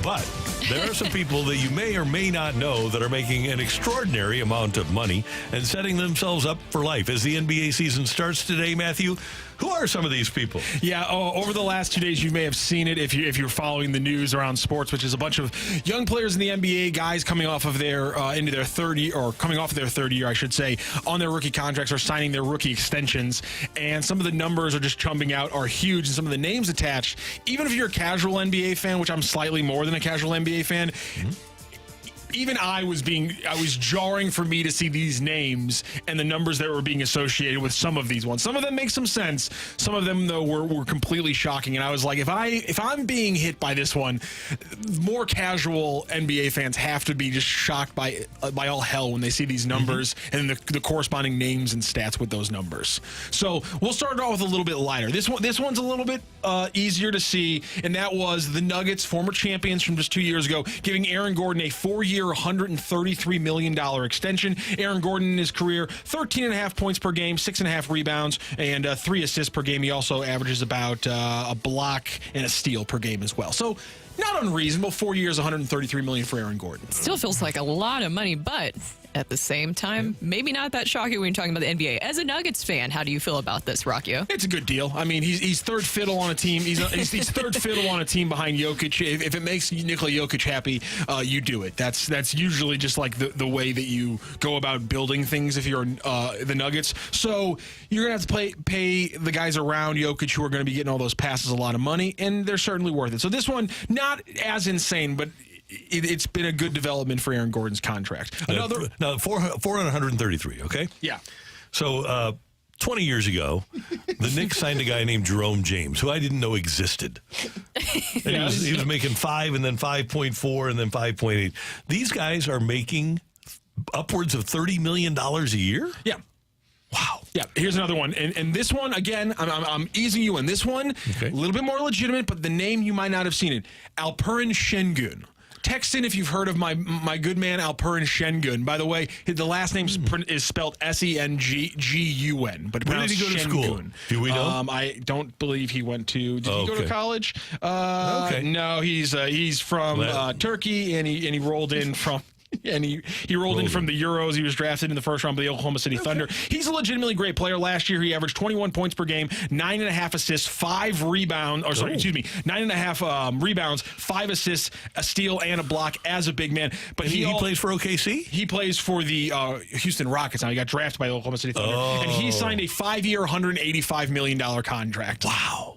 Speaker 2: But there are some people that you may or may not know that are making an extraordinary amount of money and setting themselves up for life. As the NBA season starts today, Matthew, who are some of these people?
Speaker 4: Yeah, over the last 2 days, you may have seen it if you're following the news around sports, which is a bunch of young players in the NBA, guys coming off of their into their third year, or coming off of their third year, I should say, on their rookie contracts or signing their rookie extensions. And some of the numbers are just jumping out, are huge, and some of the names attached. Even if you're a casual NBA fan, which I'm slightly more than a casual NBA fan. Mm-hmm. Even I was jarring for me to see these names and the numbers that were being associated with some of these ones. Some of them make some sense. Some of them, though, were completely shocking. And I was like, if I'm being hit by this one, more casual NBA fans have to be just shocked by all hell when they see these numbers and the corresponding names and stats with those numbers. So we'll start off with a little bit lighter. This one's a little bit easier to see, and that was the Nuggets, former champions from just 2 years ago, giving Aaron Gordon a 4-year, $133 million extension. Aaron Gordon in his career, 13.5 points per game, 6.5 rebounds, and 3 assists per game. He also averages about a block and a steal per game as well. So not unreasonable. 4 years, $133 million for Aaron Gordon.
Speaker 3: Still feels like a lot of money, but at the same time, maybe not that shocking when you're talking about the NBA. As a Nuggets fan, how do you feel about this, Rocc?
Speaker 4: It's a good deal. I mean, he's third fiddle on a team. He's third fiddle on a team behind Jokic. If it makes Nikola Jokic happy, you do it. That's usually just like the way that you go about building things if you're the Nuggets. So you're going to have to pay the guys around Jokic who are going to be getting all those passes a lot of money, and they're certainly worth it. So this one, not as insane, but it's been a good development for Aaron Gordon's contract.
Speaker 2: Now 433, okay?
Speaker 4: Yeah.
Speaker 2: So 20 years ago, the Knicks signed a guy named Jerome James, who I didn't know existed. And he was making 5 and then 5.4 and then 5.8. These guys are making upwards of $30 million a year?
Speaker 4: Yeah.
Speaker 2: Wow.
Speaker 4: Yeah, here's another one. And this one, again, I'm easing you in this one. Okay. A little bit more legitimate, but the name you might not have seen it. Alperen Şengün. Text in if you've heard of my good man Alperen Şengün. By the way, the last name is spelled Sengun, but
Speaker 2: where did he go to school? Do we know?
Speaker 4: I don't believe he went to. Did he go to college?
Speaker 2: Okay.
Speaker 4: No, he's from Turkey, and he rolled in from. And he rolled in from the Euros. He was drafted in the first round by the Oklahoma City Thunder. He's a legitimately great player. Last year, he averaged 21 points per game, 9.5 assists, 5 rebounds, 9.5 rebounds, 5 assists, a steal, and a block as a big man. But
Speaker 2: he plays for OKC?
Speaker 4: He plays for the Houston Rockets now. He got drafted by the Oklahoma City Thunder. And he signed a 5-year, $185 million contract.
Speaker 3: Wow.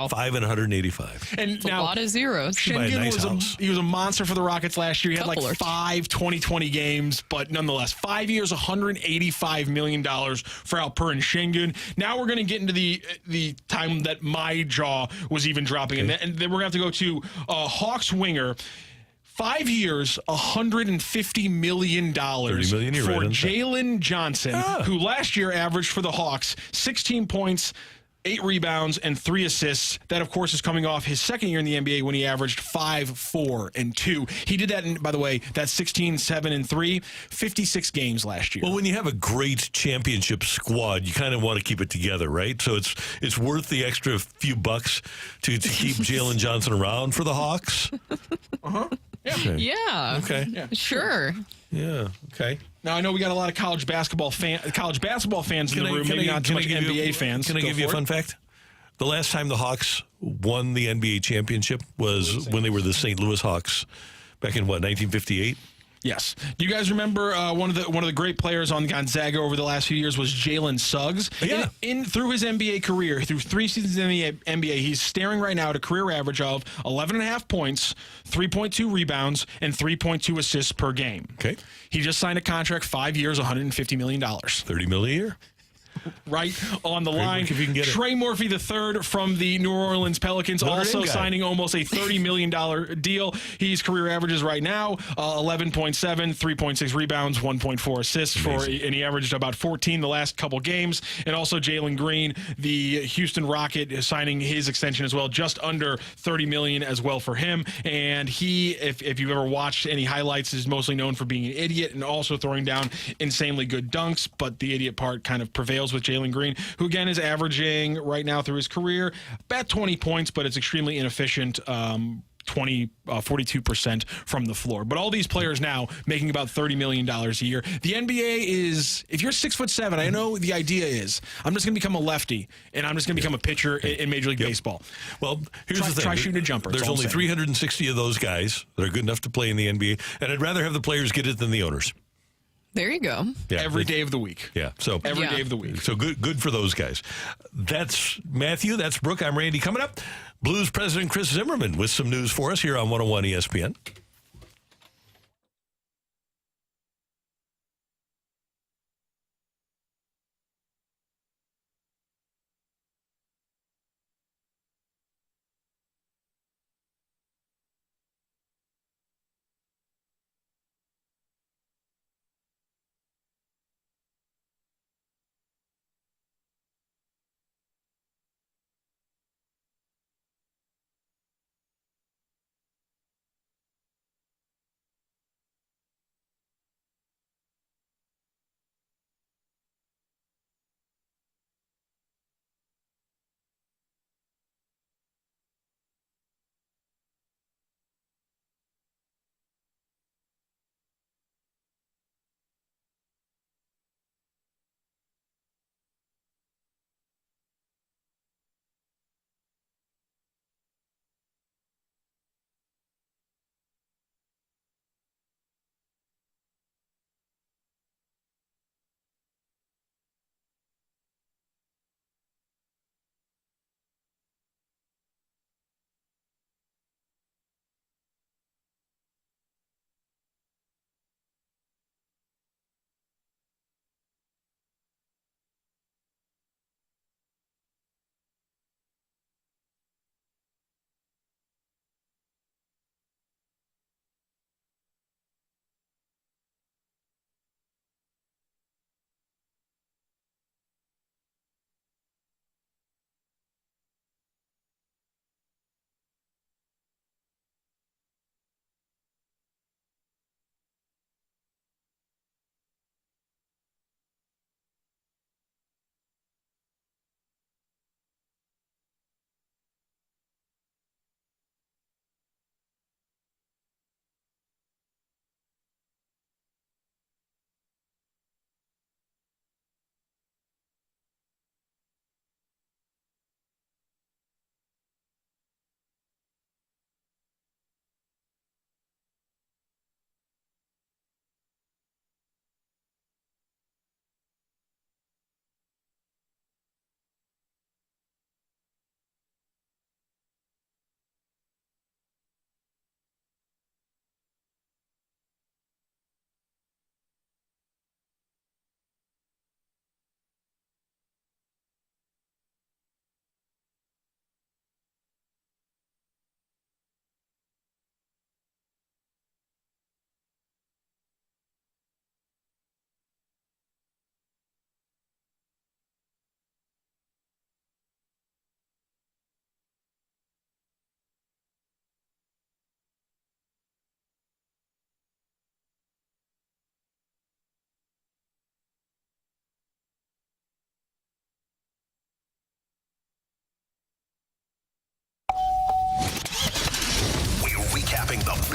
Speaker 2: 5 and 185.
Speaker 4: And
Speaker 3: It's
Speaker 4: now,
Speaker 3: a lot of zeros.
Speaker 4: Şengün was a monster for the Rockets last year. He had like
Speaker 3: Couple or
Speaker 4: 5 20-20 games, but nonetheless, 5 years, $185 million for Alperen Şengün. Now we're going to get into the time that my jaw was even dropping. Okay. And then we're going to have to go to Hawks winger. 5 years, $150 million for Jalen Johnson, who last year averaged for the Hawks 16 points, 8 rebounds, and 3 assists. That, of course, is coming off his second year in the NBA when he averaged 5, 4, and 2. He did that, by the way, that's 16, 7, and 3, 56 games last year.
Speaker 2: Well, when you have a great championship squad, you kind of want to keep it together, right? So it's worth the extra few bucks to keep Jalen Johnson around for the Hawks?
Speaker 4: Uh-huh. Yeah.
Speaker 2: Okay.
Speaker 3: Yeah.
Speaker 2: Okay.
Speaker 3: Yeah. Sure.
Speaker 2: Yeah. Okay.
Speaker 4: Now, I know we got a lot of college basketball fans in the room, maybe not too much NBA fans.
Speaker 2: Can I give you a fun fact? The last time the Hawks won the NBA championship was when they were the St. Louis Hawks back in, 1958?
Speaker 4: Yes. Do you guys remember one of the great players on Gonzaga over the last few years was Jalen Suggs?
Speaker 2: Yeah.
Speaker 4: Through his NBA career, through 3 seasons in the NBA, he's staring right now at a career average of 11.5 points, 3.2 rebounds, and 3.2 assists per game.
Speaker 2: Okay.
Speaker 4: He just signed a contract, 5 years, $150 million.
Speaker 2: $30 million a year?
Speaker 4: Right on the line.
Speaker 2: If you can get
Speaker 4: Trey Murphy III from the New Orleans Pelicans also signing almost a $30 million deal. His career averages right now 11.7, 3.6 rebounds, 1.4 assists, and he averaged about 14 the last couple games. And also Jalen Green, the Houston Rocket, is signing his extension as well, just under $30 million as well for him. And he, if you've ever watched any highlights, is mostly known for being an idiot and also throwing down insanely good dunks, but the idiot part kind of prevails with Jalen Green, who again is averaging right now through his career about 20 points, but it's extremely inefficient. 42% from the floor. But all these players now making about $30 million a year. The NBA is, if you're 6'7", I know the idea is, I'm just going to become a lefty and I'm just going to become a pitcher in Major League Baseball.
Speaker 2: Well, here's the thing.
Speaker 4: Try shooting a jumper.
Speaker 2: There's only 360 of those guys that are good enough to play in the NBA, and I'd rather have the players get it than the owners.
Speaker 3: There you go.
Speaker 2: Yeah,
Speaker 4: every day of the week.
Speaker 2: Yeah. So
Speaker 4: every day of the week.
Speaker 2: So good for those guys. That's Matthew. That's Brooke. I'm Randy. Coming up, Blues president Chris Zimmerman with some news for us here on 101 ESPN.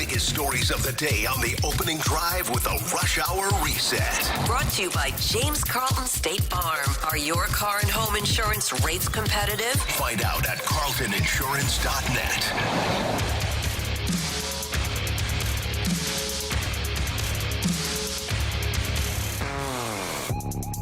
Speaker 1: biggest stories of the day on the opening drive with a Rush Hour Reset.
Speaker 8: Brought to you by James Carlton State Farm. Are your car and home insurance rates competitive?
Speaker 1: Find out at carltoninsurance.net.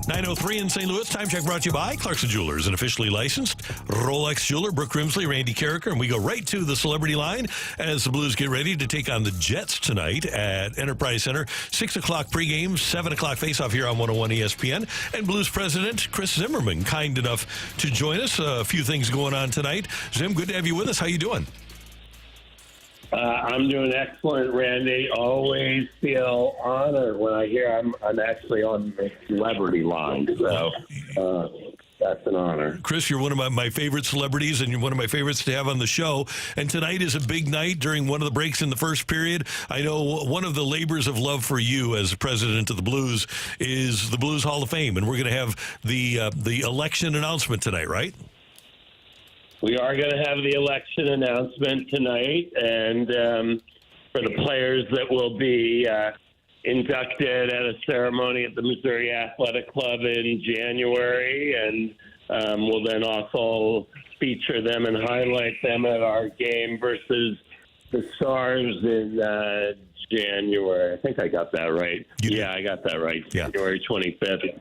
Speaker 2: 9:03 in St. Louis. Time check brought to you by Clarkson Jewelers, an officially licensed Rolex jeweler. Brooke Grimsley, Randy Carricker, and we go right to the celebrity line as the Blues get ready to take on the Jets tonight at Enterprise Center. 6 o'clock pregame, 7 o'clock faceoff here on 101 ESPN. And Blues president Chris Zimmerman, kind enough to join us. A few things going on tonight. Zim, good to have you with us. How you doing?
Speaker 13: I'm doing excellent, Randy. Always feel honored when I hear I'm actually on the celebrity line. So that's an honor.
Speaker 2: Chris, you're one of my favorite celebrities, and you're one of my favorites to have on the show. And tonight is a big night during one of the breaks in the first period. I know one of the labors of love for you as president of the Blues is the Blues Hall of Fame, and we're going to have the election announcement tonight, right?
Speaker 13: We are going to have the election announcement tonight, and for the players that will be inducted at a ceremony at the Missouri Athletic Club in January, and we'll then also feature them and highlight them at our game versus the Stars in January. I think I got that right. Yeah, I got that right. Yeah. January 25th.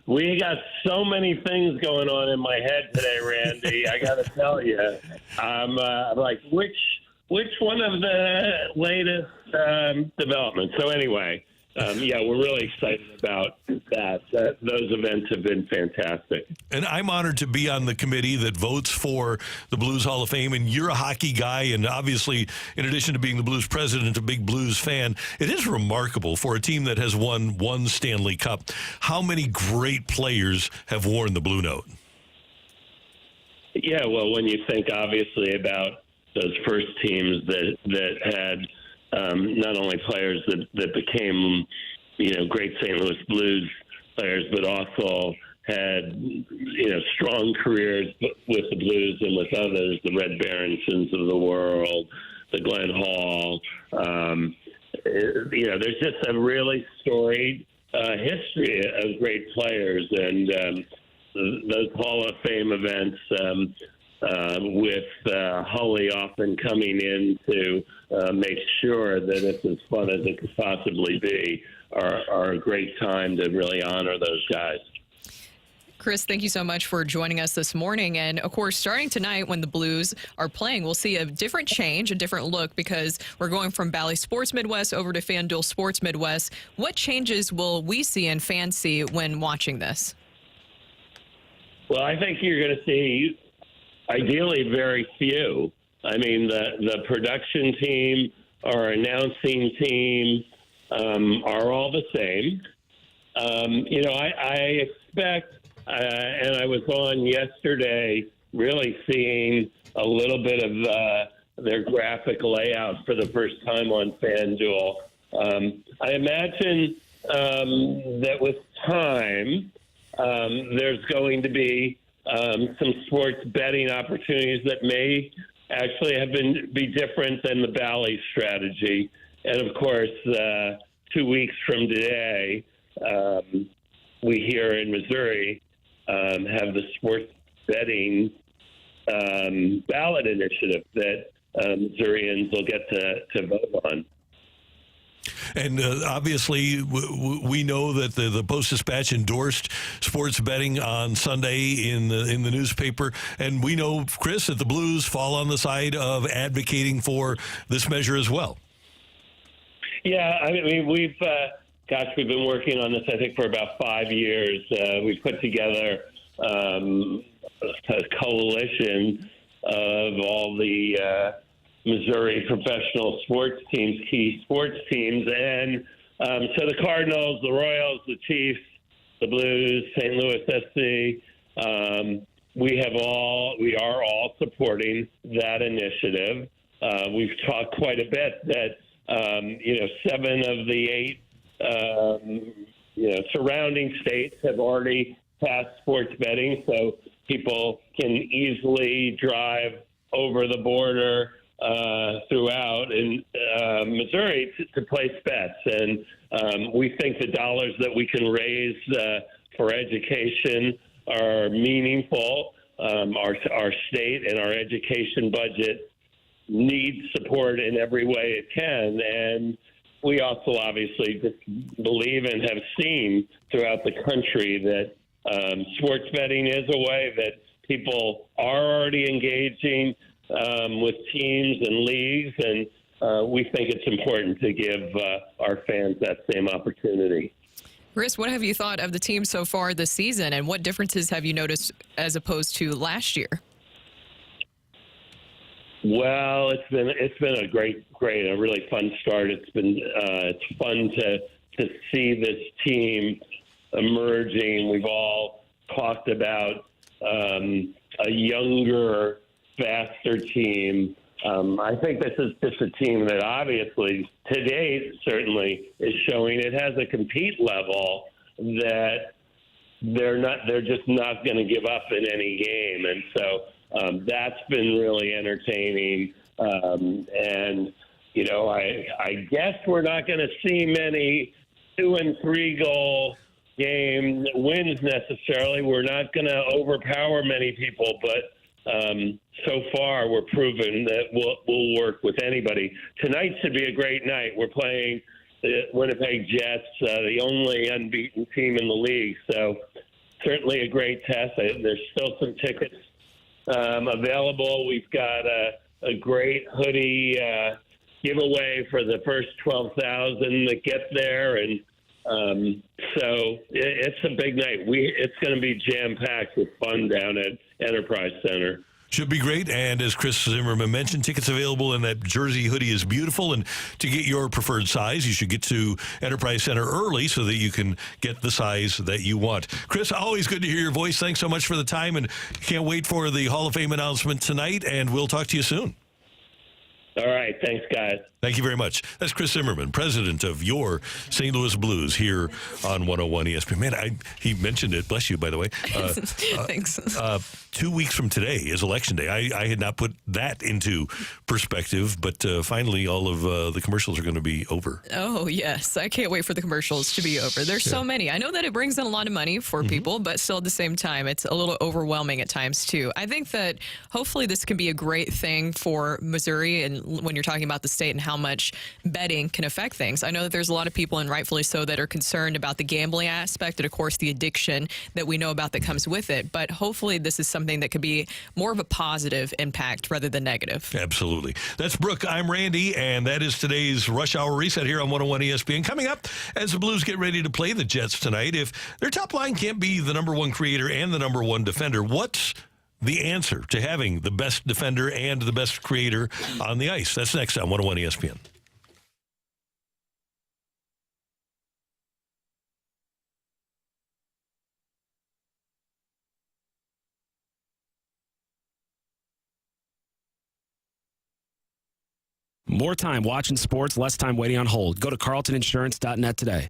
Speaker 13: We got so many things going on in my head today, Randy. I got to tell you, I'm like, which one of the latest developments? So anyway, yeah, we're really excited about that. Those events have been fantastic.
Speaker 2: And I'm honored to be on the committee that votes for the Blues Hall of Fame. And you're a hockey guy, and obviously, in addition to being the Blues president, a big Blues fan. It is remarkable for a team that has won one Stanley Cup. How many great players have worn the Blue Note?
Speaker 13: Yeah, well, when you think, obviously, about those first teams that had not only players that became, great St. Louis Blues players, but also had, strong careers with the Blues and with others, the Red Baronsons of the world, the Glenn Hall. There's just a really storied history of great players, and those Hall of Fame events with Hully often coming in to make sure that it's as fun as it could possibly be are a great time to really honor those guys.
Speaker 3: Chris, thank you so much for joining us this morning. And, of course, starting tonight when the Blues are playing, we'll see a different change, a different look, because we're going from Bally Sports Midwest over to FanDuel Sports Midwest. What changes will we see and fans see when watching this?
Speaker 13: Well, I think you're going to see, ideally, very few. I mean, the production team, our announcing team are all the same. I expect, and I was on yesterday, really seeing a little bit of their graphic layout for the first time on FanDuel. I imagine that with time, there's going to be some sports betting opportunities that may actually be different than the Bally strategy. And, of course, 2 weeks from today, we here in Missouri have the sports betting ballot initiative that Missourians will get to vote on.
Speaker 2: And obviously, we know that the Post-Dispatch endorsed sports betting on Sunday in the newspaper. And we know, Chris, that the Blues fall on the side of advocating for this measure as well. Yeah, I mean, we've been working on this, I think, for about 5 years. We've put together a coalition of all the Missouri professional sports teams, key sports teams. And so the Cardinals, the Royals, the Chiefs, the Blues, St. Louis SC, we are all supporting that initiative. We've talked quite a bit that, 7 of the 8, surrounding states have already passed sports betting, so people can easily drive over the border
Speaker 13: throughout in Missouri to place bets. And we think the dollars that we can raise for education are meaningful. Our state and our education budget needs support in every way it can. And we also obviously just believe and have seen throughout the country that sports betting is a way that people are already engaging with teams and leagues, and we think it's important to give our fans that same opportunity.
Speaker 3: Chris, what have you thought of the team so far this season, and what differences have you noticed as opposed to last year?
Speaker 13: Well, it's been a a really fun start. It's fun to see this team emerging. We've all talked about a younger, faster team. I think this is just a team that obviously today certainly is showing it has a compete level that they're just not going to give up in any game. And so that's been really entertaining. And, you know, I guess we're not going to see many 2 and 3 goal game wins necessarily. We're not going to overpower many people, but so far we're proving that we'll work with anybody. Tonight should be a great night. We're playing the Winnipeg Jets, the only unbeaten team in the league. So certainly a great test. There's still some tickets available. We've got a great hoodie giveaway for the first 12,000 that get there, and so it's a big night. It's going to be jam-packed with fun down at Enterprise Center.
Speaker 2: Should be great. And as Chris Zimmerman mentioned, tickets available, and that jersey hoodie is beautiful. And to get your preferred size, you should get to Enterprise Center early so that you can get the size that you want. Chris, always good to hear your voice. Thanks so much for the time, and can't wait for the Hall of Fame announcement tonight, and we'll talk to you soon.
Speaker 13: All right. Thanks, guys.
Speaker 2: Thank you very much. That's Chris Zimmerman, president of your St. Louis Blues here on 101 ESPN. Man, he mentioned it. Bless you, by the way.
Speaker 3: Thanks.
Speaker 2: 2 weeks from today is Election Day. I had not put that into perspective, but finally all of the commercials are going to be over.
Speaker 3: Oh, yes. I can't wait for the commercials to be over. There's so many. I know that it brings in a lot of money for people, but still at the same time, it's a little overwhelming at times, too. I think that hopefully this can be a great thing for Missouri, and when you're talking about the state and how much betting can affect things. I know that there's a lot of people, and rightfully so, that are concerned about the gambling aspect and, of course, the addiction that we know about that comes with it. But hopefully this is something that could be more of a positive impact rather than negative.
Speaker 2: Absolutely. That's Brooke. I'm Randy, and that is today's Rush Hour Reset here on 101 ESPN. Coming up, as the Blues get ready to play the Jets tonight, if their top line can't be the number one creator and the number one defender, what's the answer to having the best defender and the best creator on the ice? That's next on 101 ESPN.
Speaker 14: More time watching sports, less time waiting on hold. Go to carltoninsurance.net today.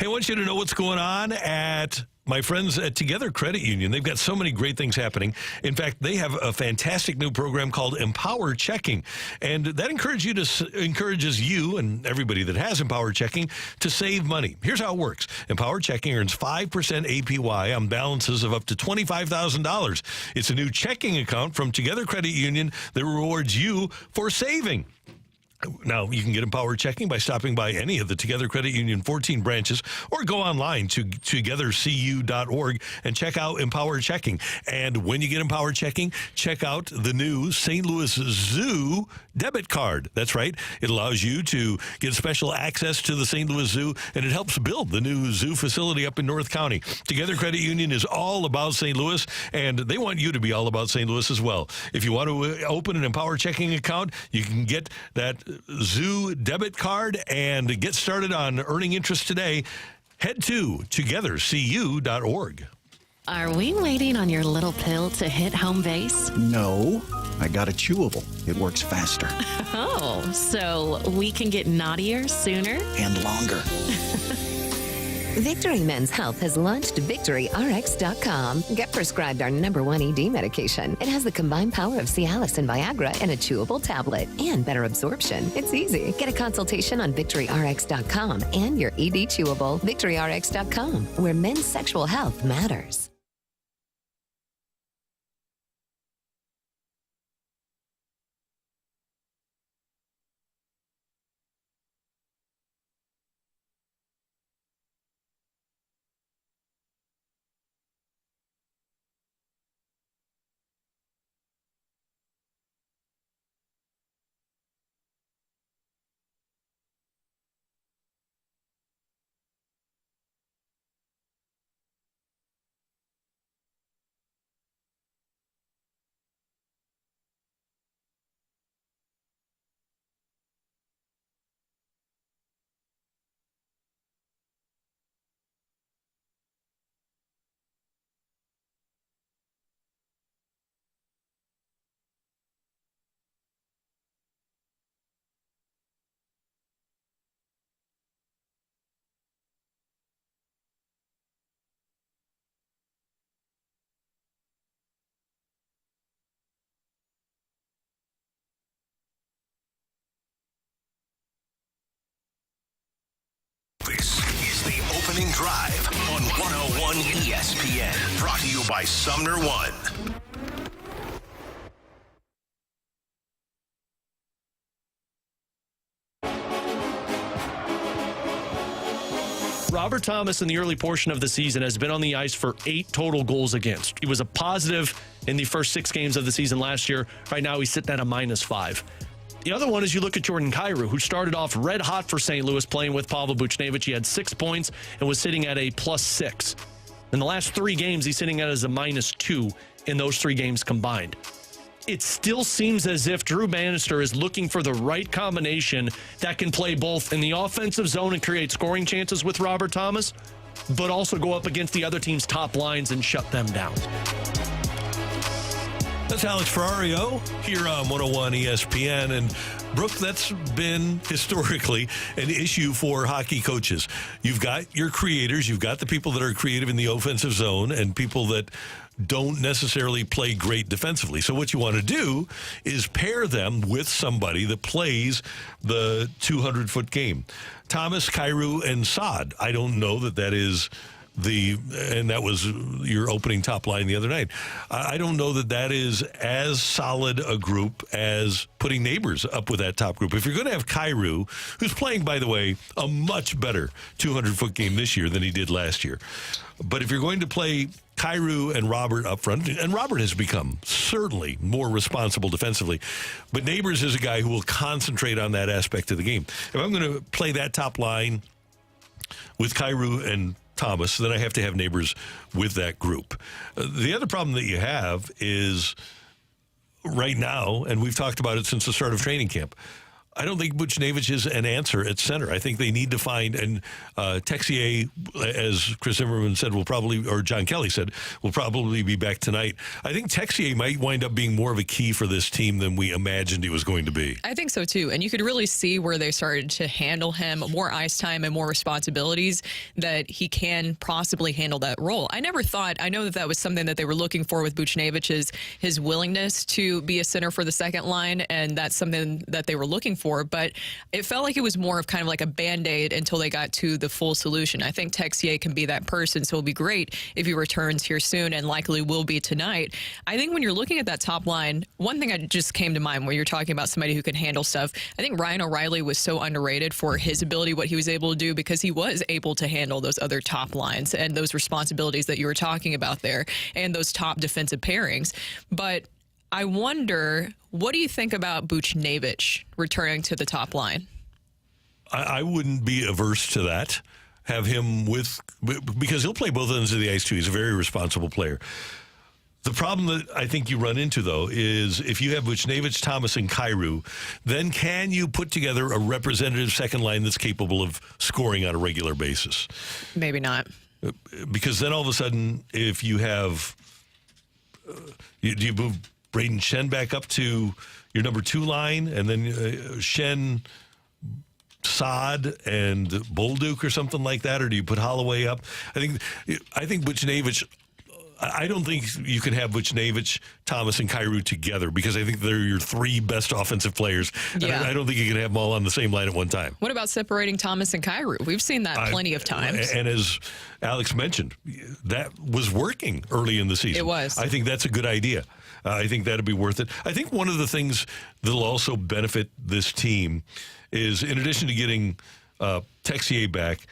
Speaker 2: Hey, I want you to know what's going on at my friends at Together Credit Union. They've got so many great things happening. In fact, they have a fantastic new program called Empower Checking. And that encourages you and everybody that has Empower Checking to save money. Here's how it works. Empower Checking earns 5% APY on balances of up to $25,000. It's a new checking account from Together Credit Union that rewards you for saving. Now, you can get Empower Checking by stopping by any of the Together Credit Union 14 branches or go online to togethercu.org and check out Empower Checking. And when you get Empower Checking, check out the new St. Louis Zoo debit card. That's right. It allows you to get special access to the St. Louis Zoo, and it helps build the new zoo facility up in North County. Together Credit Union is all about St. Louis, and they want you to be all about St. Louis as well. If you want to open an Empower Checking account, you can get that Zoo debit card and get started on earning interest today. Head to togethercu.org.
Speaker 15: Are we waiting on your little pill to hit home base?
Speaker 16: No, I got a chewable. It works faster.
Speaker 15: Oh, so we can get naughtier sooner?
Speaker 16: And longer.
Speaker 17: Victory Men's Health has launched VictoryRx.com. Get prescribed our #1 ED medication. It has the combined power of Cialis and Viagra in a chewable tablet and better absorption. It's easy. Get a consultation on VictoryRx.com and your ED chewable. VictoryRx.com, where men's sexual health matters.
Speaker 1: This is the opening drive on 101 ESPN. Brought to you by Sumner One.
Speaker 18: Robert Thomas in the early portion of the season has been on the ice for 8 total goals against. He was a positive in the first 6 games of the season last year. Right now he's sitting at a -5. The other one is you look at Jordan Kyrou, who started off red hot for St. Louis playing with Pavel Buchnevich. He had 6 points and was sitting at a +6. In the last 3 games, he's sitting at as a -2 in those 3 games combined. It still seems as if Drew Bannister is looking for the right combination that can play both in the offensive zone and create scoring chances with Robert Thomas, but also go up against the other team's top lines and shut them down.
Speaker 2: That's Alex Ferrario here on 101 ESPN. And, Brooke, that's been historically an issue for hockey coaches. You've got your creators. You've got the people that are creative in the offensive zone and people that don't necessarily play great defensively. So what you want to do is pair them with somebody that plays the 200-foot game. Thomas, Kyrou, and Saad. I don't know that is and that was your opening top line the other night. I don't know that is as solid a group as putting Neighbors up with that top group. If you're going to have Kyrou, who's playing, by the way, a much better 200-foot game this year than he did last year. But if you're going to play Kyrou and Robert up front, and Robert has become certainly more responsible defensively, but Neighbors is a guy who will concentrate on that aspect of the game. If I'm going to play that top line with Kyrou and Thomas, then I have to have Neighbors with that group. The other problem that you have is right now, and we've talked about it since the start of training camp, I don't think Buchnevich is an answer at center. I think they need to find, and Texier, as Chris Zimmerman said, or John Kelly said, will probably be back tonight. I think Texier might wind up being more of a key for this team than we imagined he was going to be.
Speaker 3: I think so, too. And you could really see where they started to handle him, more ice time and more responsibilities, that he can possibly handle that role. I never thought, I know that was something that they were looking for with Buchnevich, is his willingness to be a center for the second line, and that's something that they were looking for. But it felt like it was more of kind of like a Band-Aid until they got to the full solution. I think Texier can be that person, so it'll be great if he returns here soon, and likely will be tonight. I think when you're looking at that top line, one thing that just came to mind when you're talking about somebody who can handle stuff, I think Ryan O'Reilly was so underrated for his ability, what he was able to do, because he was able to handle those other top lines and those responsibilities that you were talking about there, and those top defensive pairings. But I wonder, what do you think about Buchnevich returning to the top line?
Speaker 2: I wouldn't be averse to that. Have him because he'll play both ends of the ice too. He's a very responsible player. The problem that I think you run into, though, is if you have Buchnevich, Thomas, and Kyrou, then can you put together a representative second line that's capable of scoring on a regular basis?
Speaker 3: Maybe not.
Speaker 2: Because then all of a sudden, if you have, do you move Braden Shen back up to your number 2 line, and then Shen, Saad, and Bolduc or something like that, or do you put Holloway up? I think Buchnevich. I don't think you can have Buchnevich, Thomas, and Kyrou together, because I think they're your 3 best offensive players.
Speaker 3: Yeah.
Speaker 2: I don't think you can have them all on the same line at one time.
Speaker 3: What about separating Thomas and Kyrou? We've seen that plenty of times.
Speaker 2: And as Alex mentioned, that was working early in the season.
Speaker 3: It was.
Speaker 2: I think that's a good idea. I think that'd be worth it. I think one of the things that'll also benefit this team is, in addition to getting Texier back,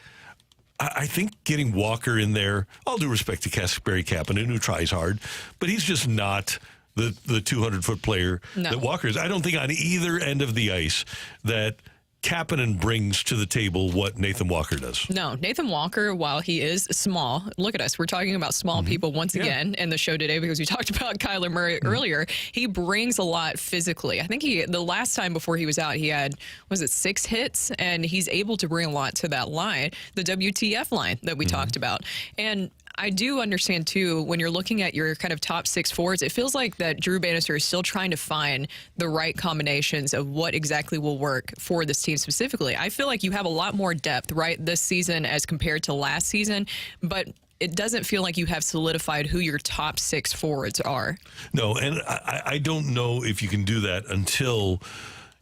Speaker 2: I think getting Walker in there, all due respect to Kasperi Kapanen, who tries hard, but he's just not the 200-foot player that Walker is. I don't think on either end of the ice that Kapanen brings to the table what Nathan Walker does.
Speaker 3: No, Nathan Walker, while he is small, look at us, we're talking about small people once again in the show today, because we talked about Kyler Murray earlier. He brings a lot physically. I think the last time before he was out, he had, 6 hits, and he's able to bring a lot to that line, the WTF line that we talked about. And I do understand, too, when you're looking at your kind of top 6 forwards, it feels like that Drew Bannister is still trying to find the right combinations of what exactly will work for this team specifically. I feel like you have a lot more depth, right, this season as compared to last season, but it doesn't feel like you have solidified who your top 6 forwards are.
Speaker 2: No, and I don't know if you can do that until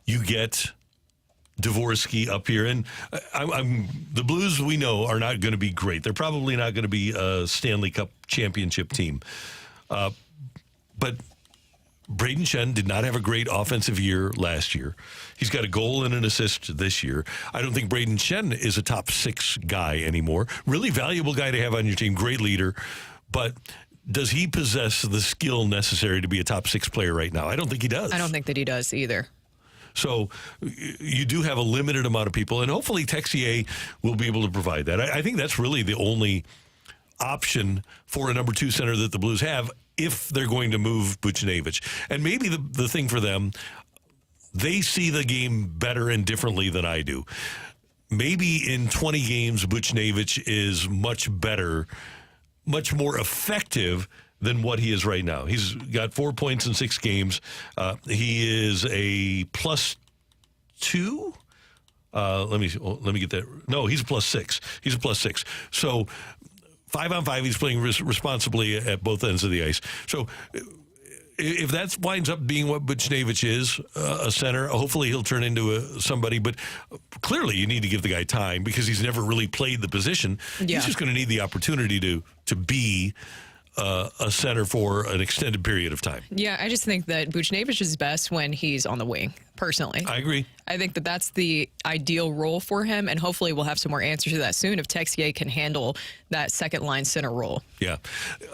Speaker 2: you get Dvorsky up here, and the Blues, we know, are not going to be great. They're probably not going to be a Stanley Cup championship team. But Braden Shen did not have a great offensive year last year. He's got a goal and an assist this year. I don't think Braden Shen is a top 6 guy anymore. Really valuable guy to have on your team, great leader, but does he possess the skill necessary to be a top 6 player right now? I don't think he does.
Speaker 3: I don't think that he does either.
Speaker 2: So you do have a limited amount of people, and hopefully Texier will be able to provide that. I think that's really the only option for a number 2 center that the Blues have if they're going to move Buchnevich. And maybe the thing for them, they see the game better and differently than I do. Maybe in 20 games, Buchnevich is much better, much more effective than what he is right now. He's got 4 points in 6 games. He is a +2. Let me get that. No, he's a +6. He's a +6. So 5-on-5, he's playing responsibly at both ends of the ice. So if that winds up being what Buchnevich is, a center, hopefully he'll turn into somebody. But clearly you need to give the guy time, because he's never really played the position.
Speaker 3: Yeah.
Speaker 2: He's just going to need the opportunity to be a center for an extended period of time.
Speaker 3: Yeah, I just think that Buchnevich is best when he's on the wing, personally.
Speaker 2: I agree.
Speaker 3: I think that that's the ideal role for him, and hopefully we'll have some more answers to that soon if Texier can handle that second-line center role.
Speaker 2: Yeah.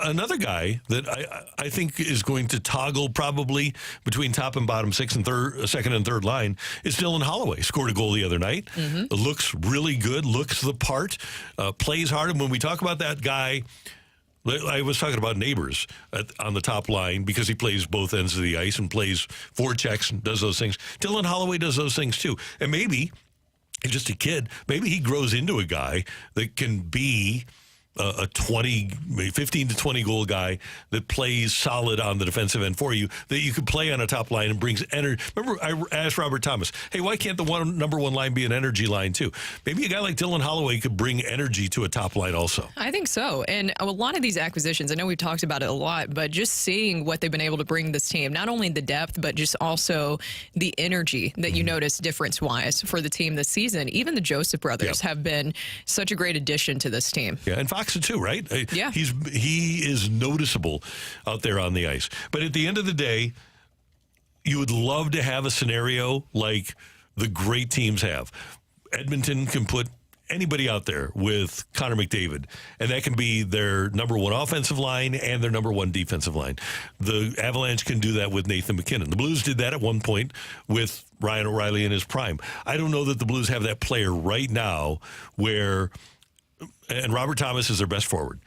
Speaker 2: Another guy that I think is going to toggle probably between top and bottom 6 and second and third line is Dylan Holloway. Scored a goal the other night. Looks really good, looks the part, plays hard. And when we talk about that guy I was talking about Neighbors on the top line because he plays both ends of the ice and plays forechecks and does those things. Dylan Holloway does those things too. And maybe he's just a kid. Maybe he grows into a guy that can be a 15 to 20 goal guy that plays solid on the defensive end for you, that you could play on a top line and brings energy. Remember, I asked Robert Thomas, hey, why can't the number one line be an energy line too? Maybe a guy like Dylan Holloway could bring energy to a top line also.
Speaker 3: I think so. And a lot of these acquisitions, I know we've talked about it a lot, but just seeing what they've been able to bring this team, not only the depth, but just also the energy that you notice difference-wise for the team this season. Even the Joseph brothers have been such a great addition to this team.
Speaker 2: Yeah, and Fox too, right?
Speaker 3: Yeah.
Speaker 2: He is noticeable out there on the ice. But at the end of the day, you would love to have a scenario like the great teams have. Edmonton can put anybody out there with Connor McDavid, and that can be their number one offensive line and their number one defensive line. The Avalanche can do that with Nathan McKinnon. The Blues did that at one point with Ryan O'Reilly in his prime. I don't know that the Blues have that player right now where... And Robert Thomas is their best forward.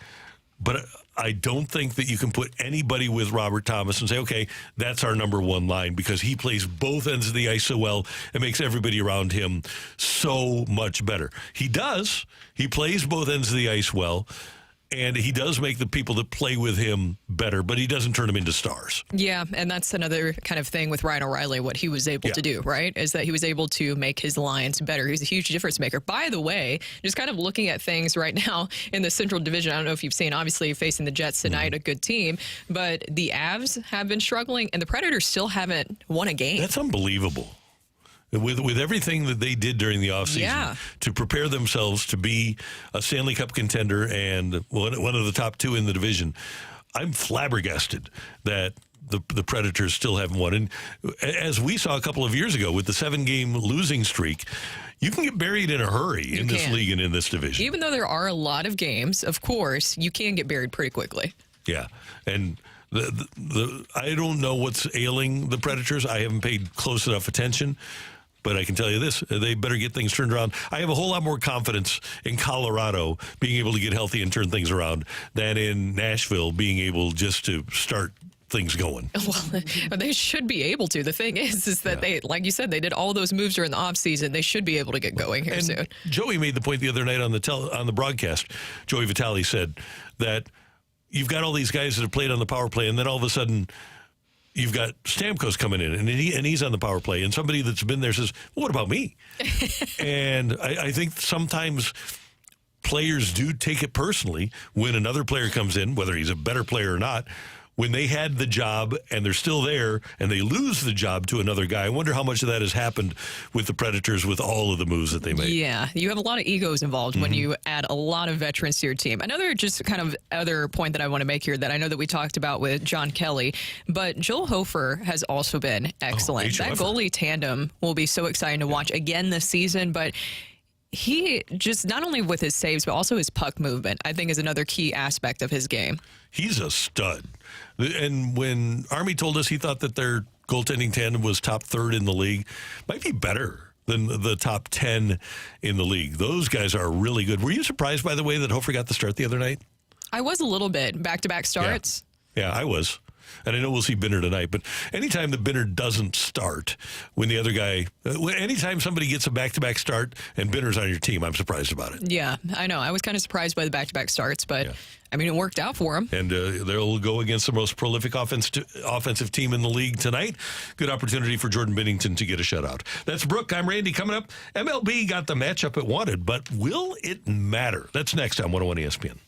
Speaker 2: But I don't think that you can put anybody with Robert Thomas and say, okay, that's our number one line, because he plays both ends of the ice so well. It makes everybody around him so much better. He does. He plays both ends of the ice well. And he does make the people that play with him better, but he doesn't turn them into stars.
Speaker 3: Yeah, and that's another kind of thing with Ryan O'Reilly, what he was able to do, right? Is that he was able to make his lines better. He's a huge difference maker. By the way, just kind of looking at things right now in the Central Division, I don't know if you've seen, obviously, facing the Jets tonight, a good team, but the Avs have been struggling, and the Predators still haven't won a game.
Speaker 2: That's unbelievable. With everything that they did during the offseason to prepare themselves to be a Stanley Cup contender and one of the top two in the division, I'm flabbergasted that the Predators still haven't won. And as we saw a couple of years ago with the 7-game losing streak, you can get buried in a hurry in this league and in this division.
Speaker 3: Even though there are a lot of games, of course, you can get buried pretty quickly.
Speaker 2: Yeah, and I don't know what's ailing the Predators. I haven't paid close enough attention. But I can tell you this, they better get things turned around. I have a whole lot more confidence in Colorado being able to get healthy and turn things around than in Nashville being able just to start things going.
Speaker 3: Well, they should be able to. The thing is that they, like you said, they did all those moves during the offseason. They should be able to get going here soon.
Speaker 2: Joey made the point the other night on the broadcast. Joey Vitale said that you've got all these guys that have played on the power play, and then all of a sudden you've got Stamkos coming in, and he's on the power play, and somebody that's been there says, well, what about me? And I think sometimes players do take it personally when another player comes in, whether he's a better player or not, when they had the job and they're still there and they lose the job to another guy. I wonder how much of that has happened with the Predators with all of the moves that they made.
Speaker 3: Yeah, you have a lot of egos involved when you add a lot of veterans to your team. Another just kind of other point that I want to make here that I know that we talked about with John Kelly, but Joel Hofer has also been excellent. That goalie tandem will be so exciting to watch again this season, but he just, not only with his saves, but also his puck movement, I think is another key aspect of his game.
Speaker 2: He's a stud. And when Army told us he thought that their goaltending tandem was top third in the league, might be better than the top 10 in the league. Those guys are really good. Were you surprised, by the way, that Hofer got the start the other night?
Speaker 3: I was a little bit. Back-to-back starts.
Speaker 2: Yeah, I was. And I know we'll see Binner tonight, but anytime the Binner doesn't start, when the other guy, anytime somebody gets a back-to-back start and Binner's on your team, I'm surprised about it.
Speaker 3: Yeah, I know. I was kind of surprised by the back-to-back starts, but I mean, it worked out for him.
Speaker 2: And they'll go against the most prolific offensive team in the league tonight. Good opportunity for Jordan Binnington to get a shutout. That's Brooke. I'm Randy. Coming up, MLB got the matchup it wanted, but will it matter? That's next on 101 ESPN.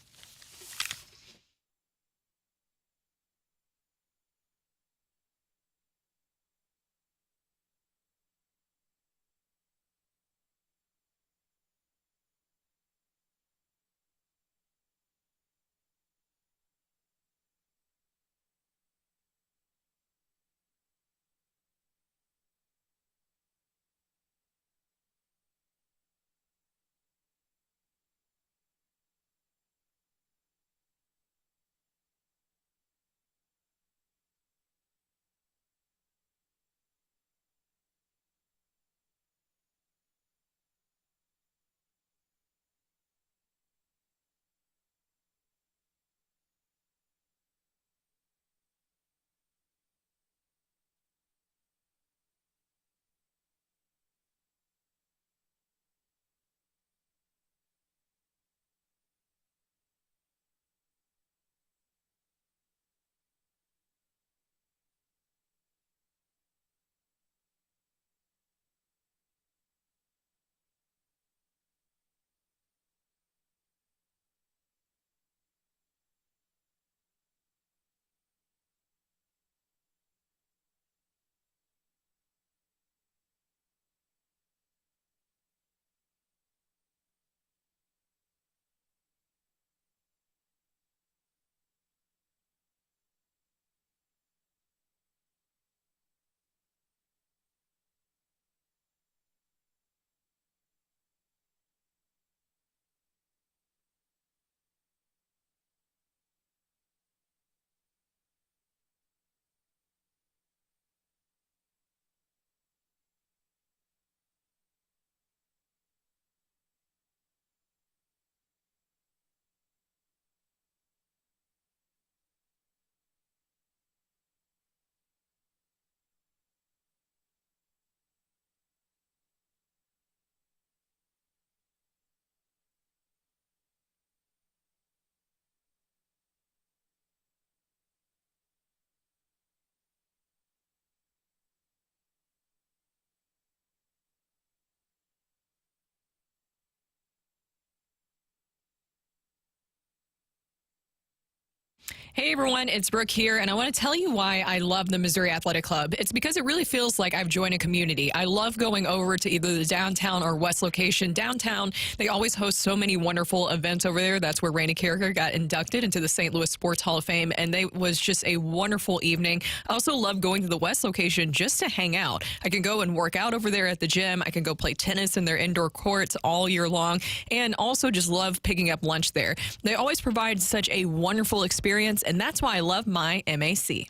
Speaker 3: Hey everyone, it's Brooke here, and I want to tell you why I love the Missouri Athletic Club. It's because it really feels like I've joined a community. I love going over to either the downtown or west location. Downtown, they always host so many wonderful events over there. That's where Randy Carricker got inducted into the St. Louis Sports Hall of Fame, and it was just a wonderful evening. I also love going to the west location just to hang out. I can go and work out over there at the gym. I can go play tennis in their indoor courts all year long, and also just love picking up lunch there. They always provide such a wonderful experience, and that's why I love my MAC.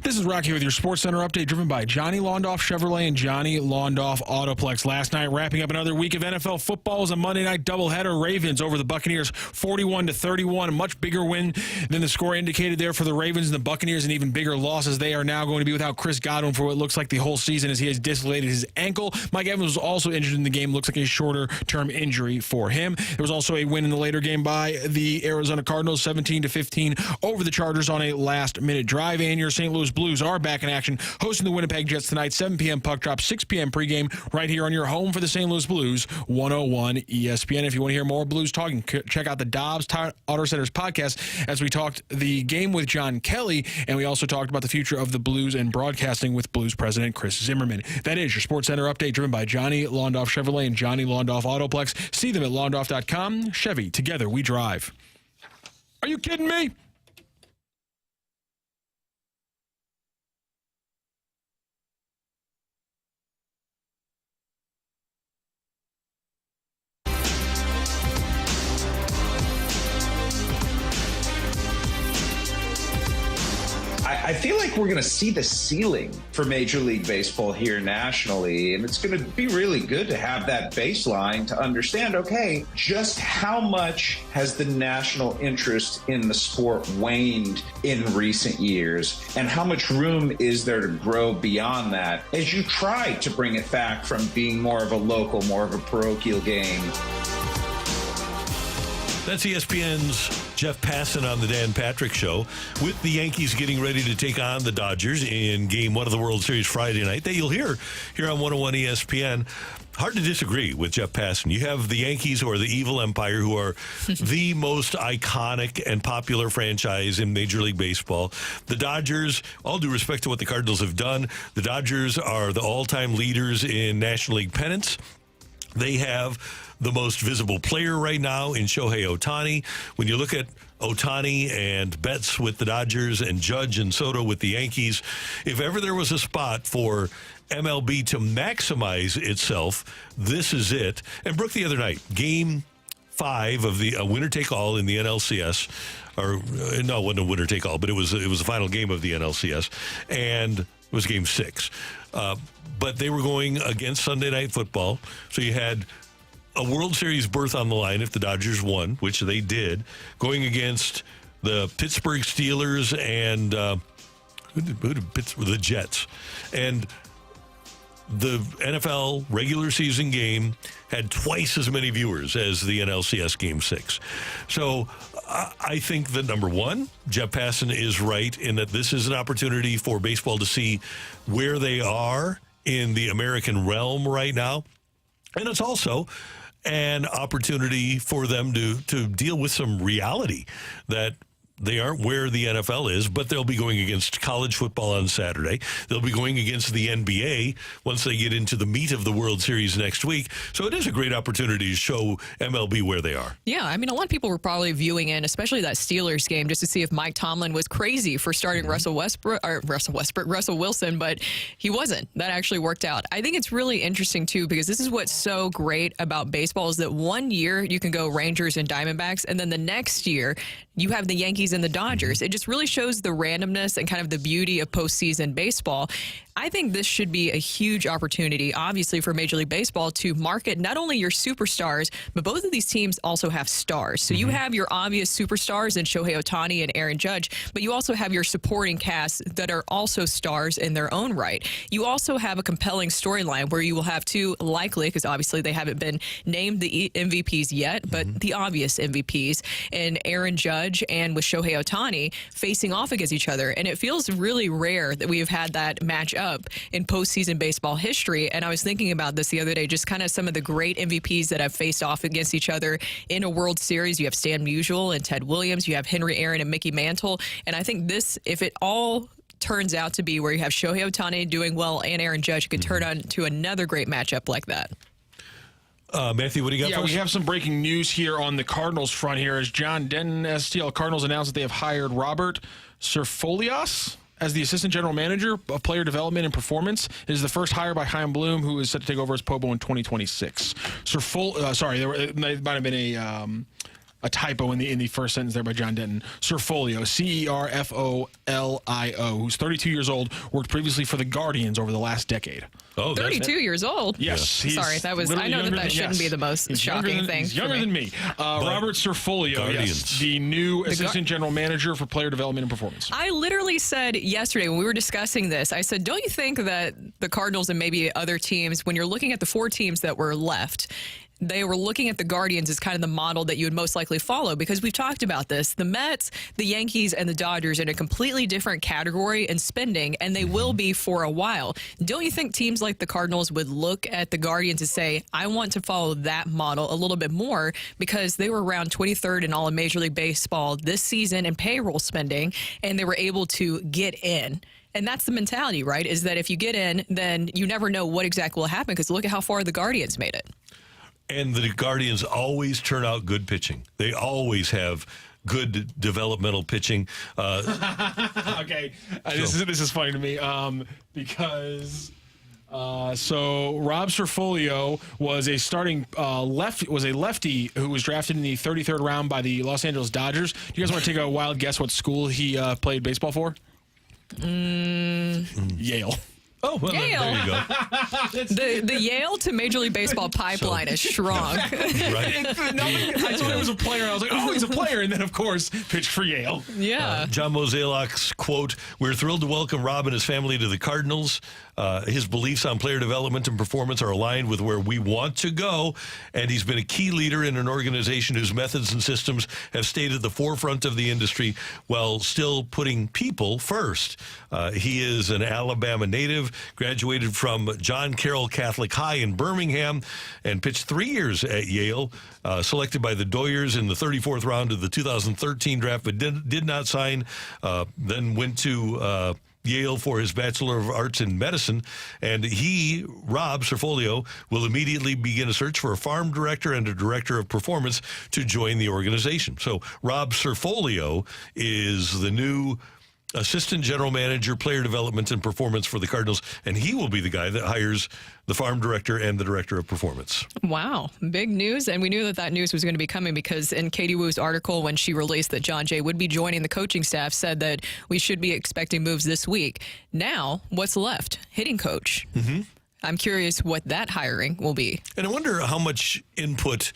Speaker 4: This is Rocc here with your Sports Center update, driven by Johnny Londoff Chevrolet and Johnny Londoff Autoplex. Last night, wrapping up another week of NFL football, was a Monday night doubleheader. Ravens over the Buccaneers, 41-31. A much bigger win than the score indicated there for the Ravens and the Buccaneers, and even bigger losses. They are now going to be without Chris Godwin for what looks like the whole season, as he has dislocated his ankle. Mike Evans was also injured in the game. Looks like a shorter-term injury for him. There was also a win in the later game by the Arizona Cardinals, 17-15 over the Chargers on a last-minute drive. And your St. Louis Blues are back in action, hosting the Winnipeg Jets tonight, 7 p.m. puck drop, 6 p.m. pregame, right here on your home for the St. Louis Blues, 101 ESPN. If you want to hear more Blues talking, check out the Dobbs Auto Centers podcast, as we talked the game with John Kelly, and we also talked about the future of the Blues and broadcasting with Blues president Chris Zimmerman. That is your Sports Center update, driven by Johnny Londoff Chevrolet and Johnny Londoff Autoplex. See them at londoff.com. Chevy, together we drive. Are you kidding me?
Speaker 19: I feel like we're going to see the ceiling for Major League Baseball here nationally, and it's going to be really good to have that baseline to understand, okay, just how much has the national interest in the sport waned in recent years, and how much room is there to grow beyond that as you try to bring it back from being more of a local, more of a parochial game.
Speaker 2: That's ESPN's Jeff Passan on the Dan Patrick Show, with the Yankees getting ready to take on the Dodgers in Game 1 of the World Series Friday night. That you'll hear here on 101 ESPN. Hard to disagree with Jeff Passan. You have the Yankees, who are the evil empire, who are the most iconic and popular franchise in Major League Baseball. The Dodgers, all due respect to what the Cardinals have done, the Dodgers are the all-time leaders in National League pennants. They have the most visible player right now in Shohei Ohtani. When you look at Ohtani and Betts with the Dodgers and Judge and Soto with the Yankees, if ever there was a spot for MLB to maximize itself, this is it. And Brooke, the other night, Game 5 of the winner-take-all in the NLCS. Or no, it wasn't a winner-take-all, but it was the final game of the NLCS, and it was Game 6. But they were going against Sunday Night Football, so you had a World Series berth on the line if the Dodgers won, which they did, going against the Pittsburgh Steelers and the Jets. And the NFL regular season game had twice as many viewers as the NLCS Game 6. So I think that, number one, Jeff Passan is right in that this is an opportunity for baseball to see where they are in the American realm right now. And it's also an opportunity for them to deal with some reality that they aren't where the NFL is, but they'll be going against college football on Saturday. They'll be going against the NBA once they get into the meat of the World Series next week. So it is a great opportunity to show MLB where they are.
Speaker 3: Yeah, I mean, a lot of people were probably viewing in, especially that Steelers game, just to see if Mike Tomlin was crazy for starting Russell Wilson, but he wasn't. That actually worked out. I think it's really interesting, too, because this is what's so great about baseball is that one year you can go Rangers and Diamondbacks, and then the next year you have the Yankees and the Dodgers. It just really shows the randomness and kind of the beauty of postseason baseball. I think this should be a huge opportunity, obviously, for Major League Baseball to market not only your superstars, but both of these teams also have stars. So you have your obvious superstars in Shohei Ohtani and Aaron Judge, but you also have your supporting cast that are also stars in their own right. You also have a compelling storyline where you will have two likely, because obviously they haven't been named the MVPs yet, but the obvious MVPs, and Aaron Judge and with Shohei Ohtani facing off against each other. And it feels really rare that we've had that match up in postseason baseball history. And I was thinking about this the other day, just kind of some of the great MVPs that have faced off against each other in a World Series. You have Stan Musial and Ted Williams. You have Henry Aaron and Mickey Mantle. And I think this, if it all turns out to be where you have Shohei Ohtani doing well and Aaron Judge, could turn on to another great matchup like that.
Speaker 2: Matthew, what do you got for us?
Speaker 4: We have some breaking news here on the Cardinals front here as John Denton, STL Cardinals announced that they have hired Robert Serfolios as the assistant general manager of player development and performance. It is the first hire by Chaim Bloom, who is set to take over as Pobo in 2026. There might have been a typo in the first sentence there by John Denton. Serfolio, Cerfolio, who's 32 years old, worked previously for the Guardians over the last decade.
Speaker 3: Oh, 32 years old?
Speaker 4: Yes.
Speaker 3: Sorry, I know that shouldn't be the most shocking thing.
Speaker 4: He's younger than me. Robert Serfolio, yes, the new assistant general manager for player development and performance.
Speaker 3: I literally said yesterday when we were discussing this, I said, don't you think that the Cardinals and maybe other teams, when you're looking at the 4 teams that were left, they were looking at the Guardians as kind of the model that you would most likely follow, because we've talked about this. The Mets, the Yankees, and the Dodgers in a completely different category in spending, and they will be for a while. Don't you think teams like the Cardinals would look at the Guardians and say, I want to follow that model a little bit more, because they were around 23rd in all of Major League Baseball this season in payroll spending, and they were able to get in. And that's the mentality, right, is that if you get in, then you never know what exactly will happen, because look at how far the Guardians made it.
Speaker 2: And the Guardians always turn out good pitching. They always have good developmental pitching.
Speaker 4: Okay, this is funny to me because so Rob Serfolio was a starting lefty who was drafted in the 33rd round by the Los Angeles Dodgers. Do you guys want to take a wild guess what school he played baseball for? Yale.
Speaker 2: Oh, well,
Speaker 3: Yale.
Speaker 2: there you go.
Speaker 3: The Yale to Major League Baseball pipeline is strong.
Speaker 2: Right.
Speaker 4: I thought he was a player. I was like, oh, he's a player. And then, of course, pitched for Yale.
Speaker 3: Yeah.
Speaker 2: John Mozeliak's quote, "We're thrilled to welcome Rob and his family to the Cardinals. His beliefs on player development and performance are aligned with where we want to go, and he's been a key leader in an organization whose methods and systems have stayed at the forefront of the industry while still putting people first." He is an Alabama native, graduated from John Carroll Catholic High in Birmingham, and pitched 3 years at Yale, selected by the Doyers in the 34th round of the 2013 draft, but did not sign, then went to Yale for his Bachelor of Arts in Medicine, and he, Rob Serfolio, will immediately begin a search for a farm director and a director of performance to join the organization. So Rob Serfolio is the new assistant general manager, player development and performance for the Cardinals, and he will be the guy that hires the farm director and the director of performance.
Speaker 3: Wow, big news. And we knew that news was going to be coming because in Katie Woo's article, when she released that John Jay would be joining the coaching staff, said that we should be expecting moves this week. Now, what's left? Hitting coach.
Speaker 2: Mm-hmm.
Speaker 3: I'm curious what that hiring will be.
Speaker 2: And I wonder how much input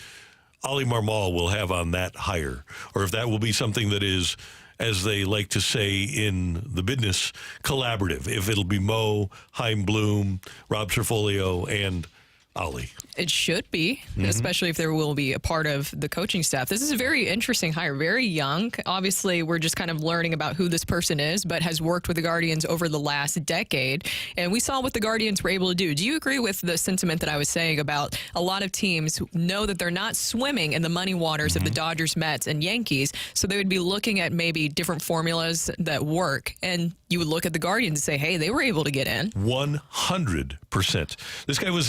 Speaker 2: Ollie Marmol will have on that hire, or if that will be something that is, as they like to say in the business, collaborative. If it'll be Mo, Chaim Bloom, Rob Cerfolio, and Ollie.
Speaker 3: It should be, especially if there will be a part of the coaching staff. This is a very interesting hire, very young. Obviously, we're just kind of learning about who this person is, but has worked with the Guardians over the last decade. And we saw what the Guardians were able to do. Do you agree with the sentiment that I was saying about a lot of teams know that they're not swimming in the money waters of the Dodgers, Mets, and Yankees, so they would be looking at maybe different formulas that work, and you would look at the Guardians and say, hey, they were able to get in.
Speaker 2: 100%. This guy was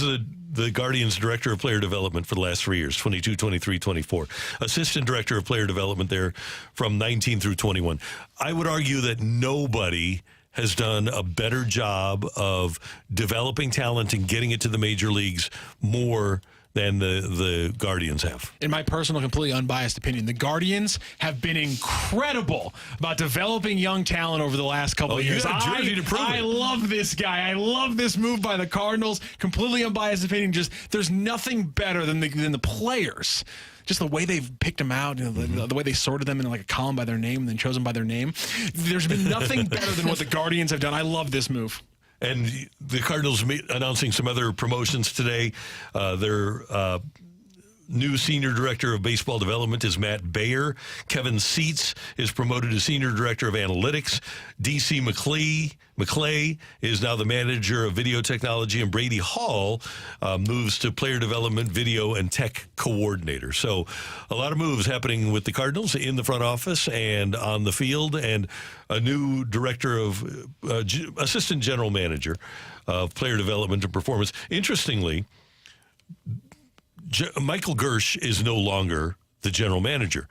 Speaker 2: the Guardians director of player development for the last 3 years, 22, 23, 24. Assistant director of player development there from 19 through 21. I would argue that nobody has done a better job of developing talent and getting it to the major leagues more than the Guardians have.
Speaker 4: In my personal, completely unbiased opinion, the Guardians have been incredible about developing young talent over the last couple of years. I love this guy. I love this move by the Cardinals. Completely unbiased opinion. Just there's nothing better than the players. Just the way they've picked them out, the way they sorted them in like a column by their name and then chose them by their name. There's been nothing better than what the Guardians have done. I love this move.
Speaker 2: And the Cardinals announcing some other promotions today. Their new senior director of baseball development is Matt Bayer. Kevin Seitz is promoted to senior director of analytics. D.C. McClay is now the manager of video technology, and Brady Hall moves to player development, video, and tech coordinator. So a lot of moves happening with the Cardinals in the front office and on the field, and a new director of assistant general manager of player development and performance. Interestingly, Michael Gersh is no longer the general manager.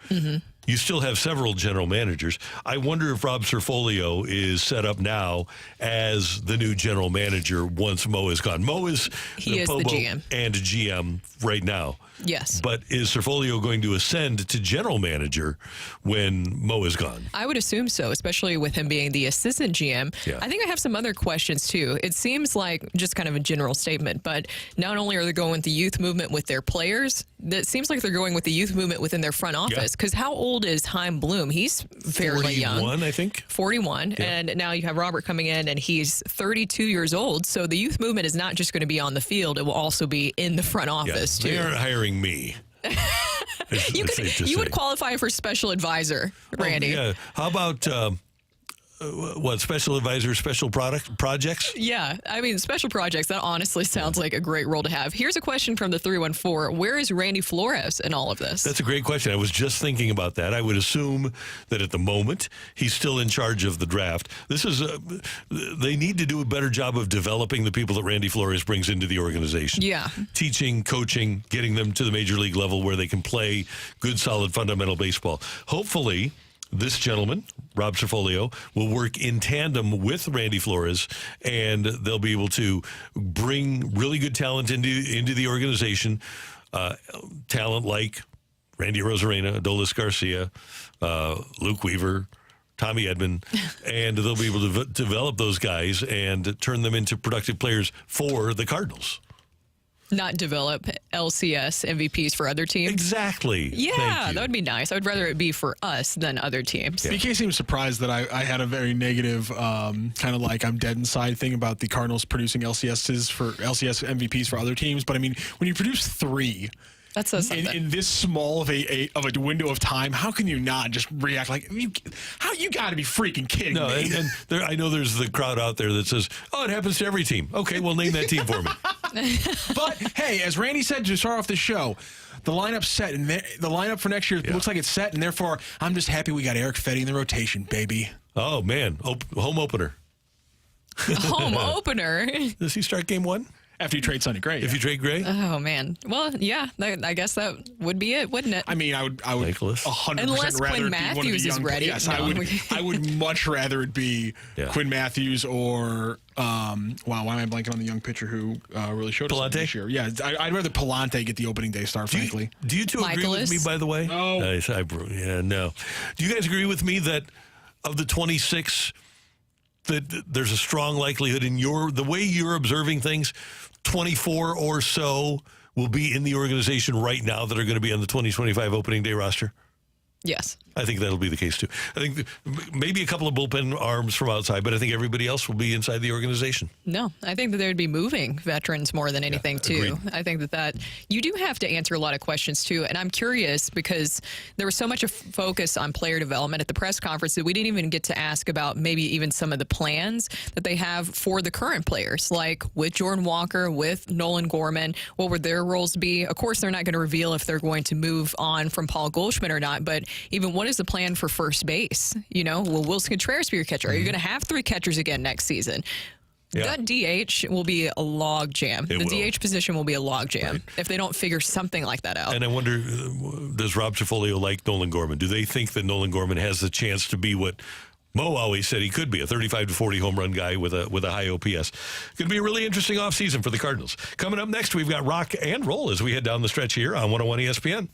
Speaker 2: You still have several general managers. I wonder if Rob Cerfolio is set up now as the new general manager once Mo is gone. Mo is
Speaker 3: the GM.
Speaker 2: And a GM right now.
Speaker 3: Yes.
Speaker 2: But is Cerfolio going to ascend to general manager when Mo is gone?
Speaker 3: I would assume so, especially with him being the assistant GM.
Speaker 2: Yeah.
Speaker 3: I think I have some other questions, too. It seems like just kind of a general statement, but not only are they going with the youth movement with their players, it seems like they're going with the youth movement within their front office. Because how old is Chaim Bloom? He's fairly young.
Speaker 2: 41, I think.
Speaker 3: 41. Yeah. And now you have Robert coming in, and he's 32 years old. So the youth movement is not just going to be on the field. It will also be in the front office, too.
Speaker 2: They aren't hiring me.
Speaker 3: You would qualify for special advisor, Randy.
Speaker 2: Yeah. How about special advisor, special projects?
Speaker 3: Yeah, I mean, special projects, that honestly sounds like a great role to have. Here's a question from the 314. Where is Randy Flores in all of this?
Speaker 2: That's a great question. I was just thinking about that. I would assume that at the moment he's still in charge of the draft. They need to do a better job of developing the people that Randy Flores brings into the organization.
Speaker 3: Yeah.
Speaker 2: Teaching, coaching, getting them to the major league level where they can play good, solid, fundamental baseball. Hopefully, this gentleman, Rob Cerfolio, will work in tandem with Randy Flores, and they'll be able to bring really good talent into the organization. Talent like Randy Arozarena, Adolis Garcia, Luke Weaver, Tommy Edman, and they'll be able to develop those guys and turn them into productive players for the Cardinals.
Speaker 3: Not develop LCS MVPs for other teams.
Speaker 2: Exactly.
Speaker 3: Yeah, that would be nice. I would rather it be for us than other teams.
Speaker 4: Yeah. BK seems surprised that I had a very negative kind of like I'm dead inside thing about the Cardinals producing LCS MVPs for other teams. But I mean, when you produce 3
Speaker 3: that says something.
Speaker 4: In this small of a window of time, how can you not just react like you got to be freaking kidding me?
Speaker 2: And I know there's the crowd out there that says, "Oh, it happens to every team." Okay, well, name that team for me.
Speaker 4: But hey, as Randy said to start off the show, the lineup's set, and the lineup for next year looks like it's set, and therefore I'm just happy we got Eric Fetty in the rotation, baby.
Speaker 2: Oh man, home opener.
Speaker 3: Home opener.
Speaker 2: Does he start game 1?
Speaker 4: After you trade Sonny Gray.
Speaker 2: If you trade Gray?
Speaker 3: Oh, man. Well, yeah, I guess that would be it, wouldn't it?
Speaker 4: I mean, I would 100%
Speaker 3: Unless
Speaker 4: rather
Speaker 3: Quinn
Speaker 4: it be one of the
Speaker 3: Matthews is
Speaker 4: young
Speaker 3: ready.
Speaker 4: Yes,
Speaker 3: No.
Speaker 4: I would much rather it be Quinn Matthews or why am I blanking on the young pitcher who really showed us this year? Yeah, I'd rather Palante get the opening day start, frankly.
Speaker 2: Do you two agree with me, by the way?
Speaker 4: No.
Speaker 2: No. Do you guys agree with me that of the 26, that there's a strong likelihood in the way you're observing things, 24 or so will be in the organization right now that are going to be on the 2025 opening day roster?
Speaker 3: Yes.
Speaker 2: I think that'll be the case, too. I think maybe a couple of bullpen arms from outside, but I think everybody else will be inside the organization.
Speaker 3: No, I think that they would be moving veterans more than anything, too.
Speaker 2: Agreed.
Speaker 3: I think that you do have to answer a lot of questions, too. And I'm curious because there was so much of focus on player development at the press conference that we didn't even get to ask about maybe even some of the plans that they have for the current players, like with Jordan Walker, with Nolan Gorman. What would their roles be? Of course, they're not going to reveal if they're going to move on from Paul Goldschmidt or not, but even what is the plan for first base? Will Wilson Contreras be your catcher? Are you going to have 3 catchers again next season?
Speaker 2: Yeah.
Speaker 3: That DH will be a log jam.
Speaker 2: It will.
Speaker 3: DH position will be a log jam if they don't figure something like that out.
Speaker 2: And I wonder, does Rob Cifolio like Nolan Gorman? Do they think that Nolan Gorman has the chance to be what Mo always said he could be, a 35 to 40 home run guy with a high OPS? Going to be a really interesting offseason for the Cardinals. Coming up next, we've got Rocc and Roll as we head down the stretch here on 101 ESPN.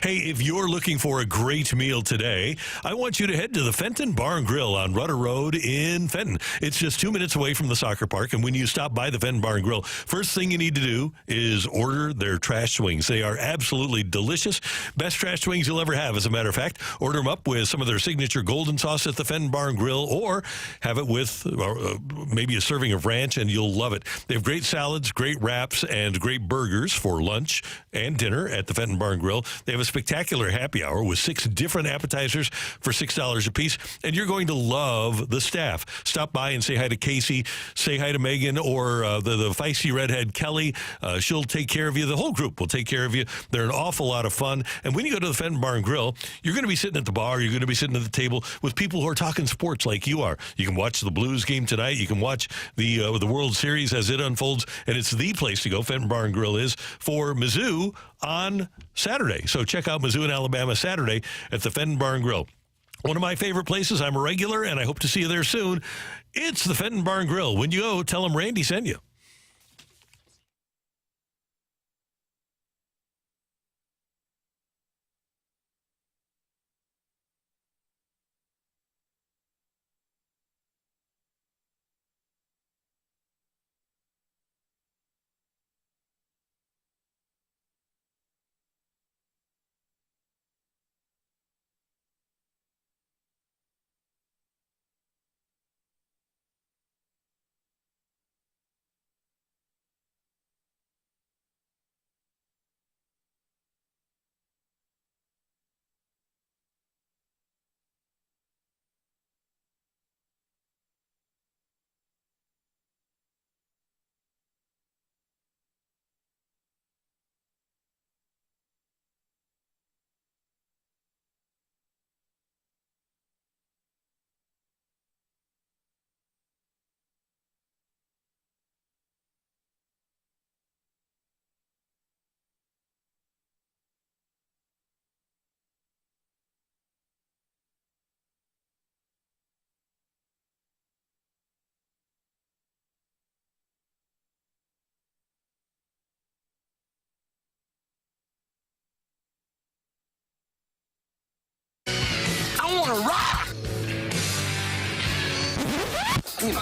Speaker 2: Hey, if you're looking for a great meal today, I want you to head to the Fenton Bar and Grill on Rudder Road in Fenton. It's just 2 minutes away from the soccer park, and when you stop by the Fenton Bar and Grill, first thing you need to do is order their trash wings. They are absolutely delicious. Best trash wings you'll ever have, as a matter of fact. Order them up with some of their signature golden sauce at the Fenton Bar and Grill, or have it with maybe a serving of ranch, and you'll love it. They have great salads, great wraps, and great burgers for lunch and dinner at the Fenton Bar and Grill. They have a spectacular happy hour with 6 different appetizers for $6 a piece, and you're going to love the staff. Stop by and say hi to Casey, say hi to Megan, or the feisty redhead Kelly. She'll take care of you. The whole group will take care of you. They're an awful lot of fun. And when you go to the Fenton Barn Grill, you're going to be sitting at the bar. You're going to be sitting at the table with people who are talking sports like you are. You can watch the Blues game tonight. You can watch the World Series as it unfolds, and it's the place to go. Fenton Barn Grill is for Mizzou on Saturday. So check out Mizzou in Alabama Saturday at the Fenton Barn Grill. One of my favorite places. I'm a regular, and I hope to see you there soon. It's the Fenton Barn Grill. When you go, tell them Randy sent you.
Speaker 9: I want to rock.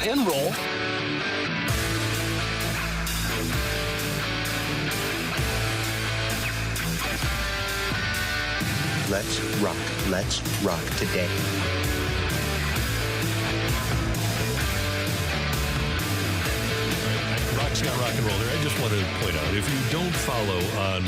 Speaker 9: And roll.
Speaker 20: Let's rock. Let's rock today.
Speaker 2: Rock's got rock and roll there. I just wanted to point out, if you don't follow on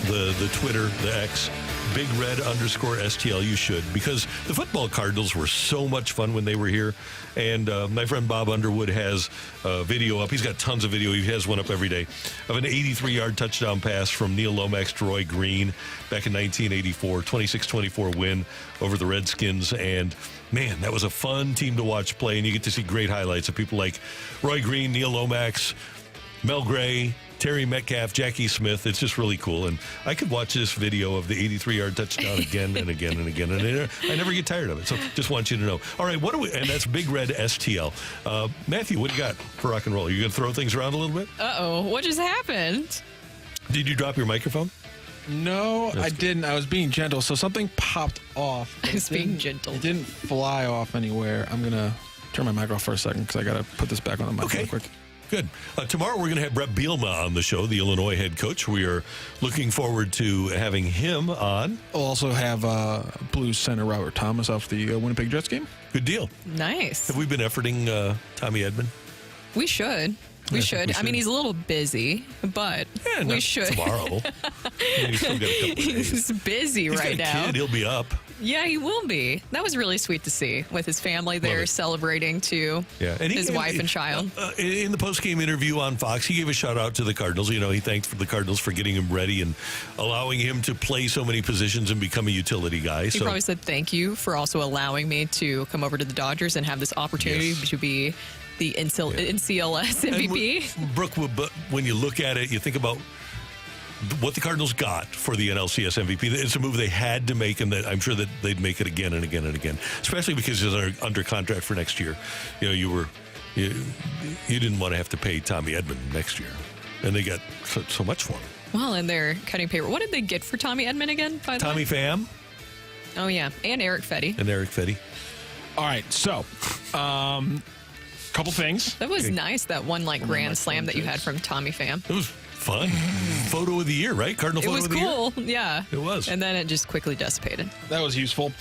Speaker 2: the Twitter, the X, @BigRed_STL, you should, because the football Cardinals were so much fun when they were here. And my friend Bob Underwood has a video up. He's got tons of video. He has one up every day of an 83-yard touchdown pass from Neil Lomax to Roy Green back in 1984, 26-24 win over the Redskins. And man, that was a fun team to watch play. And you get to see great highlights of people like Roy Green, Neil Lomax, Mel Gray, Terry Metcalf, Jackie Smith. It's just really cool. And I could watch this video of the 83-yard touchdown again and again and again. And I never get tired of it. So just want you to know. All right, what do we, and that's Big Red STL. Matthew, what do you got for rock and roll? Are you going to throw things around a little bit?
Speaker 3: Uh-oh. What just happened?
Speaker 2: Did you drop your microphone?
Speaker 4: No, I didn't. I was being gentle. So something popped off.
Speaker 3: I was being gentle.
Speaker 4: It didn't fly off anywhere. I'm going to turn my mic off for a second because I got to put this back on the mic real quick.
Speaker 2: Good. Tomorrow we're going to have Brett Bielema on the show, the Illinois head coach. We are looking forward to having him on.
Speaker 4: We'll also have Blues center Robert Thomas off the Winnipeg Jets game.
Speaker 2: Good deal.
Speaker 3: Nice.
Speaker 2: Have we been efforting Tommy Edman?
Speaker 3: We should. We should. I mean, he's a little busy, but we should.
Speaker 2: Tomorrow. He's still got a couple of days.
Speaker 3: He's busy right now.
Speaker 2: He's got a kid. He'll be up.
Speaker 3: Yeah, he will be. That was really sweet to see with his family there celebrating too.
Speaker 2: Yeah, and
Speaker 3: his wife and child.
Speaker 2: In the post-game interview on Fox, he gave a shout out to the Cardinals. You know, he thanked the Cardinals for getting him ready and allowing him to play so many positions and become a utility guy.
Speaker 3: He probably said thank you for also allowing me to come over to the Dodgers and have this opportunity to be the NCLS MVP.
Speaker 2: And Brooke, but when you look at it, you think about what the Cardinals got for the NLCS MVP. It's a move they had to make, and that I'm sure that they'd make it again and again and again, especially because he's under contract for next year. You know, you didn't want to have to pay Tommy Edman next year, and they got so much for him.
Speaker 3: Well, and they're cutting paper. What did they get for Tommy Edman again, by the way?
Speaker 2: Tommy Pham.
Speaker 3: Oh, yeah, and Eric Fetty.
Speaker 4: All right, so couple things.
Speaker 3: That was nice, that one grand slam that you had from Tommy Pham.
Speaker 2: It was fun. Photo of the year, right? Cardinal photo of the year?
Speaker 3: It was cool, yeah.
Speaker 2: It was.
Speaker 3: And then it just quickly dissipated.
Speaker 4: That was useful.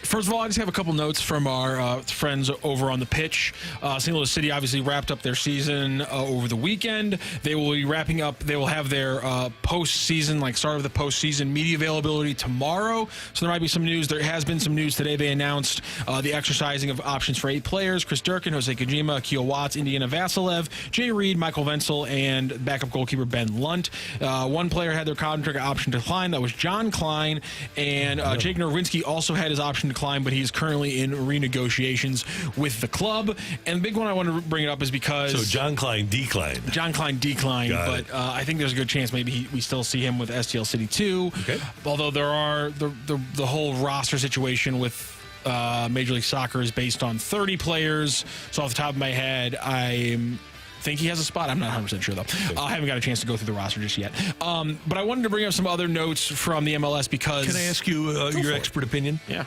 Speaker 4: First of all, I just have a couple notes from our friends over on the pitch. St. Louis City obviously wrapped up their season over the weekend. They will be wrapping up. They will have their postseason, start of the postseason media availability tomorrow. So there might be some news. There has been some news today. They announced the exercising of options for 8 players: Chris Durkin, Jose Kojima, Akil Watts, Indiana Vasilev, Jay Reed, Michael Wenzel, and backup goalkeeper Ben Lunt. One player had their contract option declined. That was John Klein. And Jake Nerwinski also had his option declined, but he's currently in renegotiations with the club. And the big one I want to bring it up is because...
Speaker 2: So John Klein declined.
Speaker 4: But I think there's a good chance maybe we still see him with STL City 2.
Speaker 2: Okay.
Speaker 4: Although there are the whole roster situation with Major League Soccer is based on 30 players. So off the top of my head, I think he has a spot. I'm not 100% sure, though. Okay. I haven't got a chance to go through the roster just yet. But I wanted to bring up some other notes from the MLS because...
Speaker 2: Can I ask you your expert opinion?
Speaker 4: Yeah.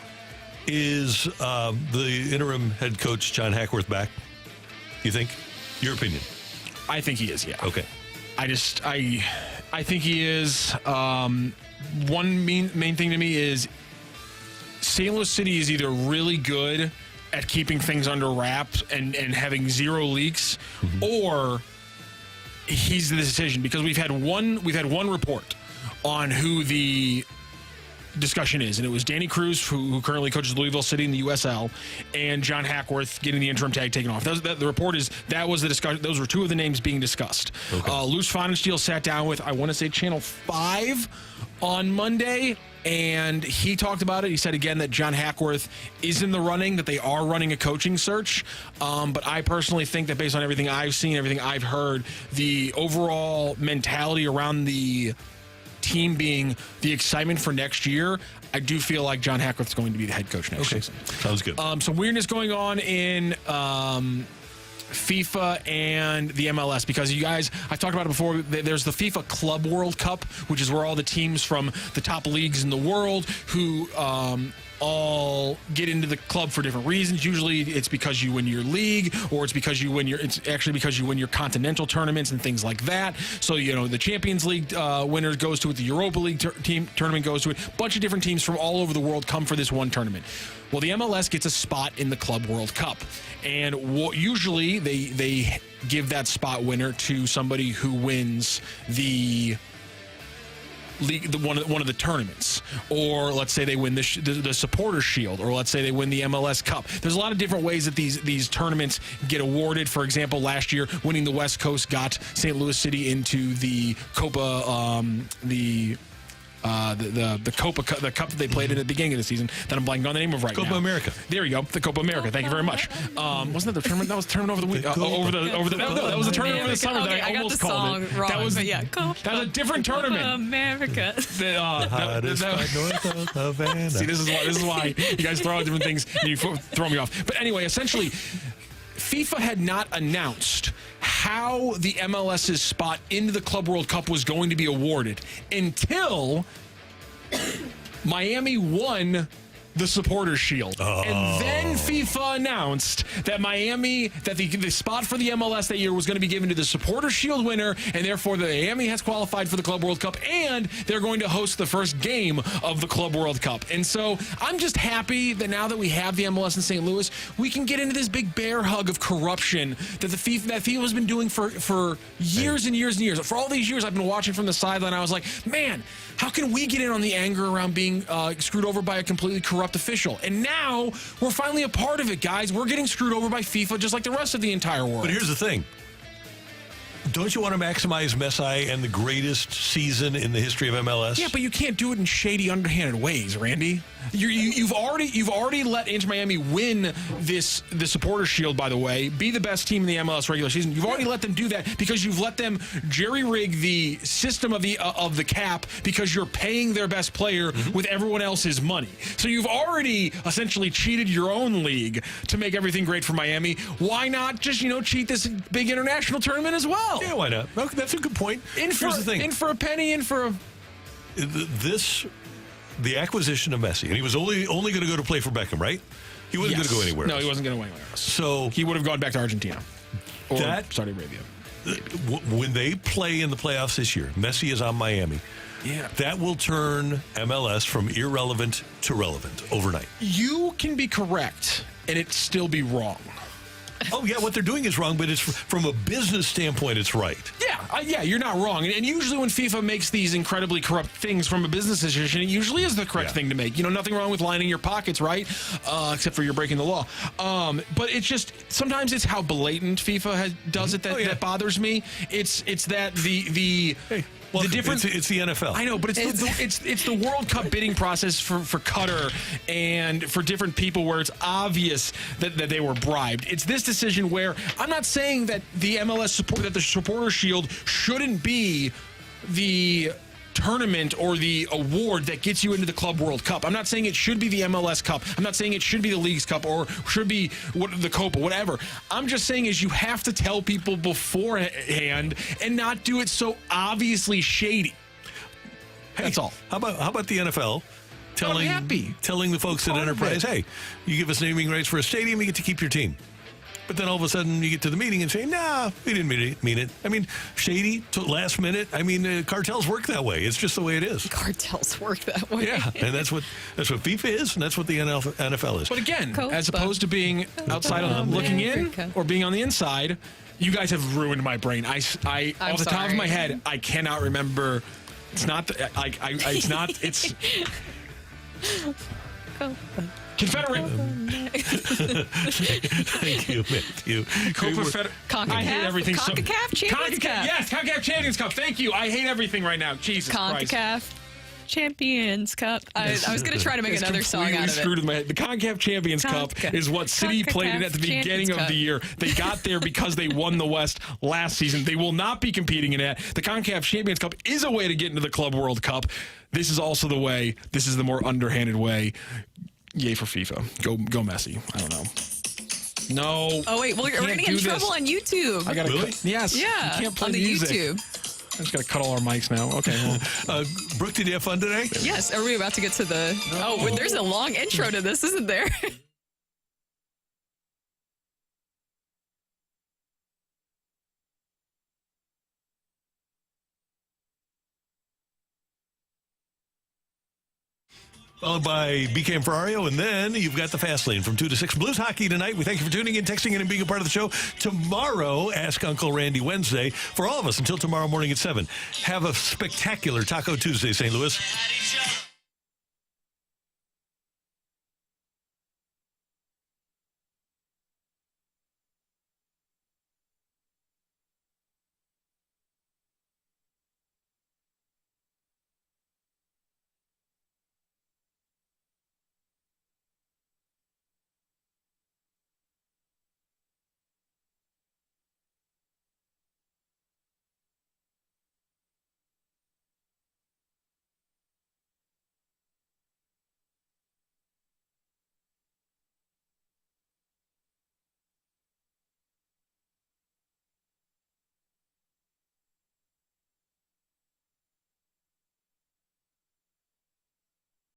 Speaker 2: Is the interim head coach, John Hackworth, back? You think? Your opinion?
Speaker 4: I think he is, yeah.
Speaker 2: Okay.
Speaker 4: I think he is. One main thing to me is St. Louis City is either really good at keeping things under wraps and having zero leaks, or he's the decision, because we've had one report on who the discussion is, and it was Danny Cruz, who currently coaches Louisville City in the USL, and John Hackworth getting the interim tag taken off. The report is that was the discussion. Those were two of the names being discussed. Okay. Luce Fonenstiel sat down with, I want to say, Channel 5 on Monday, and he talked about it. He said again that John Hackworth is in the running, that they are running a coaching search. But I personally think that based on everything I've seen, everything I've heard, the overall mentality around the team being the excitement for next year, I do feel like John Hackworth is going to be the head coach next season.
Speaker 2: Sounds good.
Speaker 4: Some weirdness going on in FIFA and the MLS, because you guys, I've talked about it before, there's the FIFA Club World Cup, which is where all the teams from the top leagues in the world who all get into the club for different reasons. Usually it's because you win your league, or it's actually because you win your continental tournaments and things like that. So, the Champions League winner goes to it, the Europa League tournament goes to it. A bunch of different teams from all over the world come for this one tournament. Well, the MLS gets a spot in the Club World Cup, and usually they give that spot winner to somebody who wins the league, one of the tournaments, or let's say they win the Supporters Shield, or let's say they win the MLS Cup. There's a lot of different ways that these tournaments get awarded. For example, last year, winning the West Coast got St. Louis City into the Copa, the Copa, the cup that they played in at the beginning of the season that I'm blanking on the name of right now.
Speaker 2: Copa America.
Speaker 4: There you go, the Copa America. Thank you very much. Wasn't that the tournament? That was the tournament over the week. That was the tournament over the summer that I almost called it.
Speaker 3: Wrong,
Speaker 4: that was a different tournament.
Speaker 3: America.
Speaker 4: See, this is why you guys throw out different things and you throw me off. But anyway, essentially, FIFA had not announced how the MLS's spot into the Club World Cup was going to be awarded until Miami won the Supporters Shield.
Speaker 2: Oh.
Speaker 4: And then FIFA announced that the spot for the MLS that year was going to be given to the Supporters Shield winner, and therefore the Miami has qualified for the Club World Cup, and they're going to host the first game of the Club World Cup. And so I'm just happy that now that we have the MLS in St. Louis, we can get into this big bear hug of corruption that FIFA has been doing for years and years and years. For all these years, I've been watching from the sideline. I was like, man, how can we get in on the anger around being screwed over by a completely corrupt official? And now we're finally a part of it, guys. We're getting screwed over by FIFA just like the rest of the entire world.
Speaker 2: But here's the thing. Don't you want to maximize Messi and the greatest season in the history of MLS?
Speaker 4: Yeah, but you can't do it in shady, underhanded ways, Randy. You've already let Inter Miami win the Supporters Shield, by the way, be the best team in the MLS regular season. You've already let them do that because you've let them jerry-rig the system of the cap because you're paying their best player with everyone else's money. So you've already essentially cheated your own league to make everything great for Miami. Why not just, cheat this big international tournament as well?
Speaker 2: Yeah, why not? Okay, that's a good point.
Speaker 4: Here's the thing. In for a penny, in for a...
Speaker 2: The acquisition of Messi, and he was only going to go to play for Beckham, right? He wasn't going to go anywhere else.
Speaker 4: No, he wasn't going to go anywhere else.
Speaker 2: So
Speaker 4: he would have gone back to Argentina or Saudi Arabia.
Speaker 2: when they play in the playoffs this year, Messi is on Miami.
Speaker 4: Yeah.
Speaker 2: That will turn MLS from irrelevant to relevant overnight.
Speaker 4: You can be correct and it still be wrong.
Speaker 2: Oh, yeah, what they're doing is wrong, but it's from a business standpoint, it's right.
Speaker 4: Yeah, you're not wrong. And usually when FIFA makes these incredibly corrupt things from a business decision, it usually is the correct thing to make. Nothing wrong with lining your pockets, right? Except for you're breaking the law. But it's just, sometimes it's how blatant FIFA does it that bothers me. It's that the difference.
Speaker 2: It's the NFL.
Speaker 4: I know, but it's the World Cup bidding process for Qatar and for different people where it's obvious that they were bribed. It's this decision where I'm not saying that the MLS that the supporter shield shouldn't be the tournament or the award that gets you into the Club World Cup. I'm not saying it should be the MLS Cup. I'm not saying it should be the Leagues Cup or should be the Copa, whatever. I'm just saying is you have to tell people beforehand and not do it so obviously shady. That's all.
Speaker 2: How about the NFL telling the folks at Enterprise, hey, you give us naming rights for a stadium, you get to keep your team. But then all of a sudden you get to the meeting and say, nah, we didn't mean it. I mean, shady to last minute. I mean, cartels work that way. It's just the way it is.
Speaker 3: Cartels work that way.
Speaker 2: Yeah, and that's what FIFA is, and that's what the NFL is.
Speaker 4: But again, as opposed to being outside of looking in or being on the inside, you guys have ruined my brain. I off the top of my head, I cannot remember. It's not. It's not. It's. Confederate.
Speaker 2: Thank you, Matthew.
Speaker 4: I hate everything.
Speaker 3: CONCACAF Champions Cup.
Speaker 4: Yes, CONCACAF Champions Cup. Thank you. I hate everything right now. Jesus Christ.
Speaker 3: CONCACAF Champions Cup. I was going to try to make another song out of it.
Speaker 4: Screwed with my head. The CONCACAF Champions Cup is what City played in at the beginning of the year. They got there because they won the West last season. They will not be competing in that. The CONCACAF Champions Cup is a way to get into the Club World Cup. This is also the way. This is the more underhanded way. Yay for FIFA. Go Messi. I don't know. No.
Speaker 3: Oh, wait. Well, we're going to get in trouble on YouTube.
Speaker 4: I got to Yes.
Speaker 3: Yeah.
Speaker 4: You can't play
Speaker 3: on the
Speaker 4: music.
Speaker 3: YouTube.
Speaker 4: I just got to cut all our mics now. Okay. Well.
Speaker 2: Brooke, did you have fun today?
Speaker 3: Yes. Are we about to get to the... Oh, there's a long intro to this, isn't there?
Speaker 2: Followed by BK and Ferrario, and then you've got the Fast Lane from 2 to 6. Blues Hockey tonight. We thank you for tuning in, texting in, and being a part of the show. Tomorrow, Ask Uncle Randy Wednesday. For all of us, until tomorrow morning at 7. Have a spectacular Taco Tuesday, St. Louis.